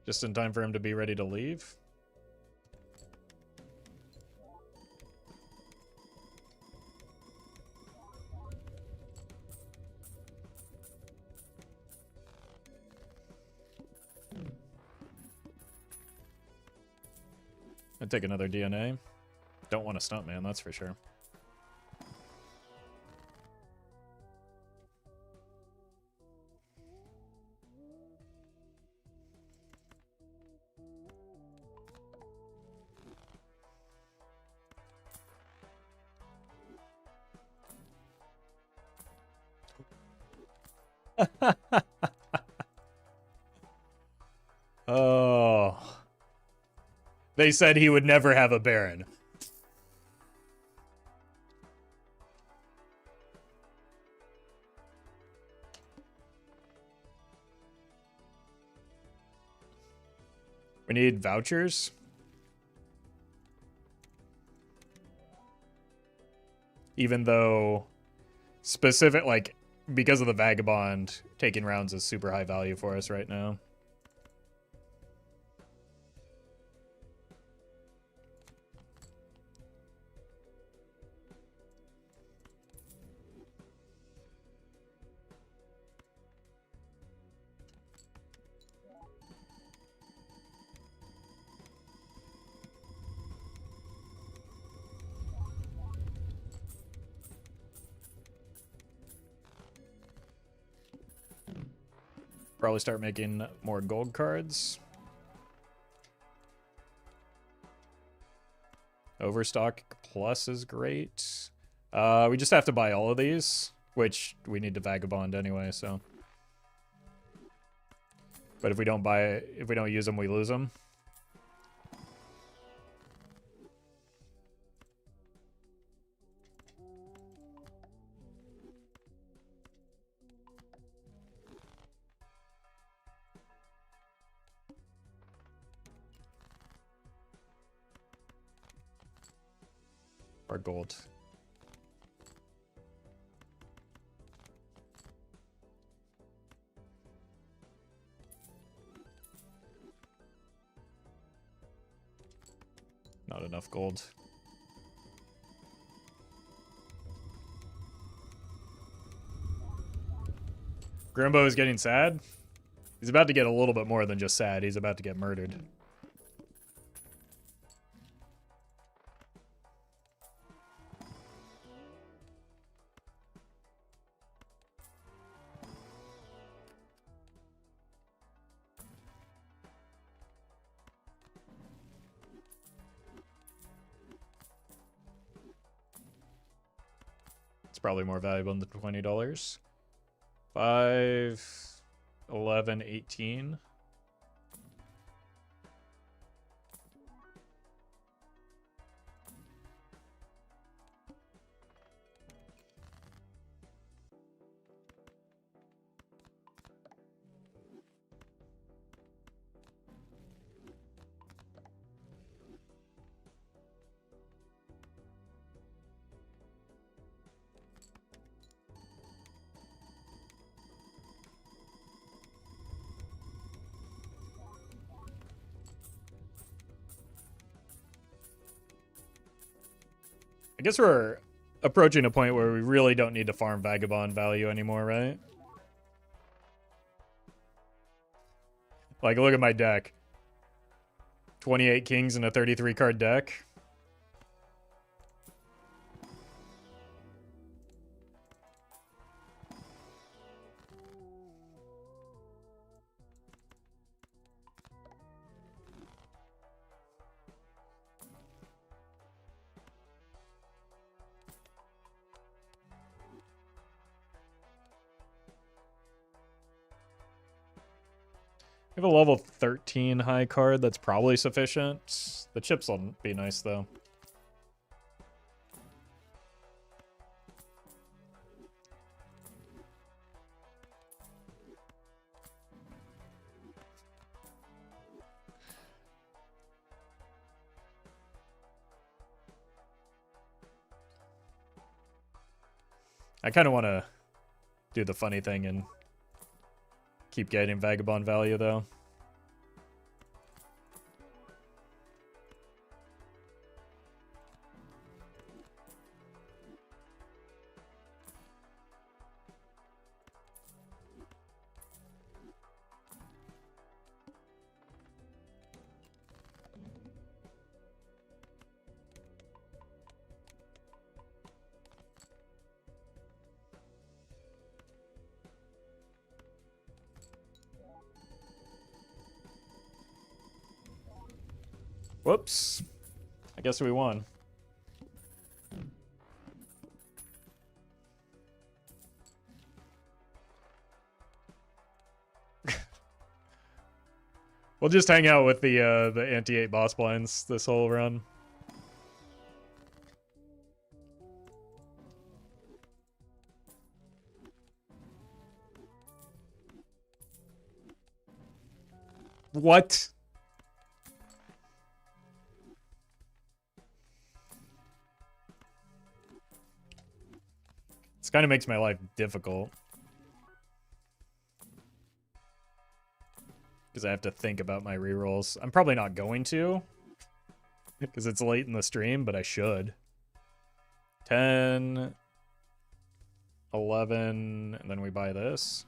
Just in time for him to be ready to leave. I'd take another DNA. Don't want to stunt man, that's for sure. Oh. They said he would never have a Baron. We need vouchers. Even though specific, like, because of the Vagabond, taking rounds is super high value for us right now. Probably start making more gold cards. Overstock plus is great. We just have to buy all of these, which we need to Vagabond anyway, so. But if we don't use them, we lose them. Or gold. Not enough gold. Grimbo is getting sad. He's about to get a little bit more than just sad. He's about to get murdered. Probably more valuable than the $20. 5, 11, 18. I guess we're approaching a point where we really don't need to farm Vagabond value anymore, right? Like, look at my deck. 28 kings in a 33 card deck. We have a level 13 high card that's probably sufficient. The chips will be nice though. I kind of want to do the funny thing and keep getting Vagabond value, though. Whoops. I guess we won. We'll just hang out with the anti-8 boss blinds this whole run. What? This kind of makes my life difficult. Because I have to think about my rerolls. I'm probably not going to. Because it's late in the stream, but I should. 10, 11, and then we buy this.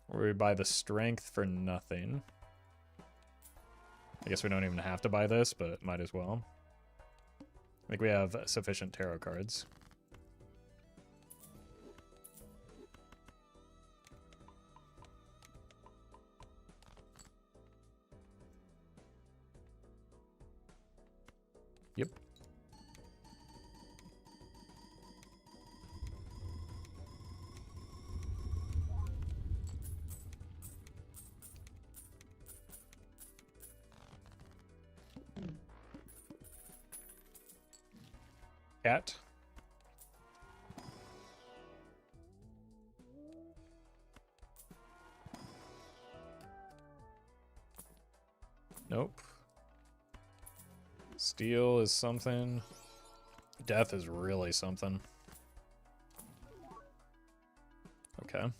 Or we buy the strength for nothing. I guess we don't even have to buy this, but might as well. I think we have sufficient tarot cards. Yep. Cat. Nope. Steel is something. Death is really something. Okay.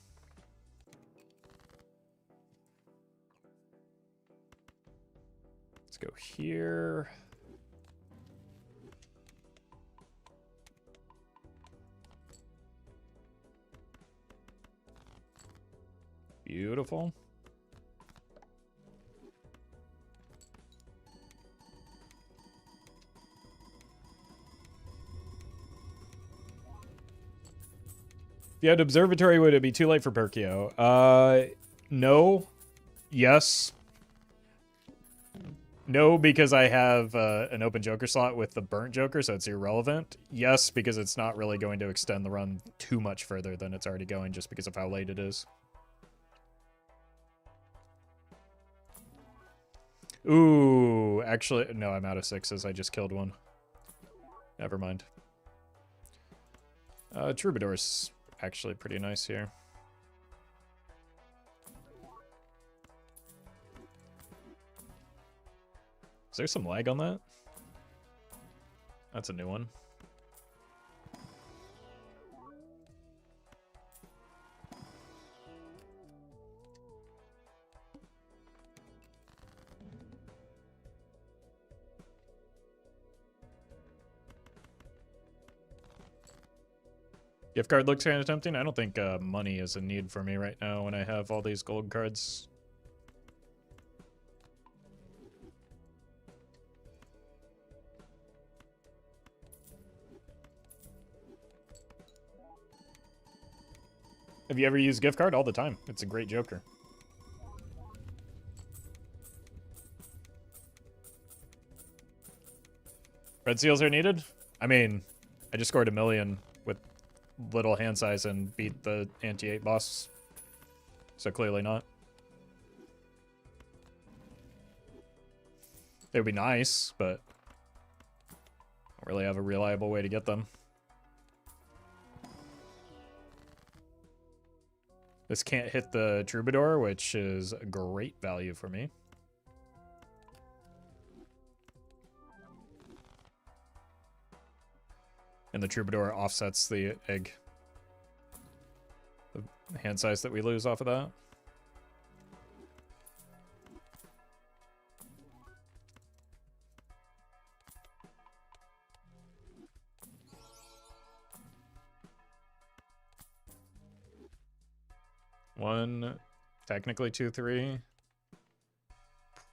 Let's go here. Beautiful. If you had observatory, would it be too late for Perkio? No. Yes. No, because I have an open Joker slot with the burnt Joker, so it's irrelevant. Yes, because it's not really going to extend the run too much further than it's already going, just because of how late it is. Ooh, actually, no, I'm out of sixes. I just killed one. Never mind. Troubadour's actually pretty nice here. Is there some lag on that? That's a new one. Gift card looks kind of tempting. I don't think money is a need for me right now when I have all these gold cards. Have you ever used gift card? All the time. It's a great joker. Red seals are needed? I mean, I just scored 1 million with little hand size and beat the anti-8 boss. So clearly not. They would be nice, but I don't really have a reliable way to get them. This can't hit the Troubadour, which is a great value for me. And the Troubadour offsets the egg. The hand size that we lose off of that. One, technically 2-3.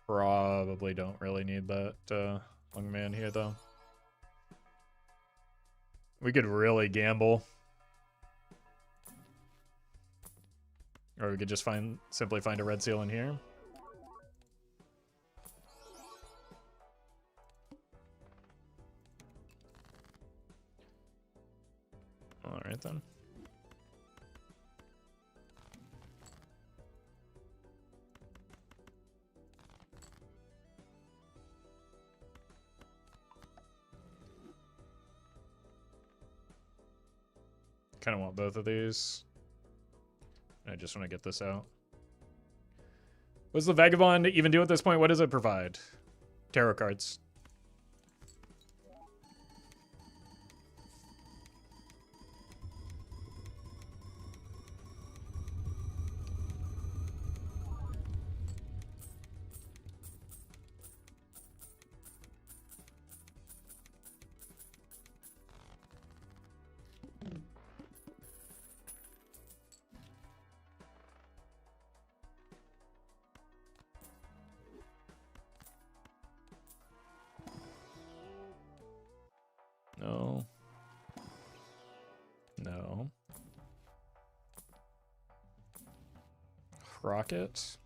Probably don't really need that young man here, though. We could really gamble. Or we could just simply find a red seal in here. Alright then. Kind of want both of these. I just want to get this out. What does the Vagabond even do at this point? What does it provide? Tarot cards. No. No. Rocket.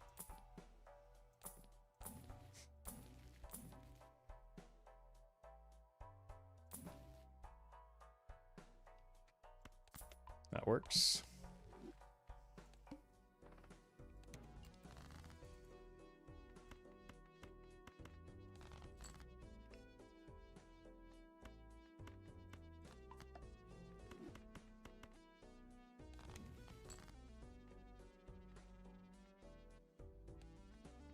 That works.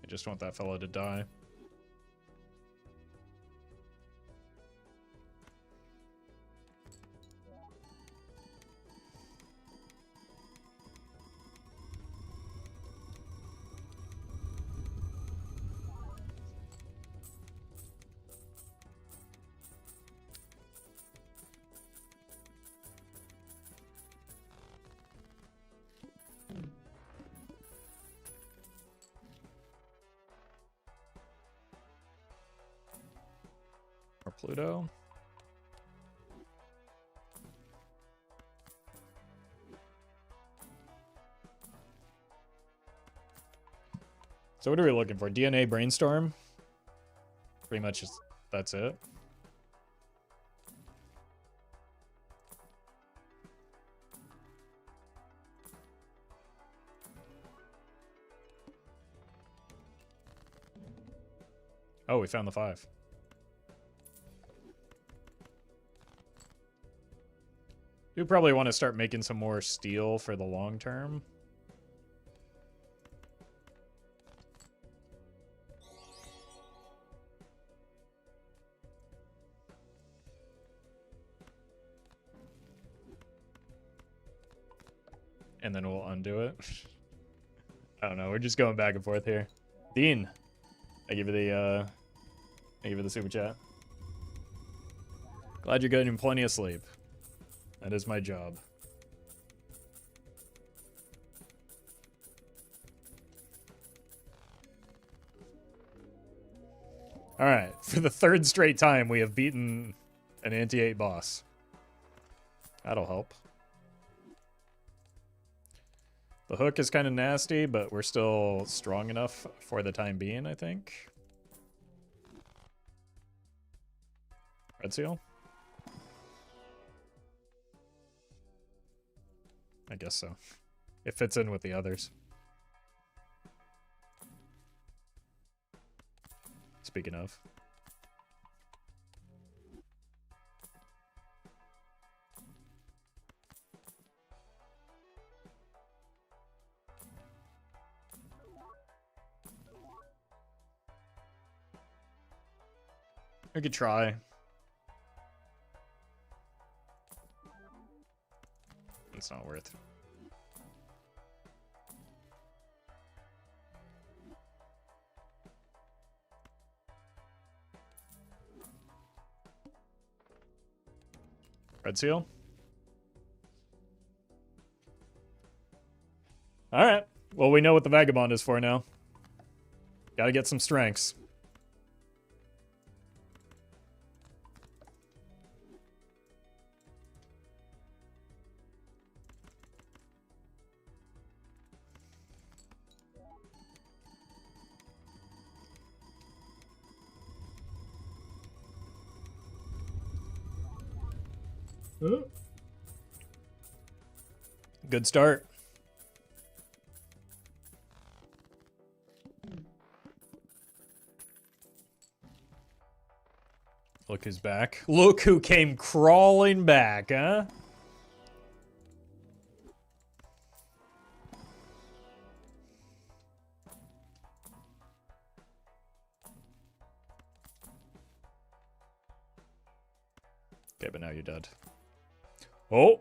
I just want that fellow to die. Or Pluto. So what are we looking for? DNA brainstorm? Pretty much just, that's it. Oh, we found the 5. We probably want to start making some more steel for the long term. And then we'll undo it. I don't know. We're just going back and forth here. Dean, I give you the super chat. Glad you're getting plenty of sleep. That is my job. Alright, for the third straight time, we have beaten an anti-8 boss. That'll help. The hook is kind of nasty, but we're still strong enough for the time being, I think. Red seal? I guess so. It fits in with the others. Speaking of. We could try. It's not worth. Red seal. Alright. Well, we know what the Vagabond is for now. Gotta get some strengths. Good start. Look who's back. Look who came crawling back, huh? Okay, but now you're dead. Oh!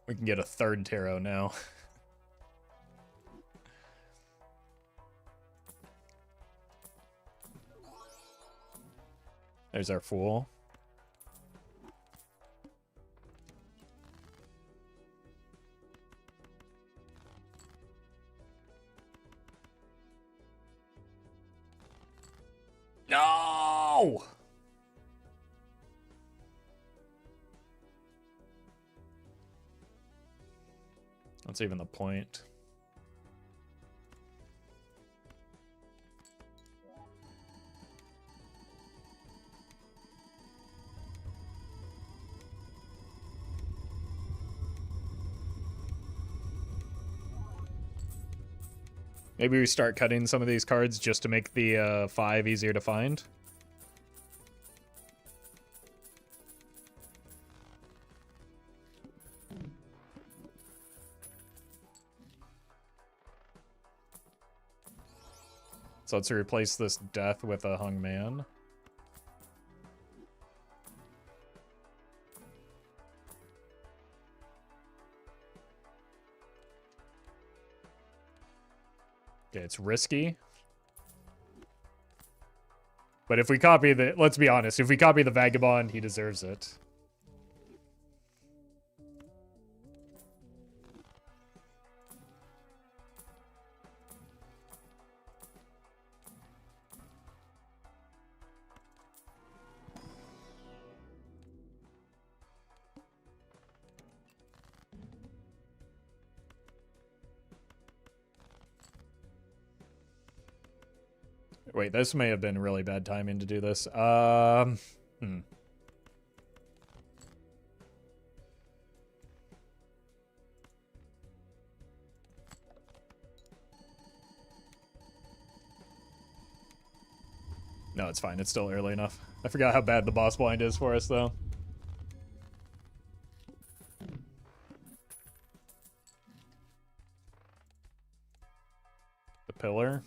We can get a third tarot now. There's our fool. No! That's even the point. Maybe we start cutting some of these cards just to make the 5 easier to find. So let's replace this death with a hung man. Okay, it's risky. But if we copy the... Let's be honest. If we copy the Vagabond, he deserves it. Wait, this may have been really bad timing to do this. No, it's fine. It's still early enough. I forgot how bad the boss blind is for us, though. The pillar.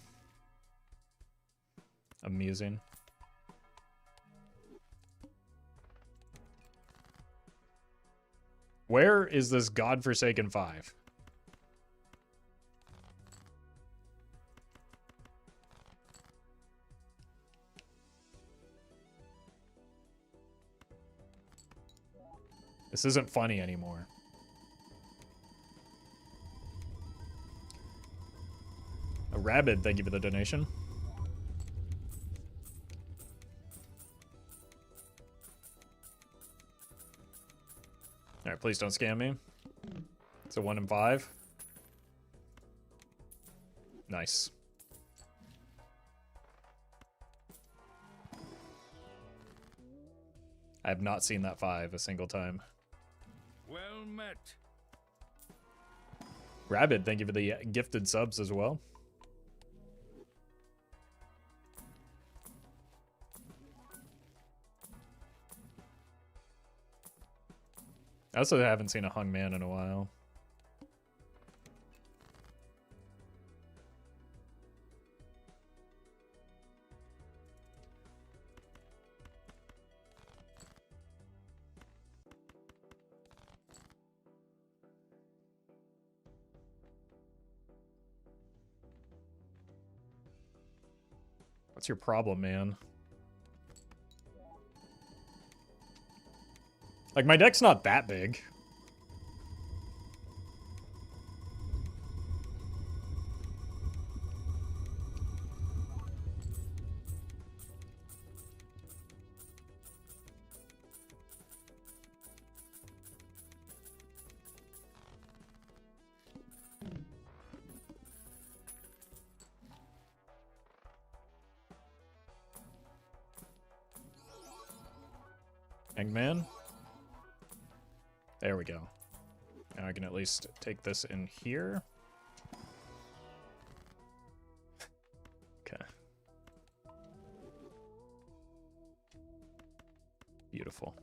Amusing. Where is this godforsaken 5? This isn't funny anymore. A rabid, thank you for the donation. Alright, please don't scam me. It's a 1 in 5. Nice. I have not seen that 5 a single time. Well met. Rabid, thank you for the gifted subs as well. I also haven't seen a hung man in a while. What's your problem, man? Like, my deck's not that big. Eggman. There we go. Now I can at least take this in here. Okay. Beautiful.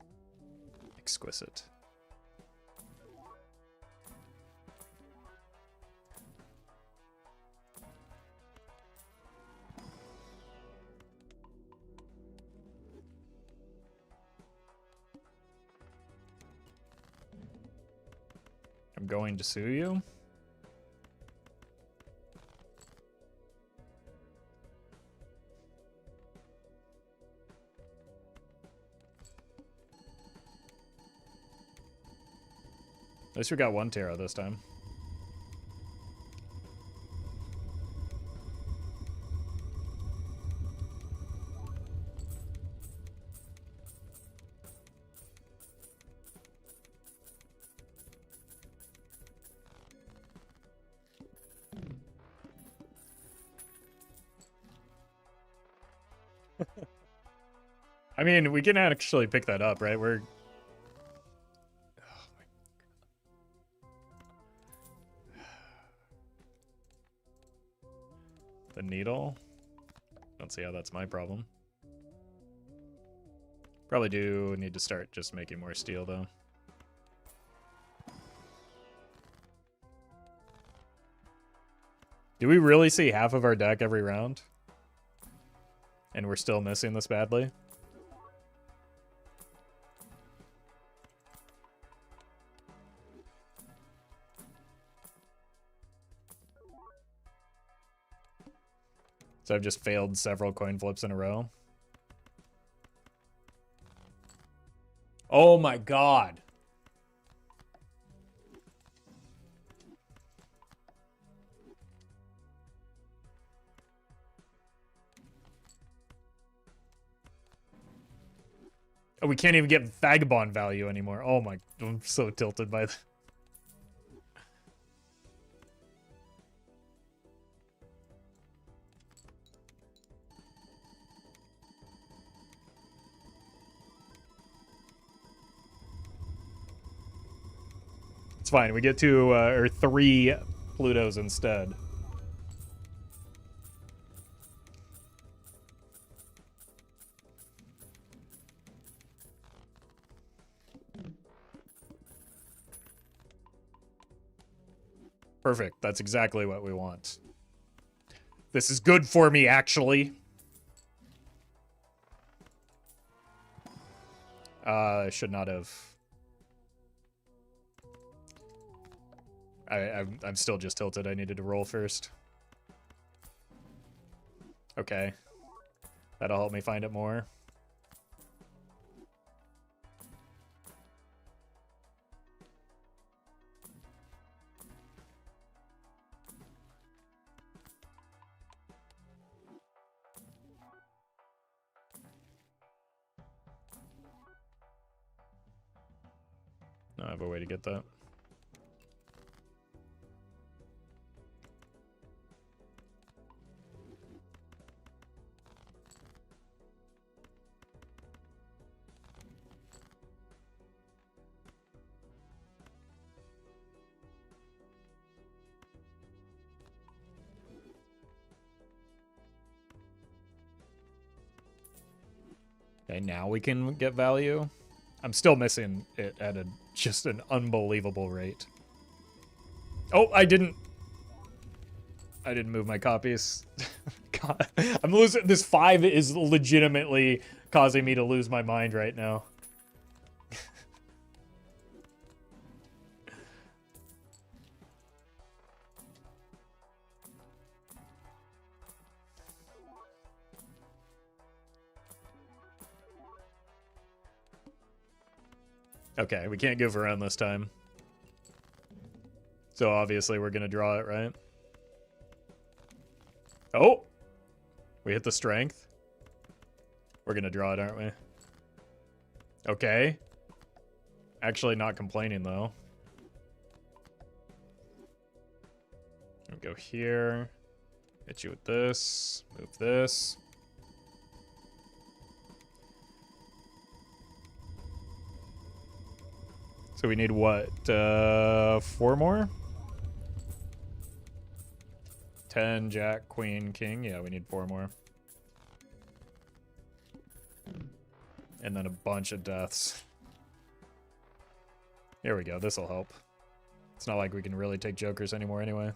Exquisite. I'm going to sue you. At least we got one tarot this time. I mean, we can actually pick that up, right? We're... Oh my... The needle? Don't see how that's my problem. Probably do need to start just making more steel, though. Do we really see half of our deck every round? And we're still missing this badly? So I've just failed several coin flips in a row. Oh my god. Oh, we can't even get Vagabond value anymore. Oh my, I'm so tilted by that. It's fine. We get two or 3 Plutos instead. Perfect. That's exactly what we want. This is good for me, actually. I should not have. I'm still just tilted. I needed to roll first. Okay. That'll help me find it more. have a way to get that. Okay, now we can get value. I'm still missing it at just an unbelievable rate. Oh, I didn't move my copies. God, I'm losing. This 5 is legitimately causing me to lose my mind right now. Okay, we can't goof around this time. So obviously we're gonna draw it, right? Oh! We hit the strength. We're gonna draw it, aren't we? Okay. Actually not complaining, though. We'll go here. Hit you with this. Move this. So we need what? 4 more? 10, Jack, Queen, King. Yeah, we need 4 more. And then a bunch of deaths. Here we go. This'll help. It's not like we can really take jokers anymore anyway.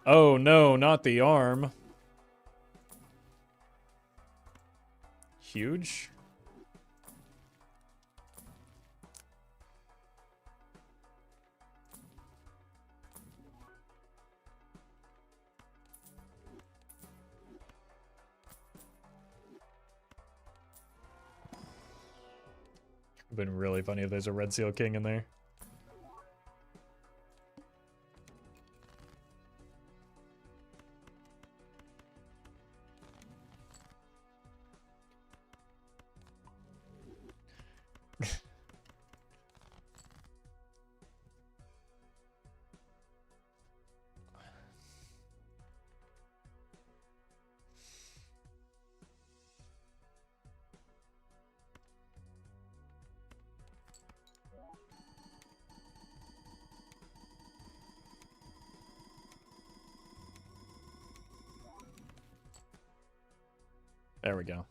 Oh no, not the arm. Huge. It'd been really funny if there's a Red Seal King in there. There we go.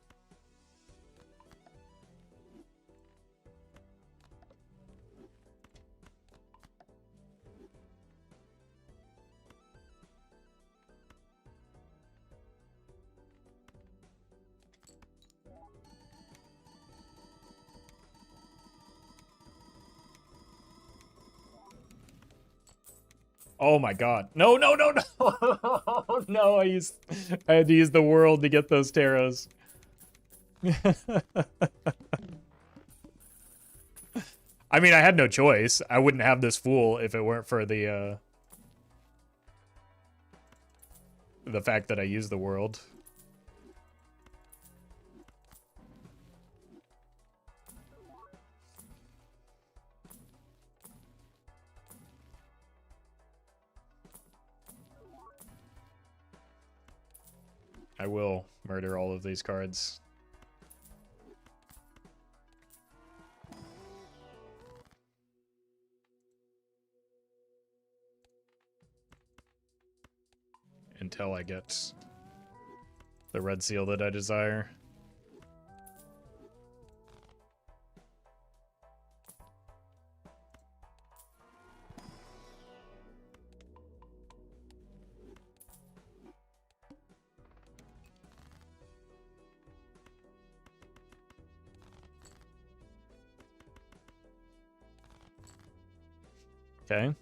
Oh my god. No, no, no, no! No, I had to use the world to get those taros. I mean, I had no choice. I wouldn't have this fool if it weren't for the fact that I used the world. I will murder all of these cards. Until I get the red seal that I desire. Okay.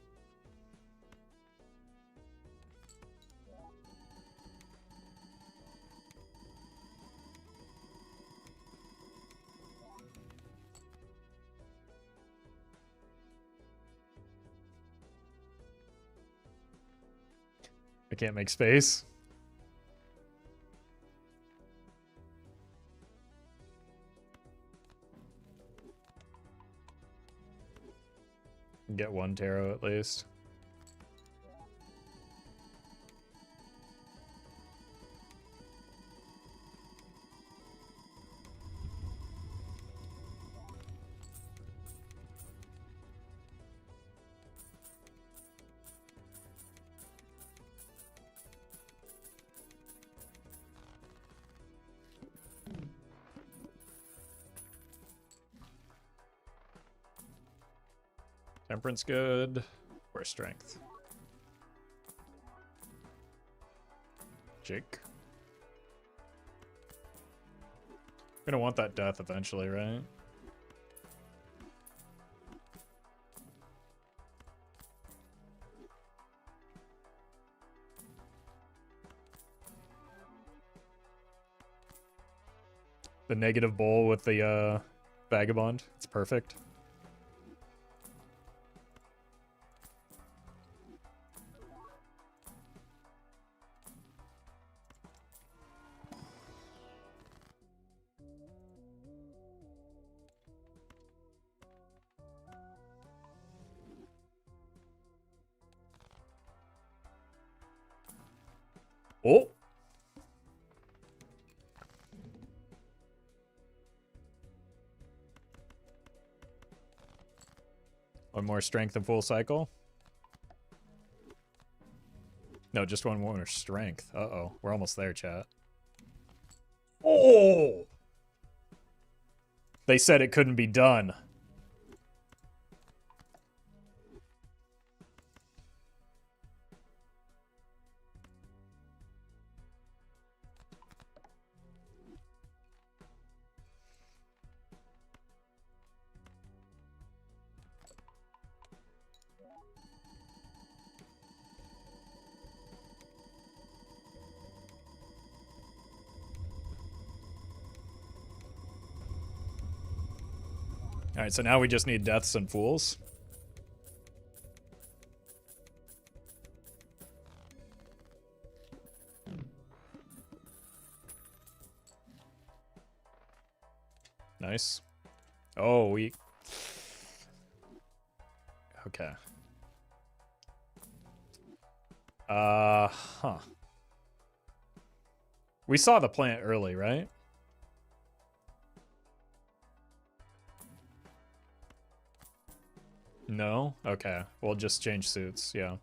I can't make space. Get one tarot at least. Temperance good. Or strength. Jake. Gonna want that death eventually, right? The negative bowl with the Vagabond. It's perfect. Oh! One more strength and full cycle. No, just one more strength. Uh-oh. We're almost there, chat. Oh! They said it couldn't be done. Alright, so now we just need deaths and fools. Nice. Oh, we... Okay. Huh. We saw the plant early, right? No? Okay. We'll just change suits, yeah.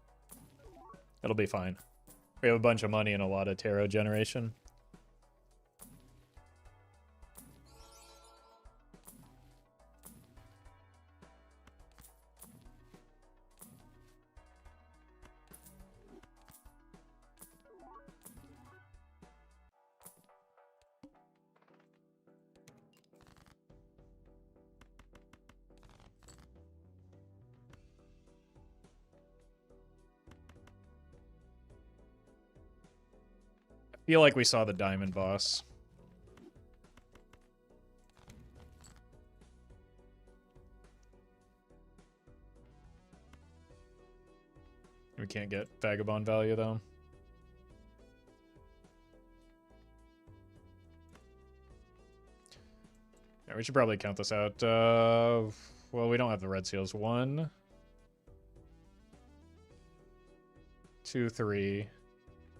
It'll be fine. We have a bunch of money and a lot of tarot generation. I feel like we saw the diamond boss. We can't get Vagabond value, though. Yeah, we should probably count this out. Well, we don't have the red seals. 1, 2, 3.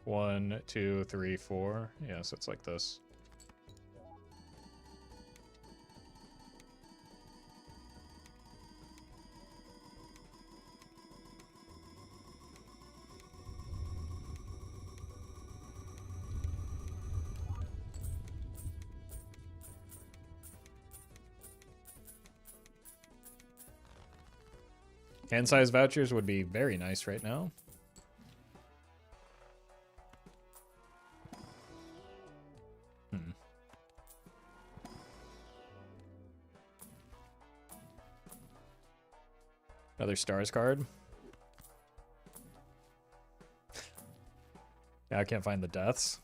1, 2, 3, 4. Yes, it's like this. Hand size vouchers would be very nice right now. Another stars card. Yeah, I can't find the deaths.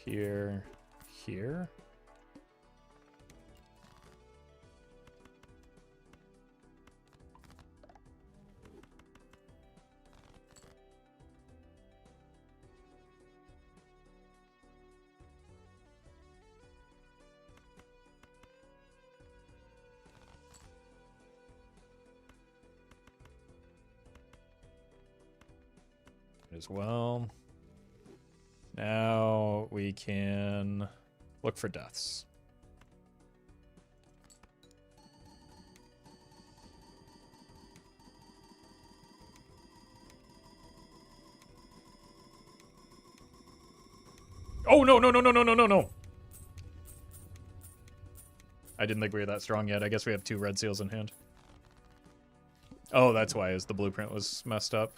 Here. Here. as well. Now we can look for deaths. Oh, no, no, no, no, no, no, no, no. I didn't think we were that strong yet. I guess we have 2 red seals in hand. Oh, that's why, is the blueprint was messed up.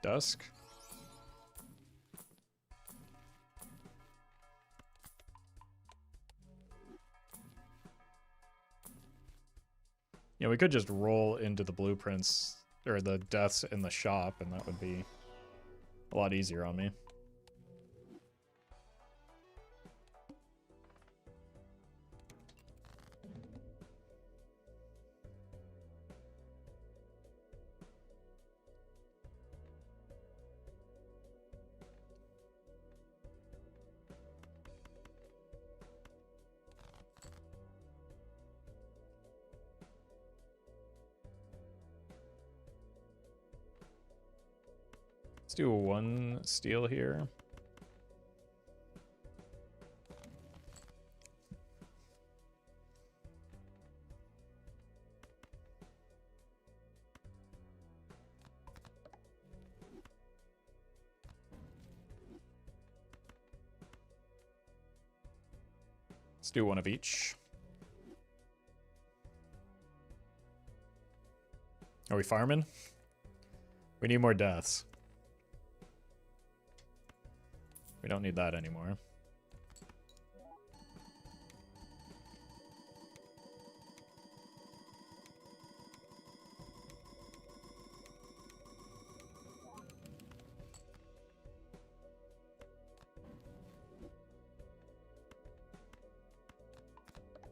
Dusk. Yeah, we could just roll into the blueprints, or the deaths in the shop, and that would be a lot easier on me. Let's do 1 steal here. Let's do 1 of each. Are we farming? We need more deaths. We don't need that anymore.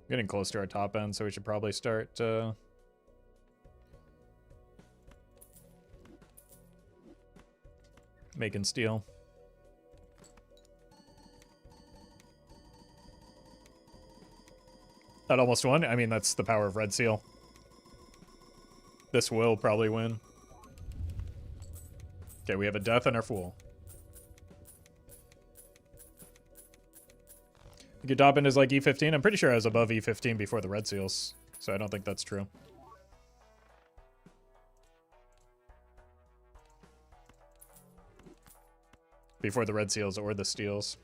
Getting close to our top end, so we should probably start making steel. That almost won. I mean, that's the power of Red Seal. This will probably win. Okay, we have a death and our fool. Godobin is like E15. I'm pretty sure I was above E15 before the Red Seals, so I don't think that's true. Before the Red Seals or the Steels.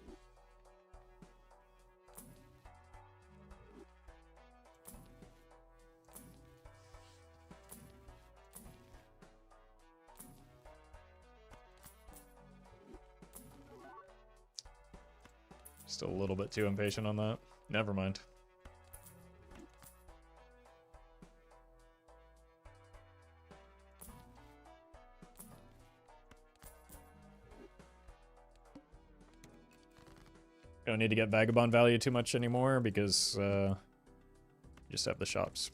Still a little bit too impatient on that. Never mind. Don't need to get Vagabond value too much anymore because just have the shops.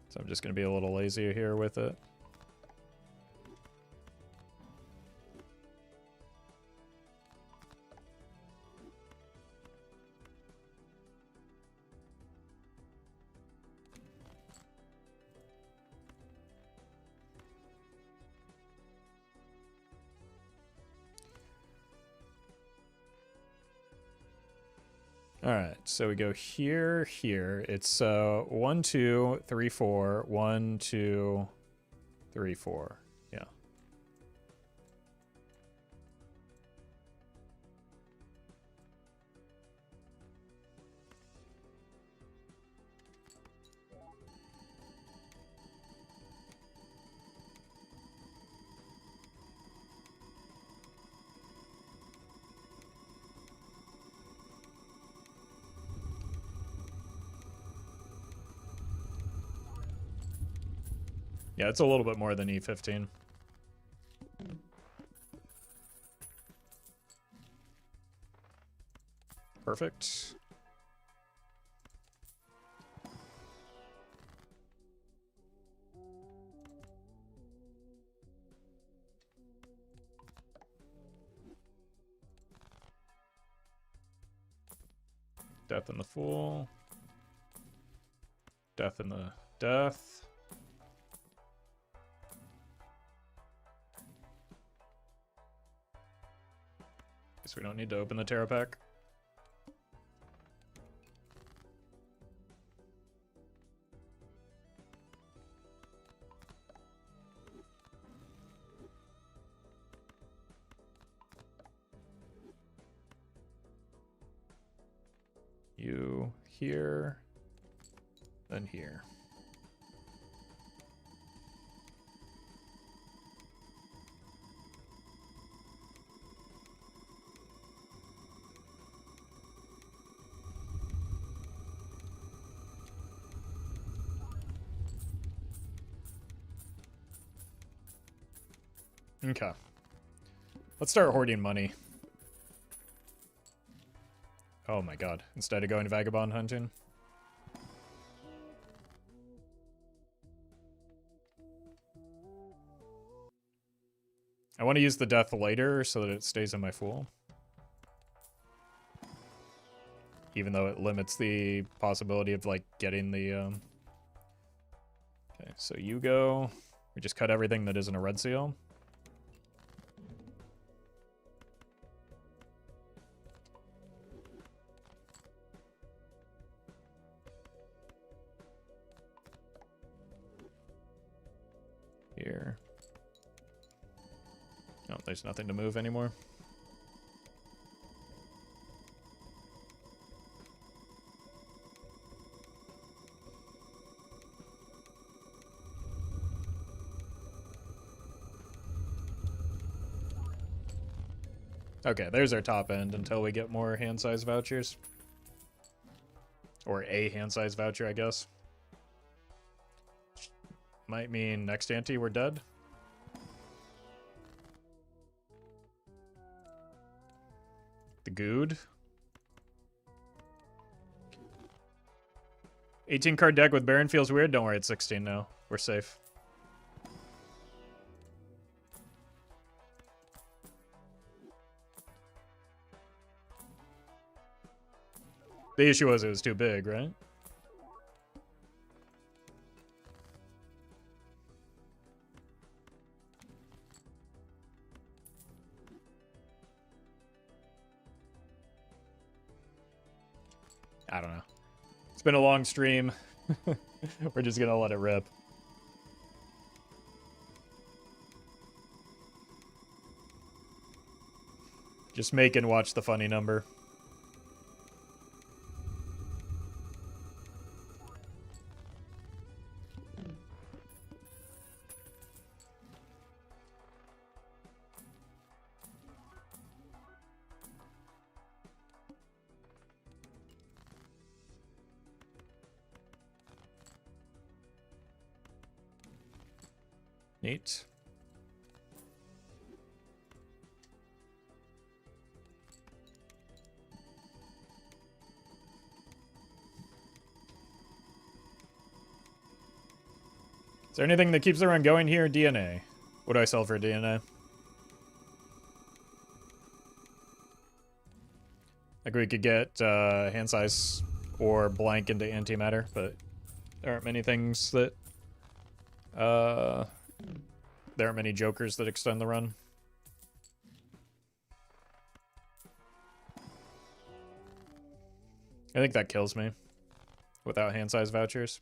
So I'm just going to be a little lazy here with it. All right, so we go here, here. It's 1, 2, 3, 4. 1, 2, 3, 4. Yeah. Yeah, it's a little bit more than E15. Perfect. Death in the Fool. Death in the Death. Guess we don't need to open the Terra pack. You here, then here. Okay. Let's start hoarding money. Oh my god. Instead of going vagabond hunting. I want to use the death later so that it stays in my fool. Even though it limits the possibility of, like, getting the, Okay, so you go. We just cut everything that isn't a red seal. Here. No, there's nothing to move anymore. Okay, there's our top end until we get more hand size vouchers. Or a hand size voucher, I guess. Might mean next ante we're dead. The Good. 18 card deck with Baron feels weird. Don't worry, it's 16 now. We're safe. The issue was it was too big, right? I don't know. It's been a long stream. We're just gonna let it rip. Just make and watch the funny number. Neat. Is there anything that keeps the run going here? DNA. What do I sell for DNA? Like we could get hand size or blank into antimatter, but there aren't many things that there aren't many jokers that extend the run. I think that kills me without hand size vouchers.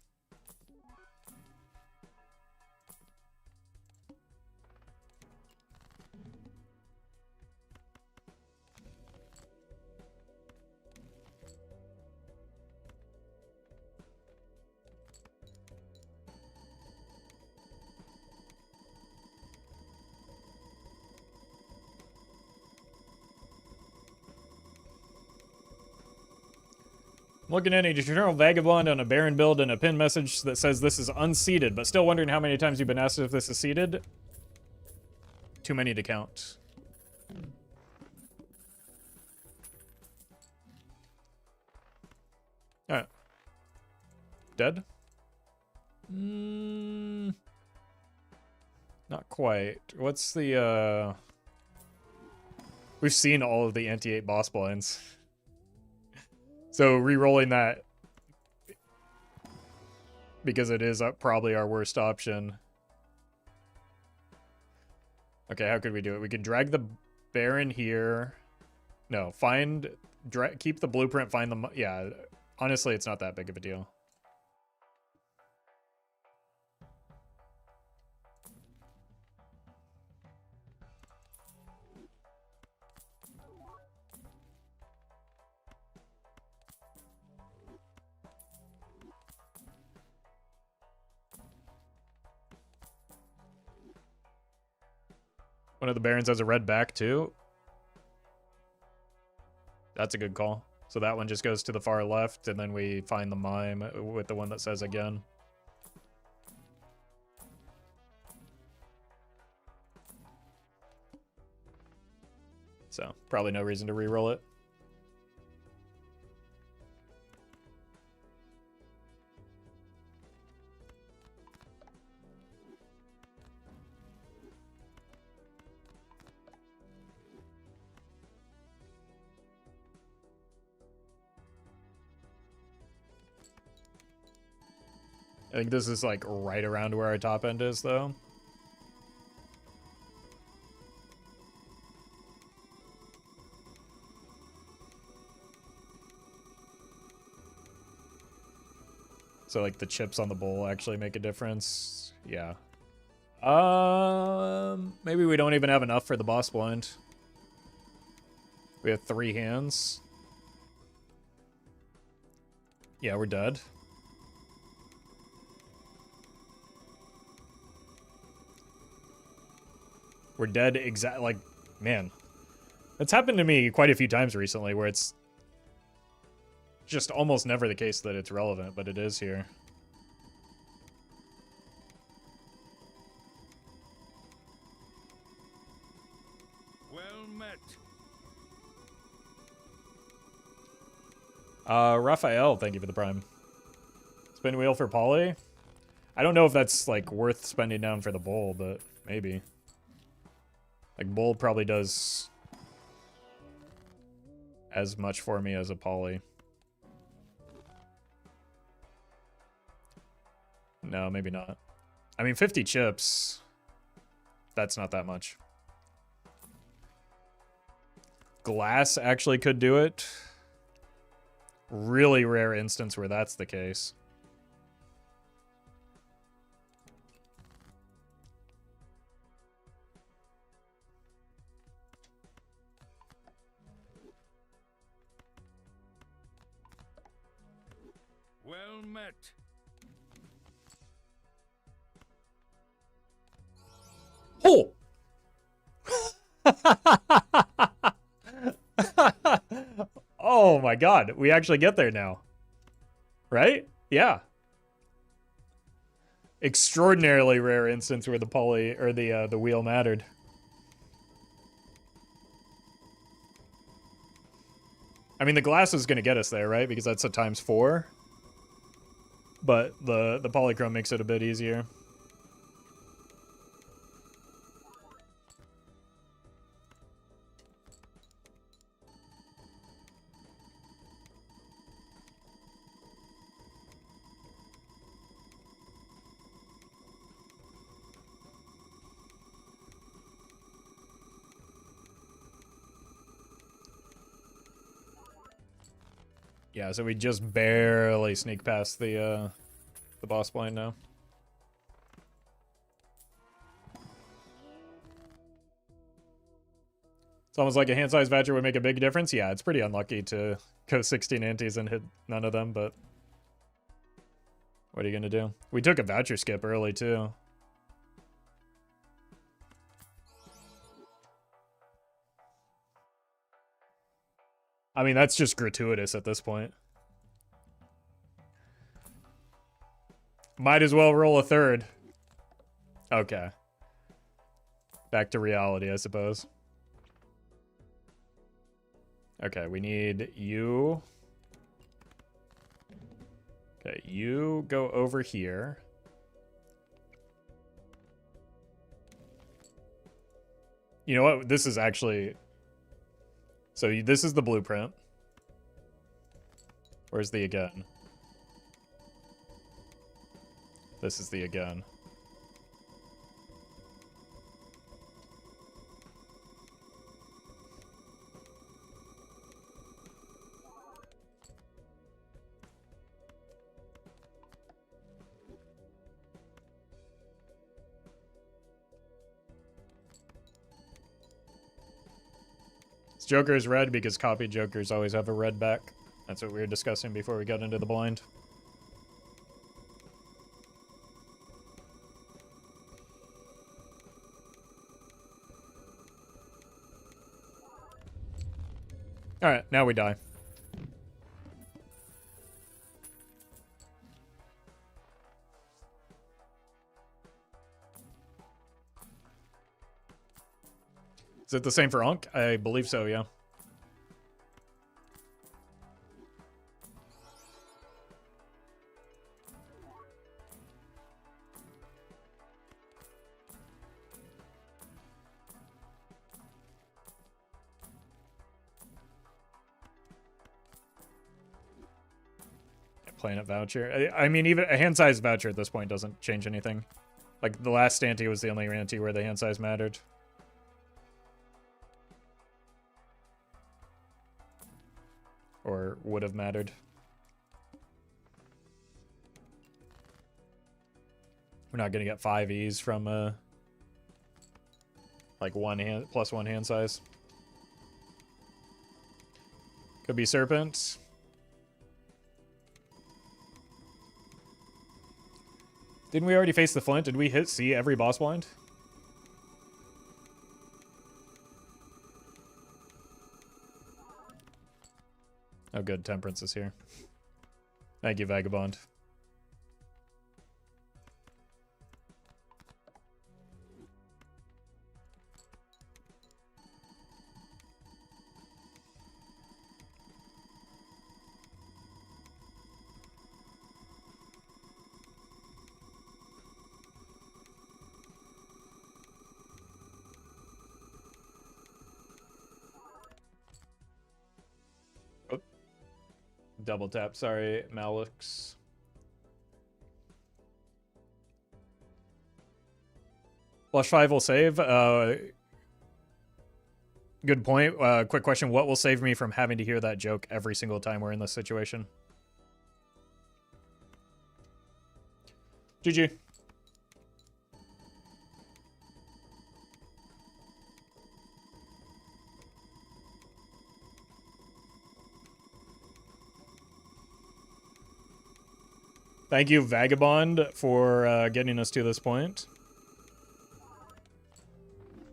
I'm looking at a Eternal Vagabond on a Baron build and a pin message that says this is unseated, but still wondering how many times you've been asked if this is seated. Too many to count. Alright. Dead? Not quite. What's the, We've seen all of the anti-8 boss blinds. So re-rolling that, because it is probably our worst option. Okay, how could we do it? We could drag the Baron here. No, keep the blueprint, find the... Yeah, honestly, it's not that big of a deal. One of the Barons has a red back, too. That's a good call. So that one just goes to the far left, and then we find the mime with the one that says again. So, probably no reason to re-roll it. I think this is like right around where our top end is, though. So like the chips on the bowl actually make a difference. Yeah. Maybe we don't even have enough for the boss blind. We have 3 hands. Yeah, we're dead. We're dead like, man. That's happened to me quite a few times recently where it's just almost never the case that it's relevant, but it is here. Well met. Raphael, thank you for the prime. Spin wheel for Polly. I don't know if that's like worth spending down for the bowl, but maybe. Like bowl probably does as much for me as a Polly. No, maybe not. I mean, 50 chips. That's not that much. Glass actually could do it. Really rare instance where that's the case. Well met. Oh! Oh my god, we actually get there now. Right? Yeah. Extraordinarily rare instance where the Polly or the wheel mattered. I mean, the glass is going to get us there, right? Because that's a ×4. But the polychrome makes it a bit easier. Yeah, so we just barely sneak past the boss blind now. It's almost like a hand-sized Vatcher would make a big difference. Yeah, it's pretty unlucky to go 16 antes and hit none of them, but what are you gonna do? We took a Vatcher skip early too. I mean, that's just gratuitous at this point. Might as well roll a third. Okay. Back to reality, I suppose. Okay, we need you. Okay, you go over here. You know what? This is actually... So this is the blueprint. Where's the again? This is the again. Joker is red because copied Jokers always have a red back. That's what we were discussing before we got into the blind. Alright, now we die. Is it the same for Unk? I believe so, yeah. Planet voucher. I mean, even a hand size voucher at this point doesn't change anything. Like, the last ante was the only ante where the hand size mattered. Or would have mattered. We're not gonna get 5 E's from like plus one hand size. Could be Serpent. Didn't we already face the Flint? Did we hit C every boss blind? Oh good, Temperance is here. Thank you, Vagabond. Double tap, sorry, Malux. Flush 5 will save. Good point. Quick question. What will save me from having to hear that joke every single time we're in this situation? GG. Thank you, Vagabond, for getting us to this point.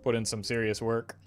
Put in some serious work.